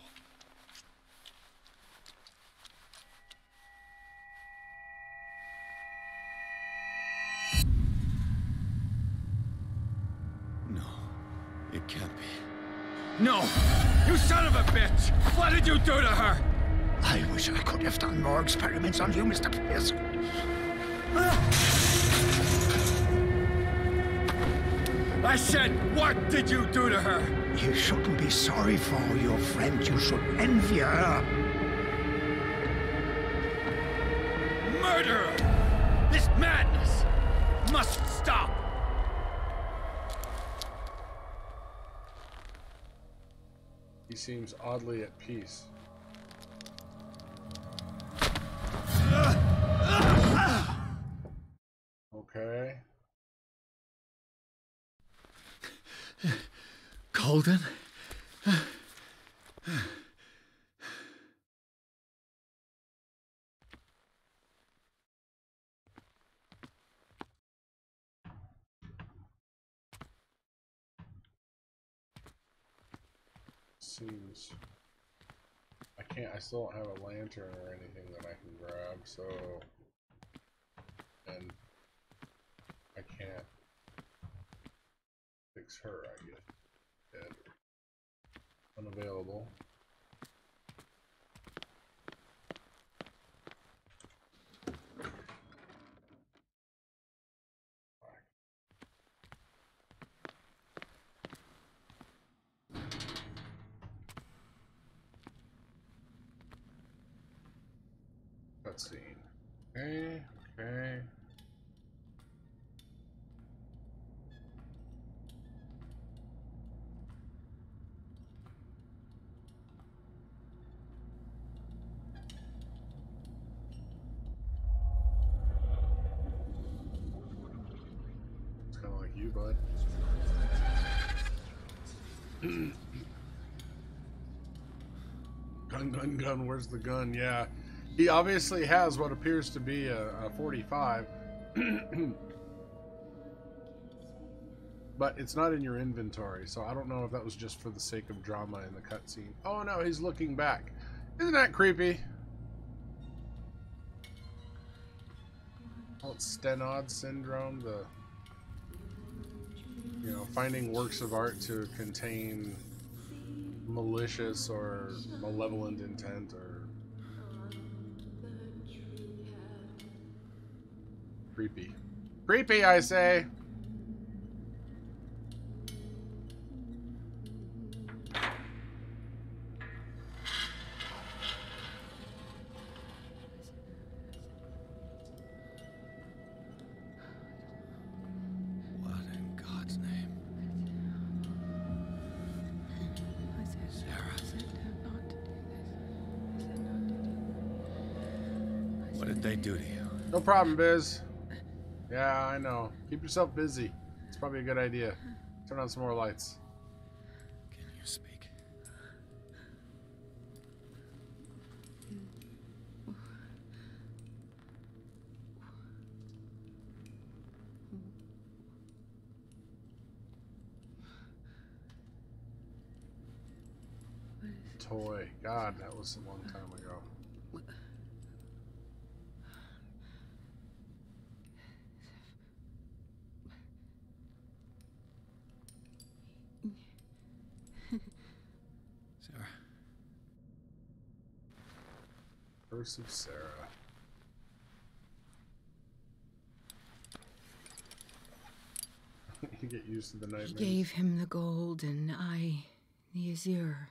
No, it can't be. No! You son of a bitch! What did you do to her? I wish I could have done more experiments on you, Mr. Pierce. I said, what did you do to her? You shouldn't be sorry for your friend. You should envy her. Murderer! This madness must stop! He seems oddly at peace. Okay. Golden? Seems... I still don't have a lantern or anything that I can grab, so... And... I can't... fix her, I guess. Dead. Unavailable. Cutscene. Okay, okay. It's kind of like you, bud. Gun, where's the gun? Yeah. He obviously has what appears to be a 45. But it's not in your inventory, so I don't know if that was just for the sake of drama in the cutscene. Oh no, he's looking back. Isn't that creepy? Oh, it's Stenod syndrome, the... You know, finding works of art to contain malicious or malevolent intent or... Creepy. Creepy, I say! What in God's name? Sarah. What did they do to you? No problem, Biz. Yeah, I know. Keep yourself busy. It's probably a good idea. Turn on some more lights. Can you speak? Toy. God, that was a long time ago. Sarah. Curse of Sarah. You get used to the nightmares. He gave him the gold and I, the azure.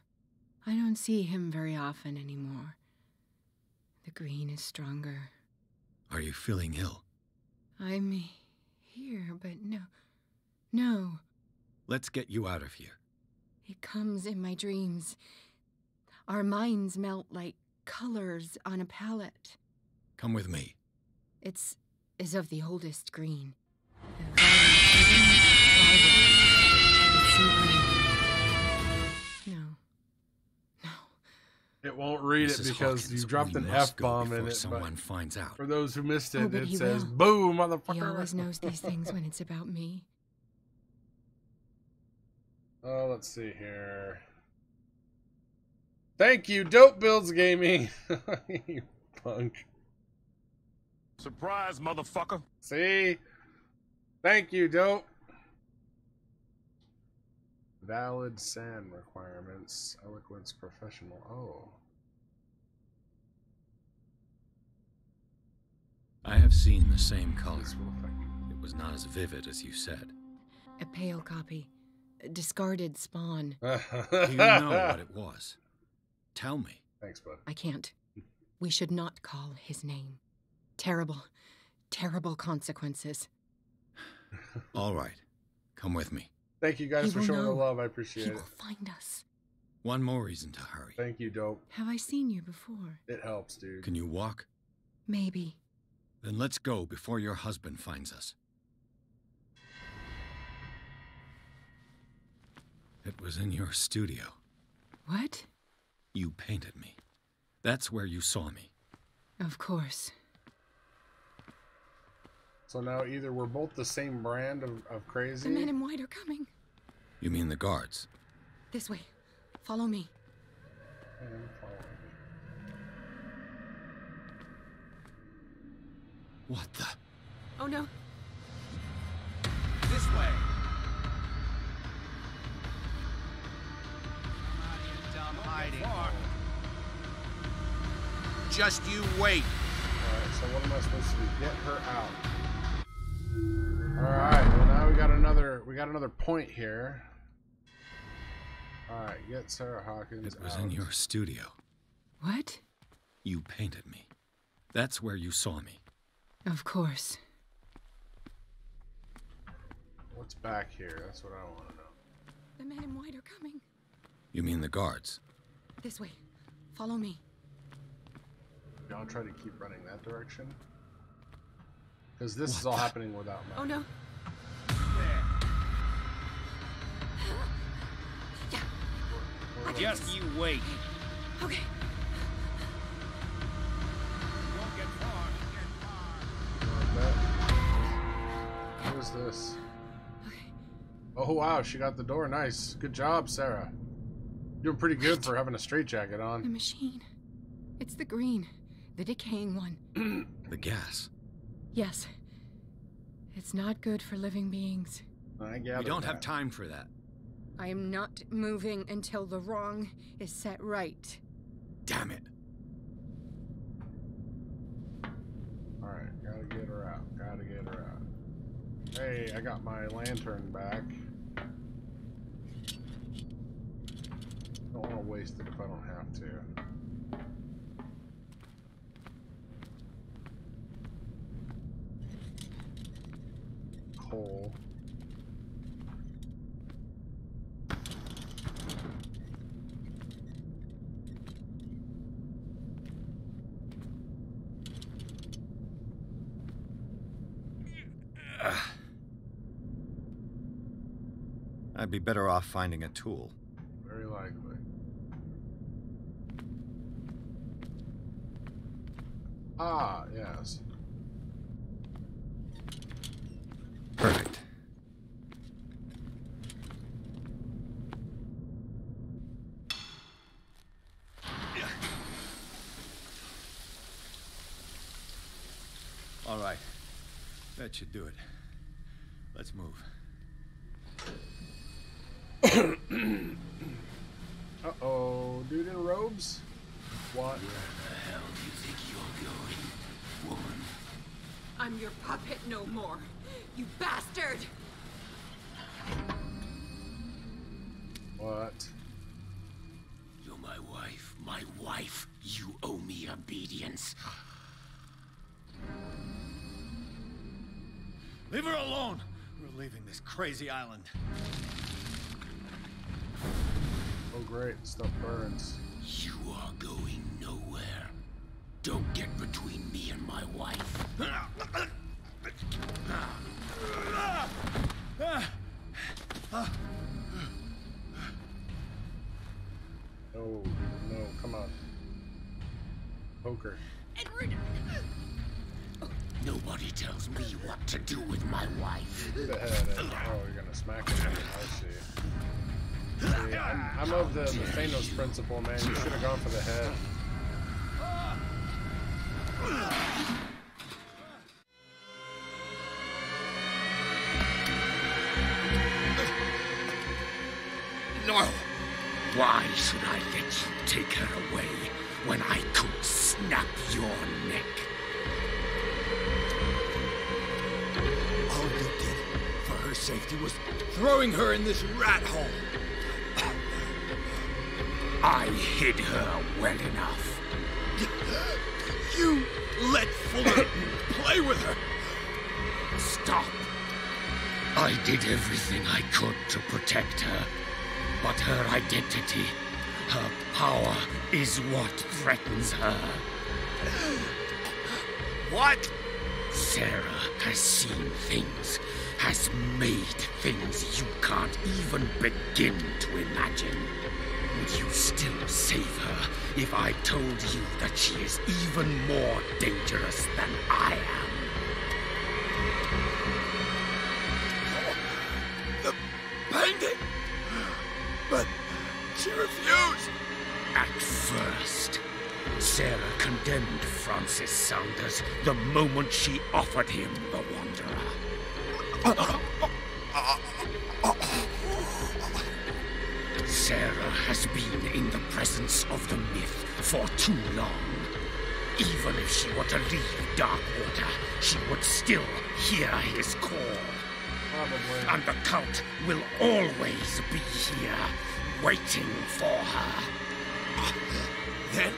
I don't see him very often anymore. The green is stronger. Are you feeling ill? I'm here, but no. Let's get you out of here. It comes in my dreams. Our minds melt like colors on a palette. Come with me. It's as of the oldest green. It won't read it because you dropped an F-bomb in it. Someone finds out. For those who missed it, but it he says, will. "Boo, motherfucker." He always knows these things when it's about me. Oh, let's see here. Thank you, Dope Builds Gaming. You punk. Surprise, motherfucker. See? Thank you, Dope. Valid SAN requirements. Eloquence professional. Oh. I have seen the same color. It was not as vivid as you said. A pale copy. A discarded spawn. Do you know what it was? Tell me. Thanks, bud. I can't. We should not call his name. Terrible, terrible consequences. All right. Come with me. Thank you guys for showing the love. I appreciate it. He will find us. One more reason to hurry. Thank you, Dope. Have I seen you before? It helps, dude. Can you walk? Maybe. Then let's go before your husband finds us. It was in your studio. What? You painted me. That's where you saw me. Of course. So now either we're both the same brand of crazy. The men in white are coming. You mean the guards? This way. Follow me. What the? Oh no. This way. Hiding. Just you wait. Alright, so what am I supposed to do? Get her out. Alright, well now we got another point here. Alright, get Sarah Hawkins It was out. in your studio. What? You painted me. That's where you saw me. Of course. What's back here? That's what I want to know. The men in white are coming. You mean the guards? This way. Follow me. Y'all try to keep running that direction? Because this is all happening without me. Oh no. Just you wait. Okay. Won't get far. What is this? Oh wow, she got the door. Nice. Good job, Sarah. Doing pretty good for having a straitjacket The on. machine. It's the green. The decaying one. The gas. Yes. It's not good for living beings. I gather We don't that. have time for that. I am not moving until the wrong is set right. Damn it. Alright, gotta get her out. Gotta get her out. Hey, I got my lantern back. Don't want to waste it if I don't have to. Coal. I'd be better off finding a tool. Very likely. Ah, yes. Perfect. All right. That should do it. Let's move. Uh-oh, dude in robes? What? Where the hell do you think you're going, woman? I'm your puppet no more, you bastard! What? You're my wife. My wife. You owe me obedience. Leave her alone! We're leaving this crazy island. Oh great, stuff burns. You are going nowhere. Don't get between me and my wife. No, no, come on. poker. Nobody tells me what to do with my wife. The head. Oh, you're gonna smack him. I see. See, I'm of the Thanos principle, man. You should have gone for the head. No! Why should I let you take her away when I could snap your neck? All you did for her safety was throwing her in this rat hole. I hid her well enough. You let Fuller play with her. Stop. I did everything I could to protect her. But her identity, her power, is what threatens her. What? Sarah has seen things, has made things you can't even begin to imagine. Would you still save her if I told you that she is even more dangerous than I am? The painting! But she refused. At first, Sarah condemned Francis Saunders the moment she offered him the Wanderer. Sarah has been in the presence of the myth for too long. Even if she were to leave Darkwater, she would still hear his call. Probably. And the cult will always be here, waiting for her. Then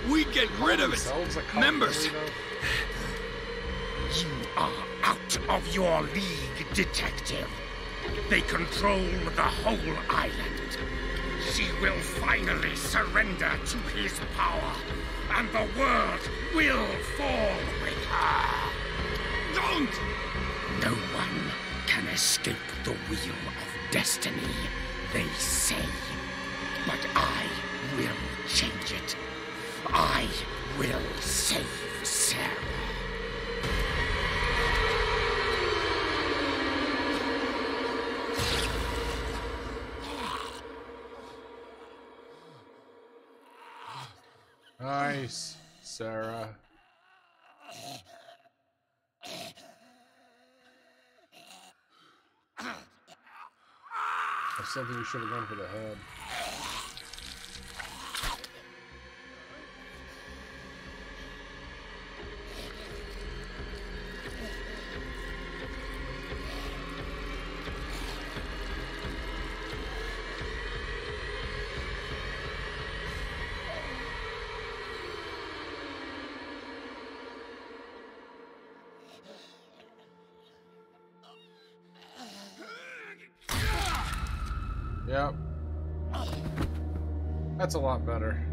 we get rid of its members. You are out of your league, detective. They control the whole island. She will finally surrender to his power, and the world will fall with her. Don't! No one can escape the wheel of destiny, they say. But I will change it. I will save Sarah. Nice, Sarah. I still think you should have gone for the head. Yep. That's a lot better.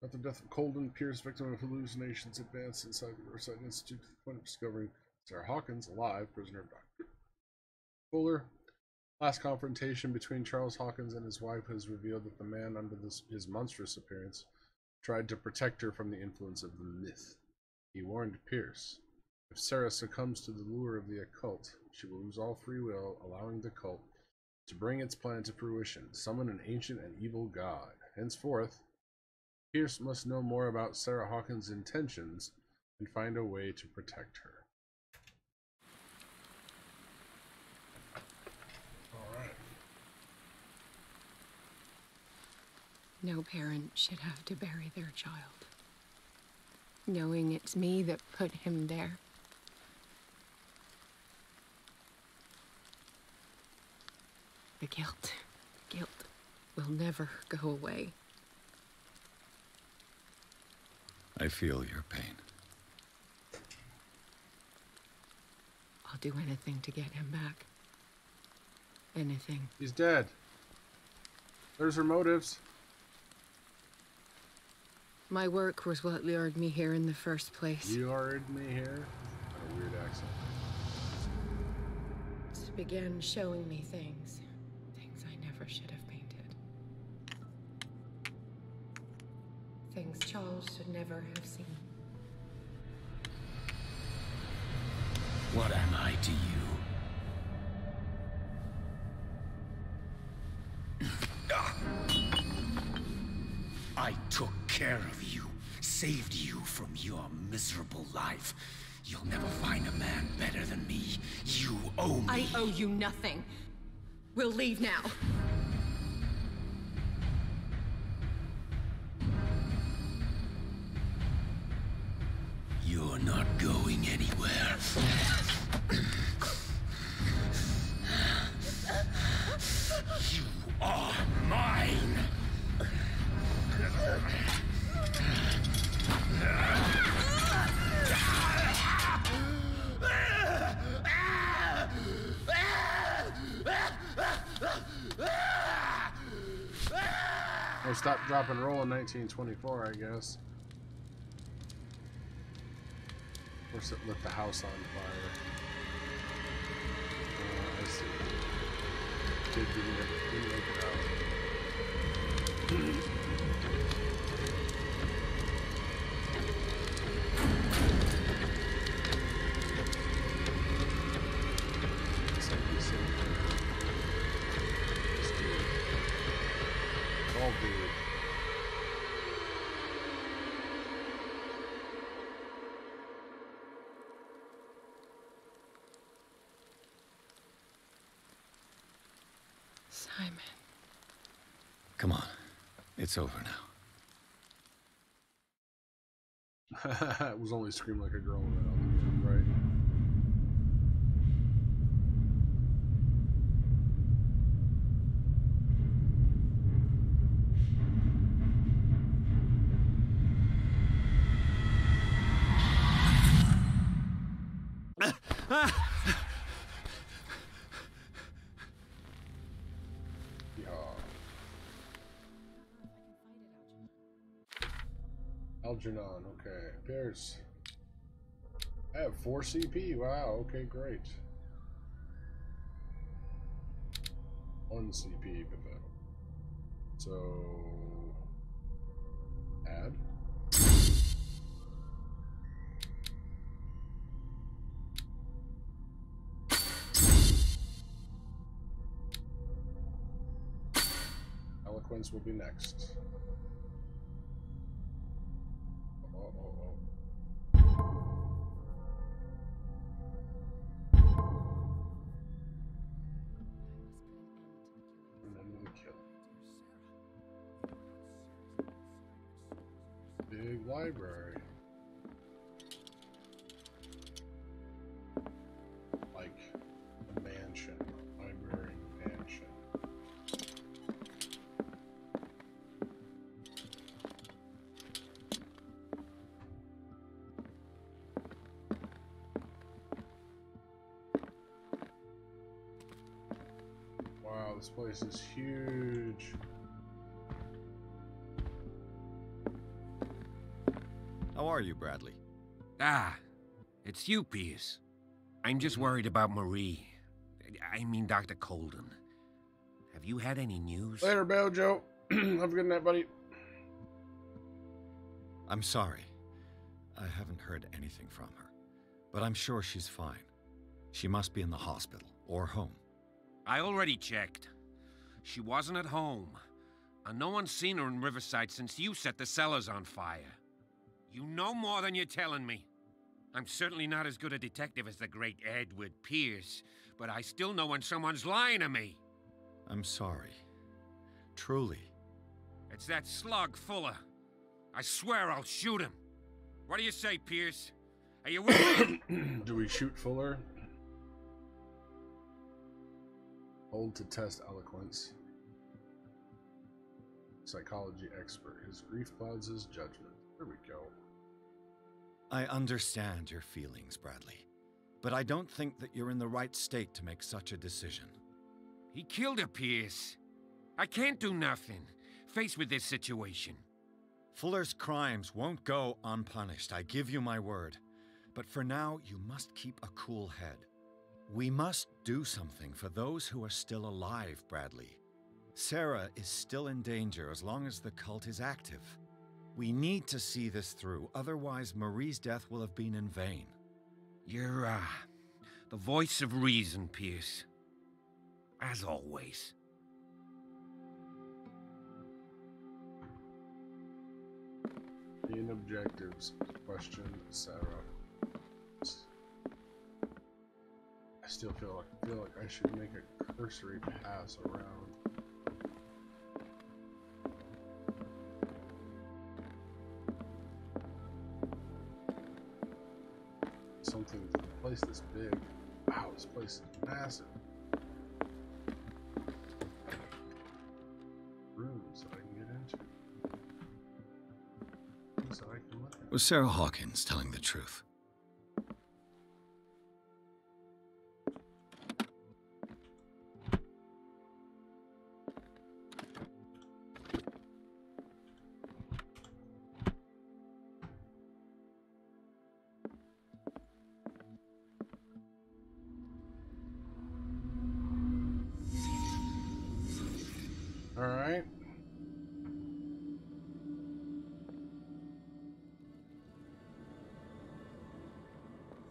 After the death of Colden, Pierce, victim of hallucinations, advanced inside the Riverside Institute to the point of discovering Sarah Hawkins, alive, prisoner of Dr. Fuller. Last confrontation between Charles Hawkins and his wife has revealed that the man under his monstrous appearance tried to protect her from the influence of the myth. He warned Pierce, if Sarah succumbs to the lure of the occult, she will lose all free will, allowing the cult to bring its plan to fruition, summon an ancient and evil god. Henceforth, Pierce must know more about Sarah Hawkins' intentions and find a way to protect her. Alright. No parent should have to bury their child, knowing it's me that put him there. The guilt will never go away. I feel your pain. I'll do anything to get him back. Anything. He's dead. There's her motives. My work was what lured me here in the first place. You lured me here? What a weird accent. It began showing me things. Things I never should have painted. Things Charles should never have seen. What am I to you? I took care of you, saved you from your miserable life. You'll never find a man better than me. You owe me. I owe you nothing. We'll leave now. You're not going anywhere. You are mine. Oh, stop, drop, and roll in 1924, I guess. Of course, it lit the house on fire. I see. Kid didn't make it out. All dude. Simon. Come on. It's over now. It was only Scream Like a Girl in that other room, right? Algernon, okay. Pierce. I have 4 CP. Wow, okay, great. 1 CP, but then. So. Add. Eloquence will be next. Big library. Like a mansion. Library mansion. Wow, this place is huge. How are you, Bradley? Ah, it's you, Pierce. I'm just worried about Marie. I mean, Dr. Colden. Have you had any news? Later, Bojo. Have a good night, buddy. I'm sorry. I haven't heard anything from her. But I'm sure she's fine. She must be in the hospital or home. I already checked. She wasn't at home. And no one's seen her in Riverside since you set the cellars on fire. You know more than you're telling me. I'm certainly not as good a detective as the great Edward Pierce, but I still know when someone's lying to me. I'm sorry. Truly. It's that slug, Fuller. I swear I'll shoot him. What do you say, Pierce? Are you with me? Do we shoot Fuller? Hold to test eloquence. Psychology expert. His grief clouds his judgment. There we go. I understand your feelings, Bradley. but I don't think that you're in the right state to make such a decision. He killed her, Pierce. I can't do nothing, faced with this situation. Fuller's crimes won't go unpunished, I give you my word. But for now, you must keep a cool head. We must do something for those who are still alive, Bradley. Sarah is still in danger as long as the cult is active. We need to see this through, otherwise Marie's death will have been in vain. You're, the voice of reason, Pierce. As always. Main objectives. Question Sarah. I still feel like I should make a cursory pass around. Something to a place this big. Wow, this place is massive. Rooms that I can get into. Things that I can look at. Was Sarah Hawkins telling the truth? Alright.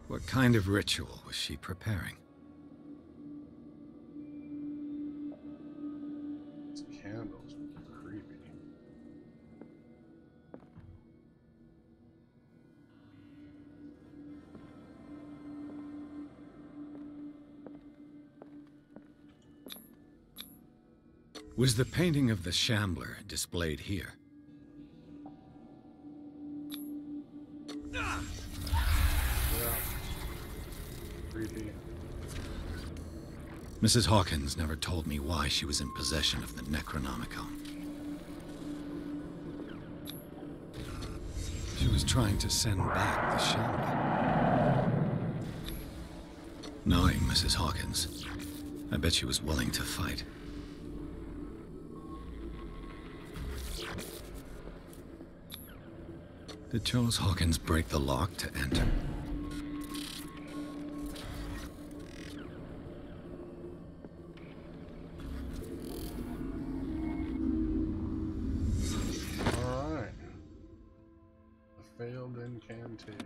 What kind of ritual was she preparing? These candles are creepy. Was the painting of the Shambler displayed here? Yeah. Creepy. Mrs. Hawkins never told me why she was in possession of the Necronomicon. She was trying to send back the Shambler. Knowing Mrs. Hawkins, I bet she was willing to fight. Did Charles Hawkins break the lock to enter? Alright. A failed incantation.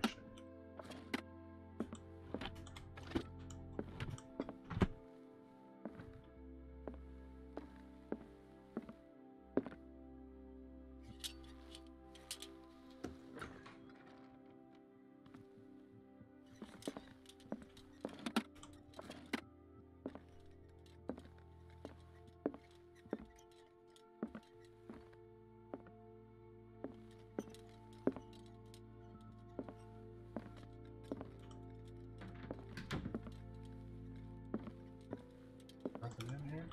Nothing in here?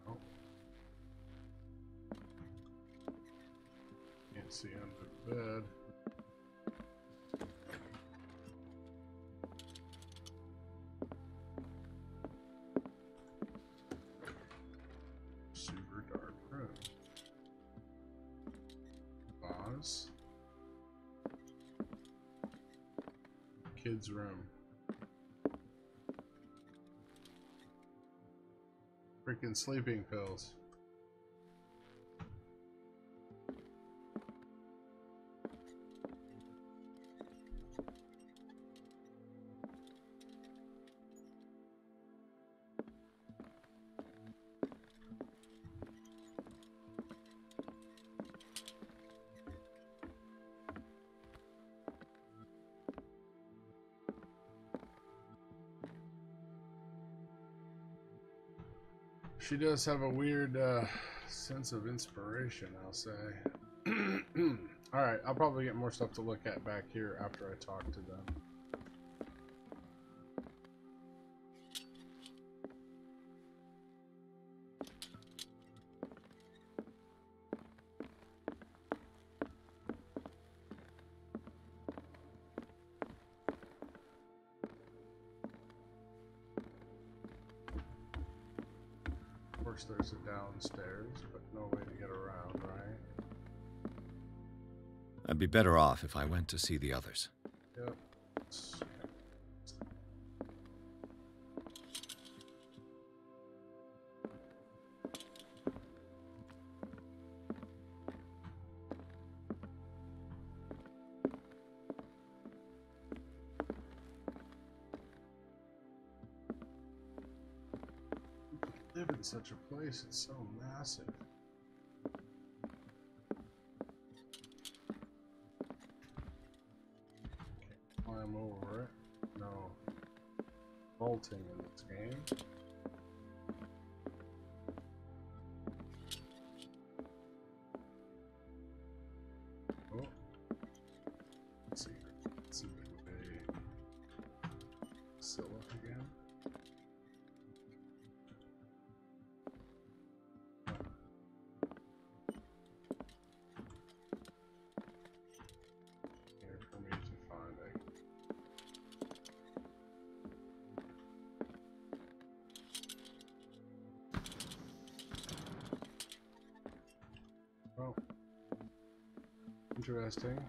Oh. Can't see under the bed. Super dark room. Vase. Kids' room. Freaking sleeping pills. She does have a weird sense of inspiration, I'll say. Alright, I'll probably get more stuff to look at back here after I talk to them. course, there's a downstairs, but no way to get around, right? I'd be better off if I went to see the others. Yep. Live in such a place, it's so massive. Can't climb over it. No vaulting in this game. Oh. Let's see. Let's see if they Scylla again. Interesting.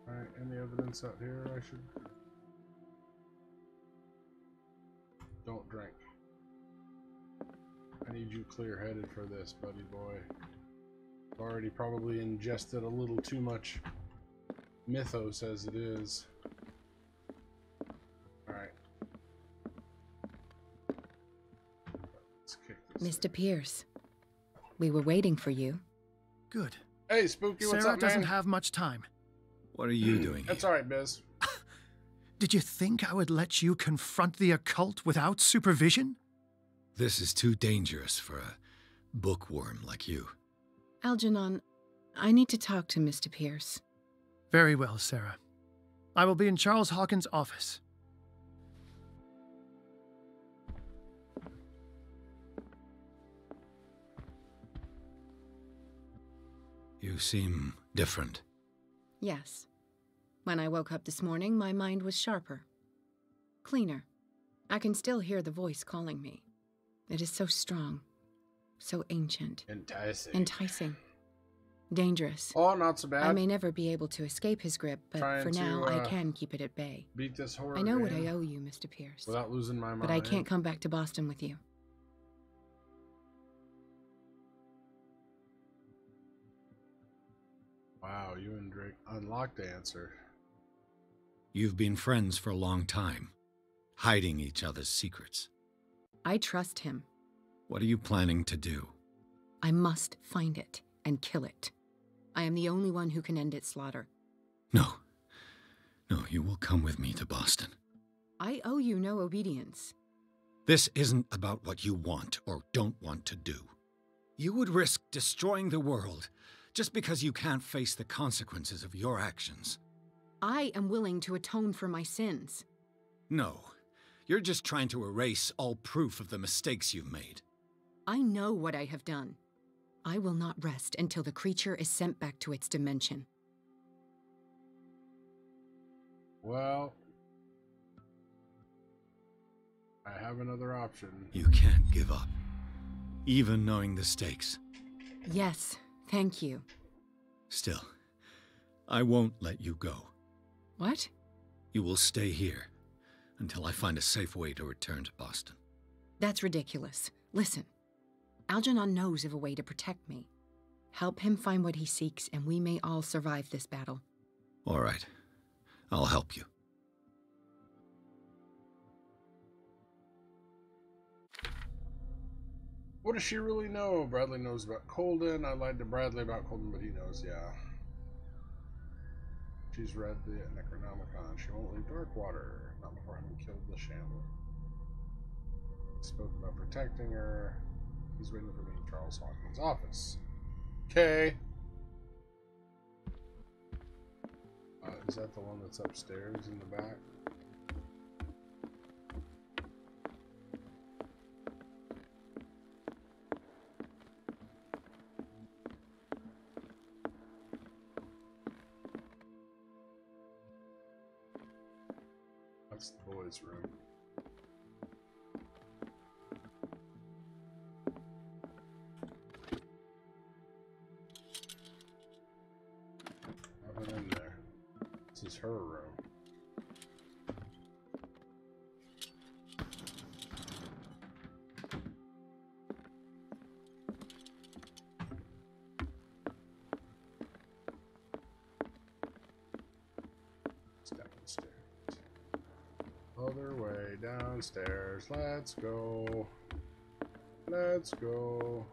Alright, any evidence out here I should... Don't drink. I need you clear-headed for this, buddy boy. Already probably ingested a little too much mythos as it is. Alright. Let's kick this. Mr. Pierce, we were waiting for you. Good. Hey, Spooky, what's Sarah up, man? doesn't have much time. What are you doing That's alright, Biz. Did you think I would let you confront the occult without supervision? This is too dangerous for a bookworm like you. Algernon, I need to talk to Mr. Pierce. Very well, Sarah. I will be in Charles Hawkins' office. You seem different. Yes. When I woke up this morning, my mind was sharper. Cleaner. I can still hear the voice calling me. It is so strong. So ancient. Enticing. Enticing. Dangerous. Oh, not so bad. I may never be able to escape his grip, but for now, I can keep it at bay. Beat this horror I know game what I owe you, Mr. Pierce. without losing my mind. But I can't come back to Boston with you. Wow, you and Drake unlocked the answer. You've been friends for a long time, hiding each other's secrets. I trust him. What are you planning to do? I must find it and kill it. I am the only one who can end its slaughter. No. No, you will come with me to Boston. I owe you no obedience. This isn't about what you want or don't want to do. You would risk destroying the world just because you can't face the consequences of your actions. I am willing to atone for my sins. No, you're just trying to erase all proof of the mistakes you've made. I know what I have done. I will not rest until the creature is sent back to its dimension. Well, I have another option. You can't give up, even knowing the stakes. Yes, thank you. Still, I won't let you go. What? You will stay here until I find a safe way to return to Boston. That's ridiculous. Listen, Algernon knows of a way to protect me. Help him find what he seeks, and we may all survive this battle. All right. I'll help you. What does she really know? Bradley knows about Colden. I lied to Bradley about Colden, but he knows, yeah. She's read the Necronomicon. She won't leave Darkwater. Not before having killed the Shambler. He spoke about protecting her. He's waiting for me in Charles Hawkins' office. Okay. Is that the one that's upstairs in the back? It's the boys' room. Nothing in there. This is her room. Other way downstairs. Let's go. Let's go.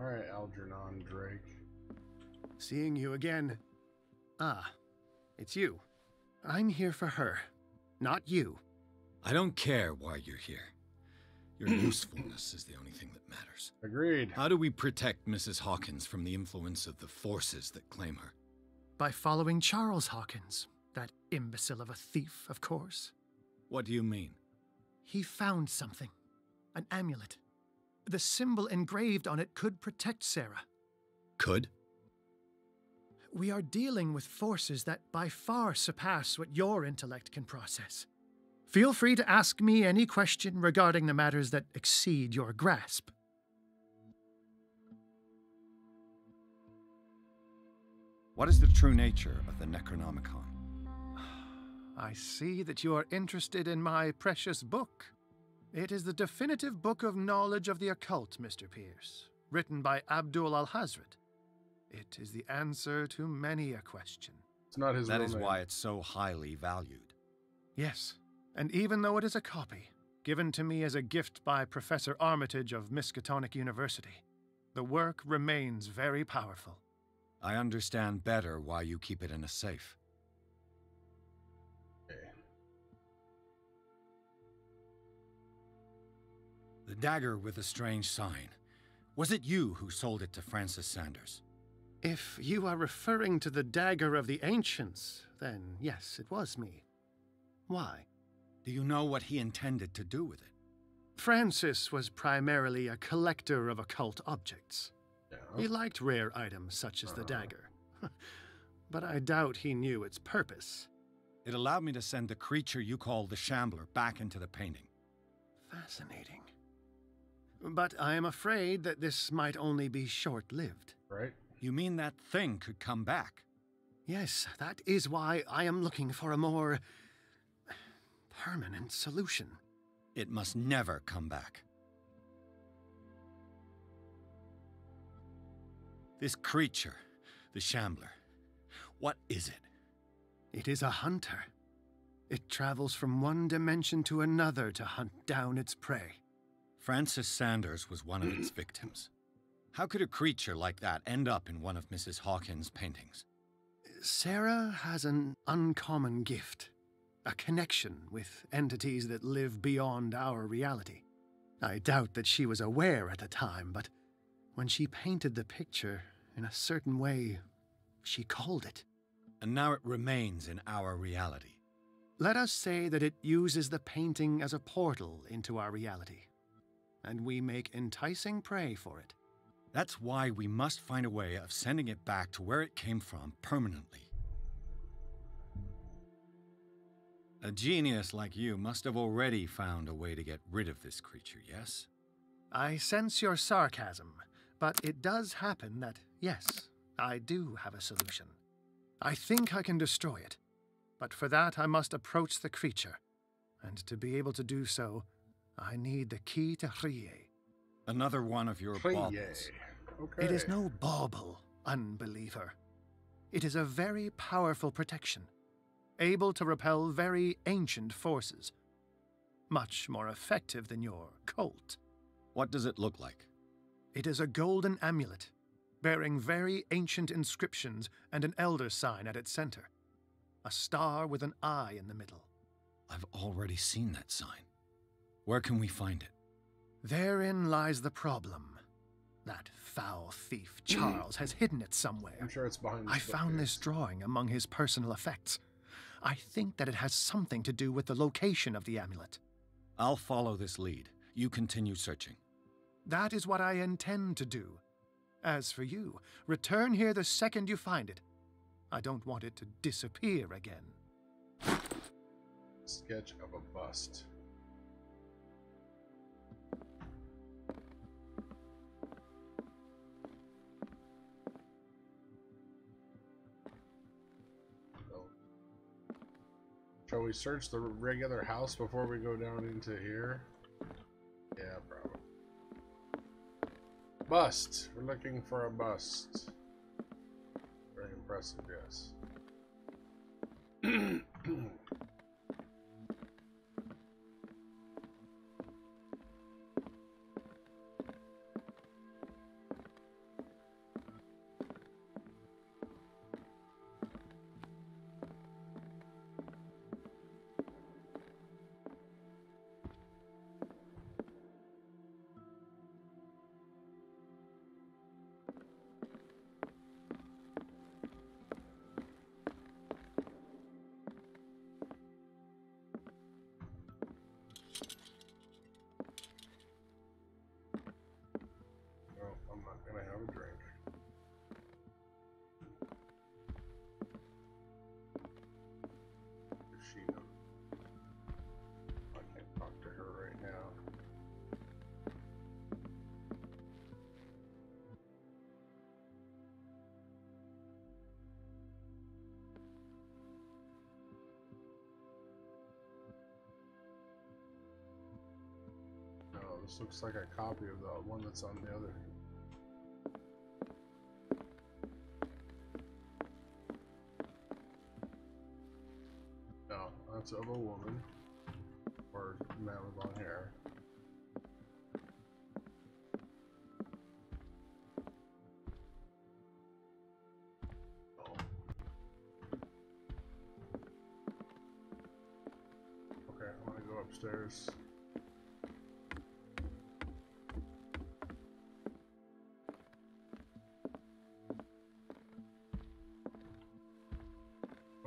Alright, Algernon Drake. Seeing you again. Ah, it's you. I'm here for her, not you. I don't care why you're here. Your usefulness is the only thing that matters. Agreed. How do we protect Mrs. Hawkins from the influence of the forces that claim her? By following Charles Hawkins, that imbecile of a thief, of course. What do you mean? He found something. An amulet. The symbol engraved on it could protect Sarah. Could? We are dealing with forces that by far surpass what your intellect can process. Feel free to ask me any question regarding the matters that exceed your grasp. What is the true nature of the Necronomicon? I see that you are interested in my precious book. It is the definitive book of knowledge of the occult, Mr. Pierce, written by Abdul al-Hazred. It is the answer to many a question. It's not his That real is name. why it's so highly valued. Yes, and even though it is a copy, given to me as a gift by Professor Armitage of Miskatonic University, the work remains very powerful. I understand better why you keep it in a safe. The dagger with the strange sign. Was it you who sold it to Francis Sanders? If you are referring to the dagger of the ancients, then yes, it was me. Why? Do you know what he intended to do with it? Francis was primarily a collector of occult objects. He liked rare items such as the dagger. But I doubt he knew its purpose. It allowed me to send the creature you call the Shambler back into the painting. Fascinating. But I am afraid that this might only be short-lived. Right? You mean that thing could come back? Yes, that is why I am looking for a more permanent solution. It must never come back. This creature, the Shambler, what is it? It is a hunter. It travels from one dimension to another to hunt down its prey. Francis Sanders was one of its victims. How could a creature like that end up in one of Mrs. Hawkins' paintings? Sarah has an uncommon gift. A connection with entities that live beyond our reality. I doubt that she was aware at the time, but when she painted the picture in a certain way, she called it. And now it remains in our reality. Let us say that it uses the painting as a portal into our reality, and we make enticing prey for it. That's why we must find a way of sending it back to where it came from permanently. A genius like you must have already found a way to get rid of this creature, yes? I sense your sarcasm, but it does happen that, yes, I do have a solution. I think I can destroy it, but for that I must approach the creature, and to be able to do so, I need the key to Rie. Another one of your baubles. Okay. It is no bauble, unbeliever. It is a very powerful protection, able to repel very ancient forces. Much more effective than your cult. What does it look like? It is a golden amulet, bearing very ancient inscriptions and an elder sign at its center. A star with an eye in the middle. I've already seen that sign. Where can we find it? Therein lies the problem. That foul thief Charles has hidden it somewhere. I'm sure it's behind I found this drawing among his personal effects. I think that it has something to do with the location of the amulet. I'll follow this lead. You continue searching. That is what I intend to do. As for you, return here the second you find it. I don't want it to disappear again. Sketch of a bust. Shall we search the regular house before we go down into here? Yeah, probably. Bust. We're looking for a bust. Very impressive, yes. This looks like a copy of the one that's on the other. No, that's of a woman or a man with long hair. Oh. Okay, I'm gonna go upstairs.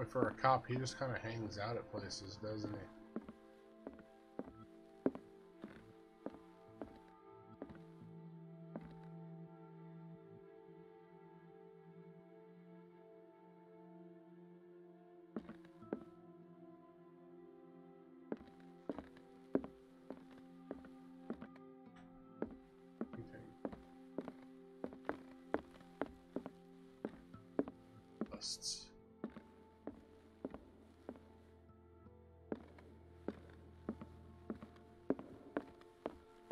For a cop, he just kind of hangs out at places, doesn't he? Okay. Busts.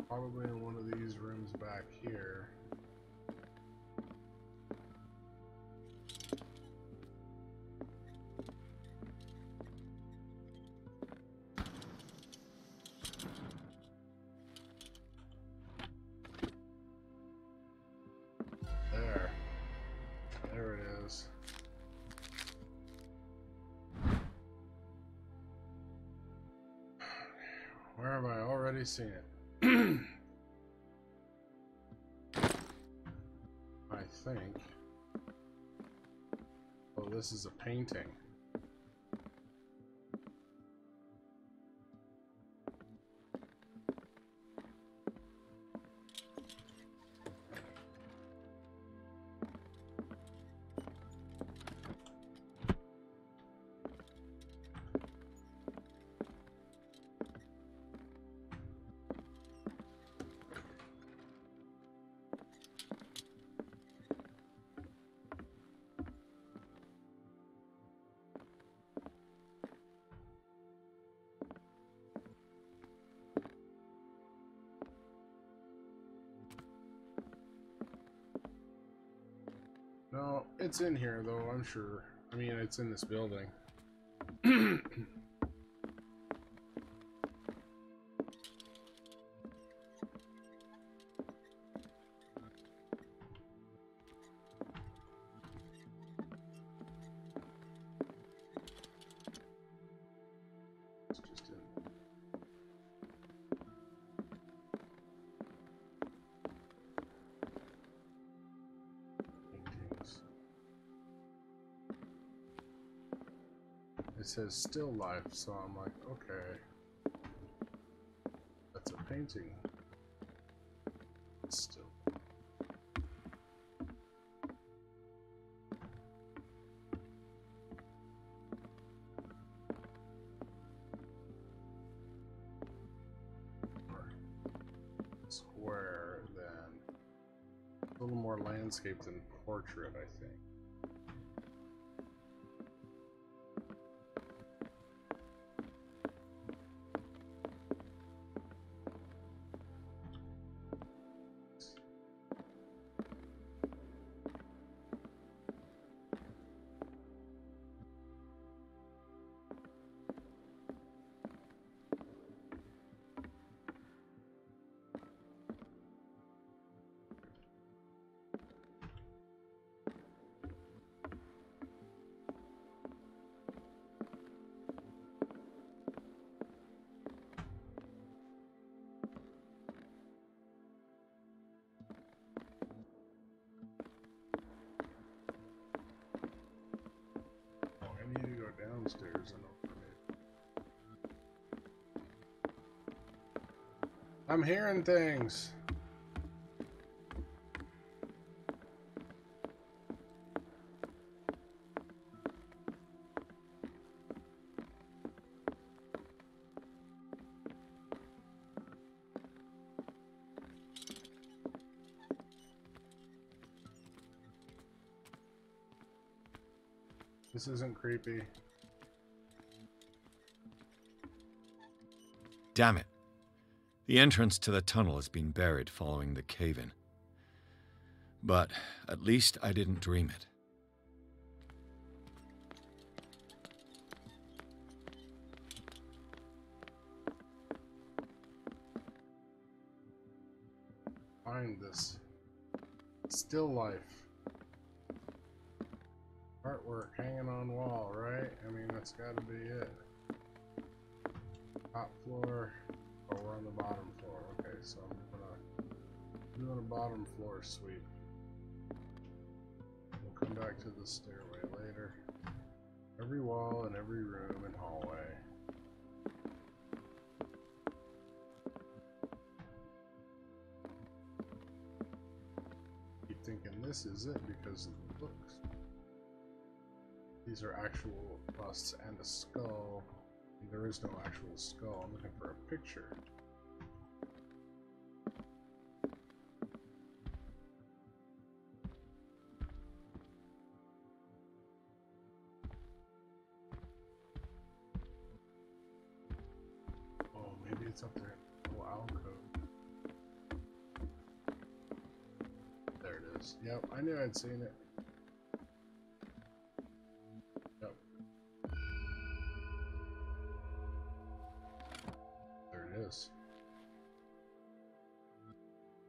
Probably in one of these rooms back here. There it is. Where have I already seen it? I think. Oh, this is a painting. No, it's in here though, I'm sure. I mean, it's in this building. It's just in. It says still life, so I'm like, okay. That's a painting. Still. Square, then. A little more landscape than portrait, I think. Downstairs and open it. I'm hearing things. This isn't creepy. Damn it. The entrance to the tunnel has been buried following the cave-in. But at least I didn't dream it. Find this still life. Artwork hanging on wall, right? I mean, that's gotta be it. Top floor. Oh, we're on the bottom floor. Okay, so I'm doing a bottom floor sweep. We'll come back to the stairway later. Every wall and every room and hallway. Keep thinking this is it because of the books. These are actual busts and a skull. There is no actual skull. I'm looking for a picture. Oh, maybe it's up there. Oh, alcove. There it is. Yep, I knew I'd seen it.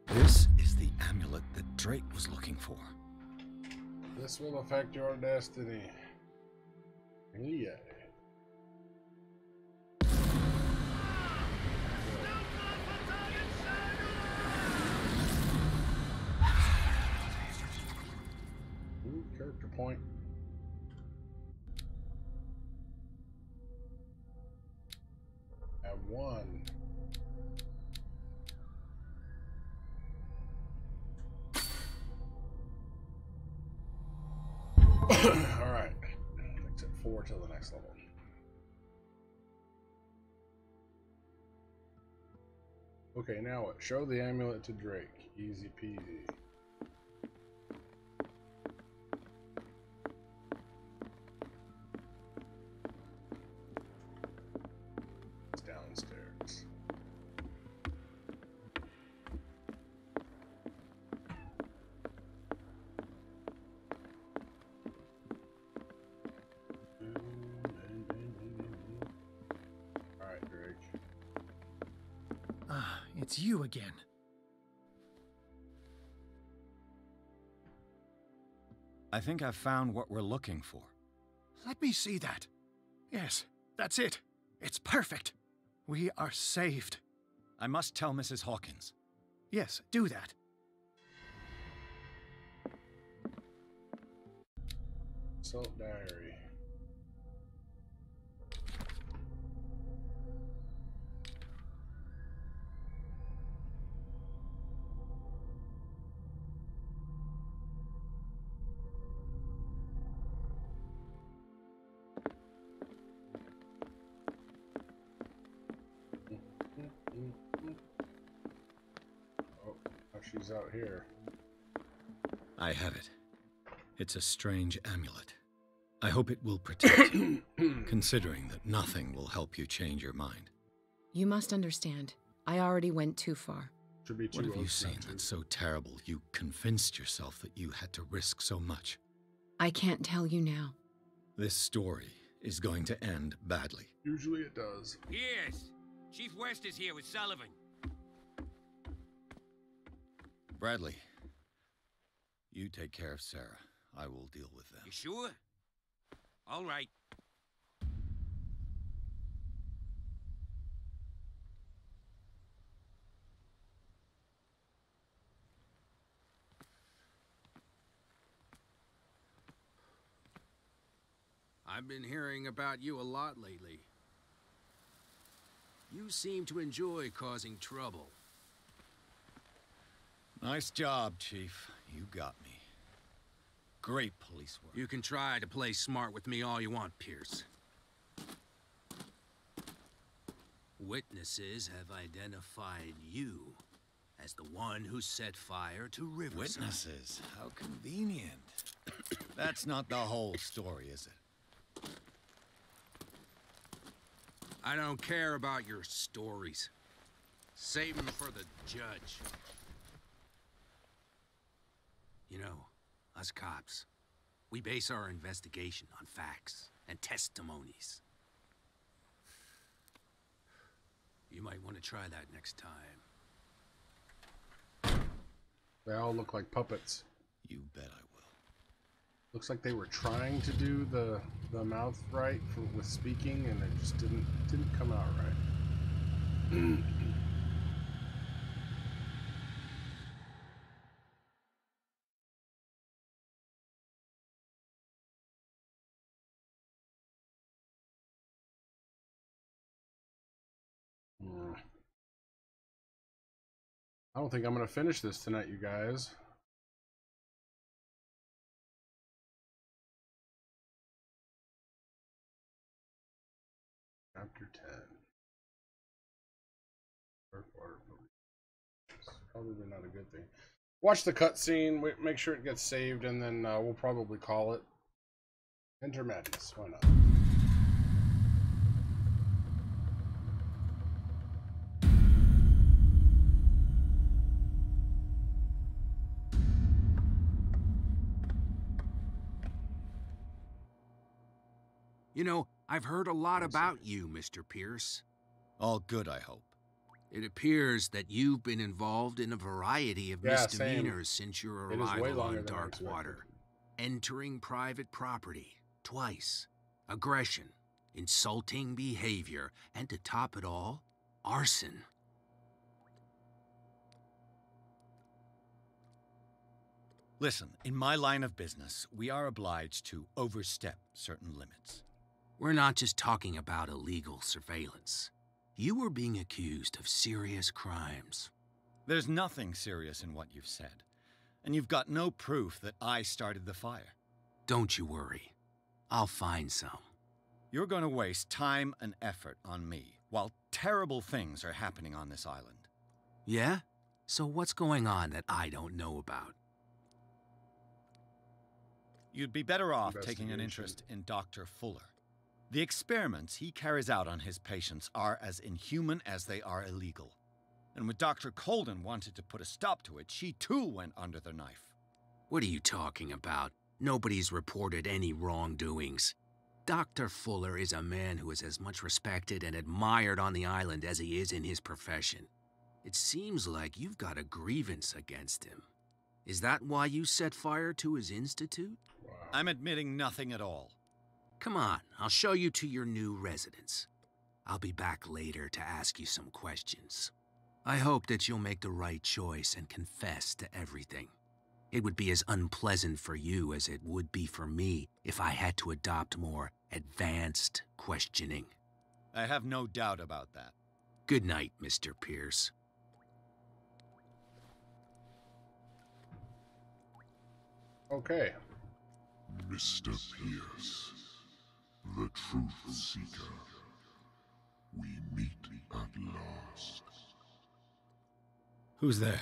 This is the amulet that Drake was looking for. This will affect your destiny. Yeah. Ooh, character point. Have one. Alright. Exit 4 till the next level. Okay, now what? Show the amulet to Drake. Easy peasy. It's downstairs. It's you again. I think I've found what we're looking for. Let me see that. Yes, that's it. It's perfect. We are saved. I must tell Mrs. Hawkins. Yes, do that. Salt diary. she's out here. I have it. It's a strange amulet. I hope it will protect you, considering that nothing will help you change your mind. You must understand, I already went too far. Should be too What have you old seen not to. that's so terrible you convinced yourself that you had to risk so much? I can't tell you now. This story is going to end badly. Usually it does. Yes! Chief West is here with Sullivan. Bradley, you take care of Sarah. I will deal with them. You sure? All right. I've been hearing about you a lot lately. You seem to enjoy causing trouble. Nice job, Chief. You got me. Great police work. You can try to play smart with me all you want, Pierce. Witnesses have identified you as the one who set fire to Riverside. Witnesses? How convenient. That's not the whole story, is it? I don't care about your stories. Save them for the judge. You know, us cops, we base our investigation on facts and testimonies. You might want to try that next time. They all look like puppets. You bet I will. Looks like they were trying to do the mouth right with speaking, and it just didn't come out right. I don't think I'm gonna finish this tonight, you guys. Chapter 10. Dark water. Probably not a good thing. Watch the cutscene. Make sure it gets saved, and then we'll probably call it Enter Madness. Why not? You know, I've heard a lot about you, Mr. Pierce. All good, I hope. It appears that you've been involved in a variety of misdemeanors since your arrival on Darkwater. Entering private property, twice. Aggression, insulting behavior, and to top it all, arson. Listen, in my line of business, we are obliged to overstep certain limits. We're not just talking about illegal surveillance. You were being accused of serious crimes. There's nothing serious in what you've said, and you've got no proof that I started the fire. Don't you worry. I'll find some. You're going to waste time and effort on me, while terrible things are happening on this island. Yeah? So what's going on that I don't know about? You'd be better off taking an interest in Dr. Fuller. The experiments he carries out on his patients are as inhuman as they are illegal. And when Dr. Colden wanted to put a stop to it, she too went under the knife. What are you talking about? Nobody's reported any wrongdoings. Dr. Fuller is a man who is as much respected and admired on the island as he is in his profession. It seems like you've got a grievance against him. Is that why you set fire to his institute? Wow. I'm admitting nothing at all. Come on, I'll show you to your new residence. I'll be back later to ask you some questions. I hope that you'll make the right choice and confess to everything. It would be as unpleasant for you as it would be for me if I had to adopt more advanced questioning. I have no doubt about that. Good night, Mr. Pierce. Okay. Mr. Pierce, the truth seeker. We meet at last. Who's there?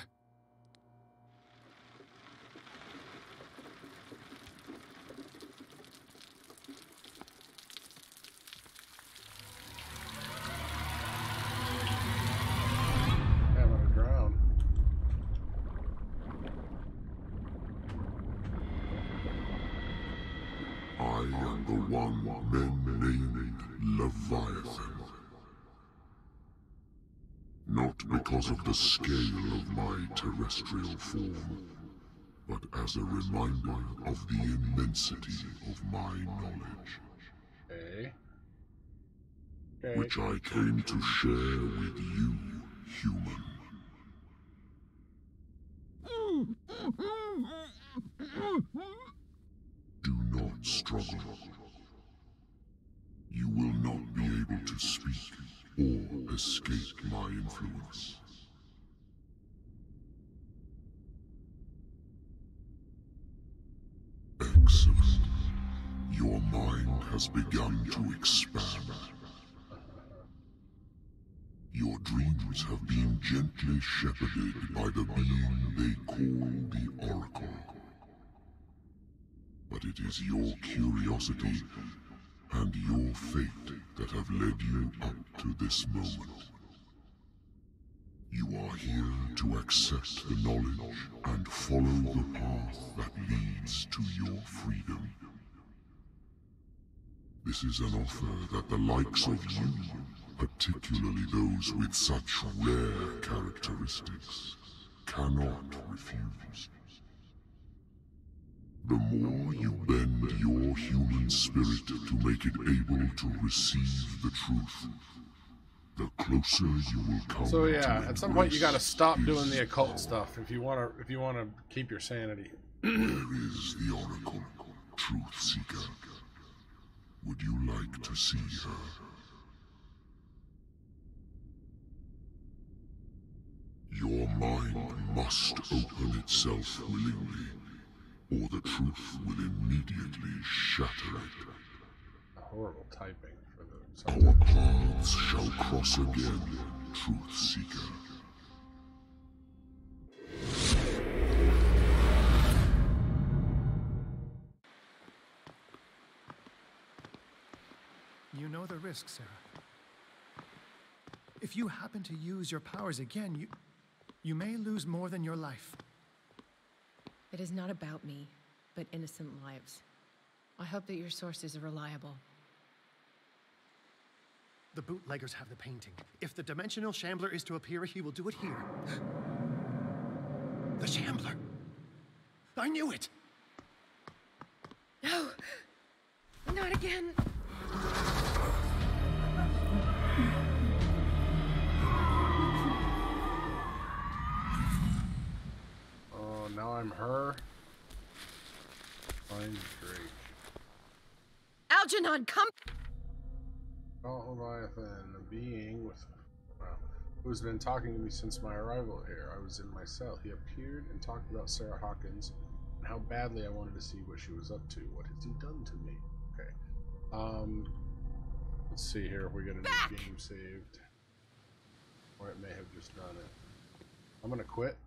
am the one men named Leviathan. Not because of the scale of my terrestrial form, but as a reminder of the immensity of my knowledge. Okay. Which I came to share with you, human. Do not struggle. You will not be able to speak or escape my influence. Excellent. Your mind has begun to expand. Your dreams have been gently shepherded by the being they call the Oracle. But it is your curiosity and your fate that have led you up to this moment. You are here to accept the knowledge and follow the path that leads to your freedom. This is an offer that the likes of you, particularly those with such rare characteristics, cannot refuse. The more you bend your human spirit to make it able to receive the truth, the closer you will come. So yeah, at some point you got to stop doing the occult stuff if you want to keep your sanity. There is the Oracle, Truth Seeker. Would you like to see her? Your mind must open itself willingly, or the truth will immediately shatter it. Horrible typing for the Our paths shall cross again, Truth Seeker. You know the risk, Sarah. If you happen to use your powers again, you may lose more than your life. It is not about me, but innocent lives. I hope that your sources are reliable. The bootleggers have the painting. If the dimensional shambler is to appear, he will do it here. The shambler! I knew it! No! Not again! Oh, now I'm her. Find Drake. Algernon, come! Oh, Leviathan, a being with, well, who's been talking to me since my arrival here. I was in my cell. He appeared and talked about Sarah Hawkins and how badly I wanted to see what she was up to. What has he done to me? Okay. Let's see here if we get a new game saved. Or it may have just done it. I'm gonna quit.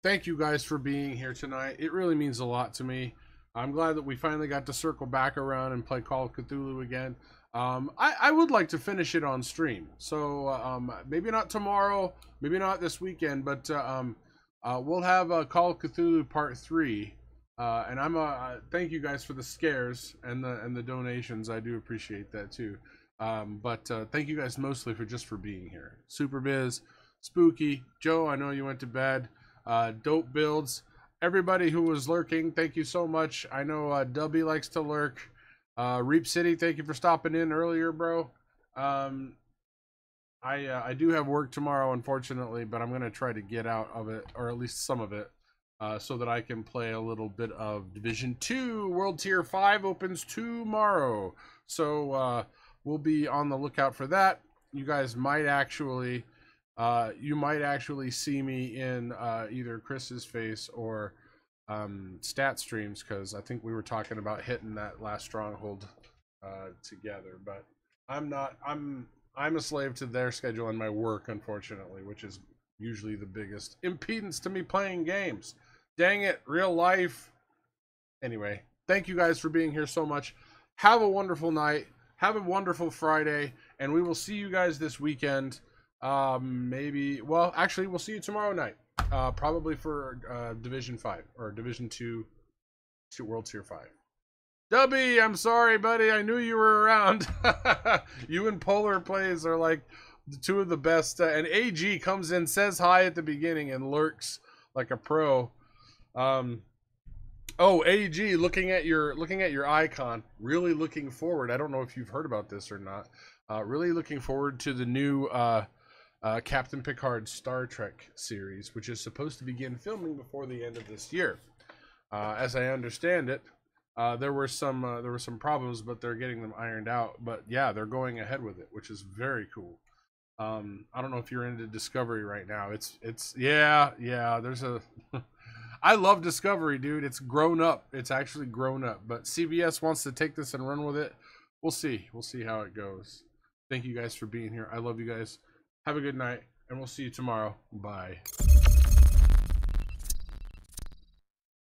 Thank you guys for being here tonight. It really means a lot to me. I'm glad that we finally got to circle back around and play Call of Cthulhu again. I would like to finish it on stream. So maybe not tomorrow, maybe not this weekend, but we'll have Call of Cthulhu Part 3. And thank you guys for the scares and the donations. I do appreciate that too. But thank you guys mostly for being here. Super Biz, Spooky, Joe, I know you went to bed. Dope Builds, everybody who was lurking, thank you so much. I know Dubby likes to lurk. Reap City, thank you for stopping in earlier, bro. I do have work tomorrow, unfortunately, but I'm gonna try to get out of it, or at least some of it, so that I can play a little bit of Division 2. World Tier 5 opens tomorrow, so we'll be on the lookout for that. You guys might actually see me in either Chris's face or stat streams, because I think we were talking about hitting that last stronghold together. But I'm a slave to their schedule and my work, unfortunately, which is usually the biggest impedance to me playing games. Dang it, real life. Anyway, thank you guys for being here so much. Have a wonderful night. Have a wonderful Friday, and we will see you guys this weekend. Maybe, well, actually, we'll see you tomorrow night. Probably for Division 5 or Division 2 World Tier 5. Dubby, I'm sorry, buddy. I knew you were around. You and Polar Plays are like two of the best. And AG comes in, says hi at the beginning, and lurks like a pro. Oh, AG, looking at your icon, really looking forward. I don't know if you've heard about this or not. Really looking forward to the new Captain Picard Star Trek series, which is supposed to begin filming before the end of this year. As I understand it, there were some problems, but they're getting them ironed out. But yeah, they're going ahead with it, which is very cool. I don't know if you're into Discovery right now. Yeah. There's a. I love Discovery, dude. It's grown up. It's actually grown up. But CBS wants to take this and run with it. We'll see. We'll see how it goes. Thank you guys for being here. I love you guys. Have a good night, and we'll see you tomorrow. Bye.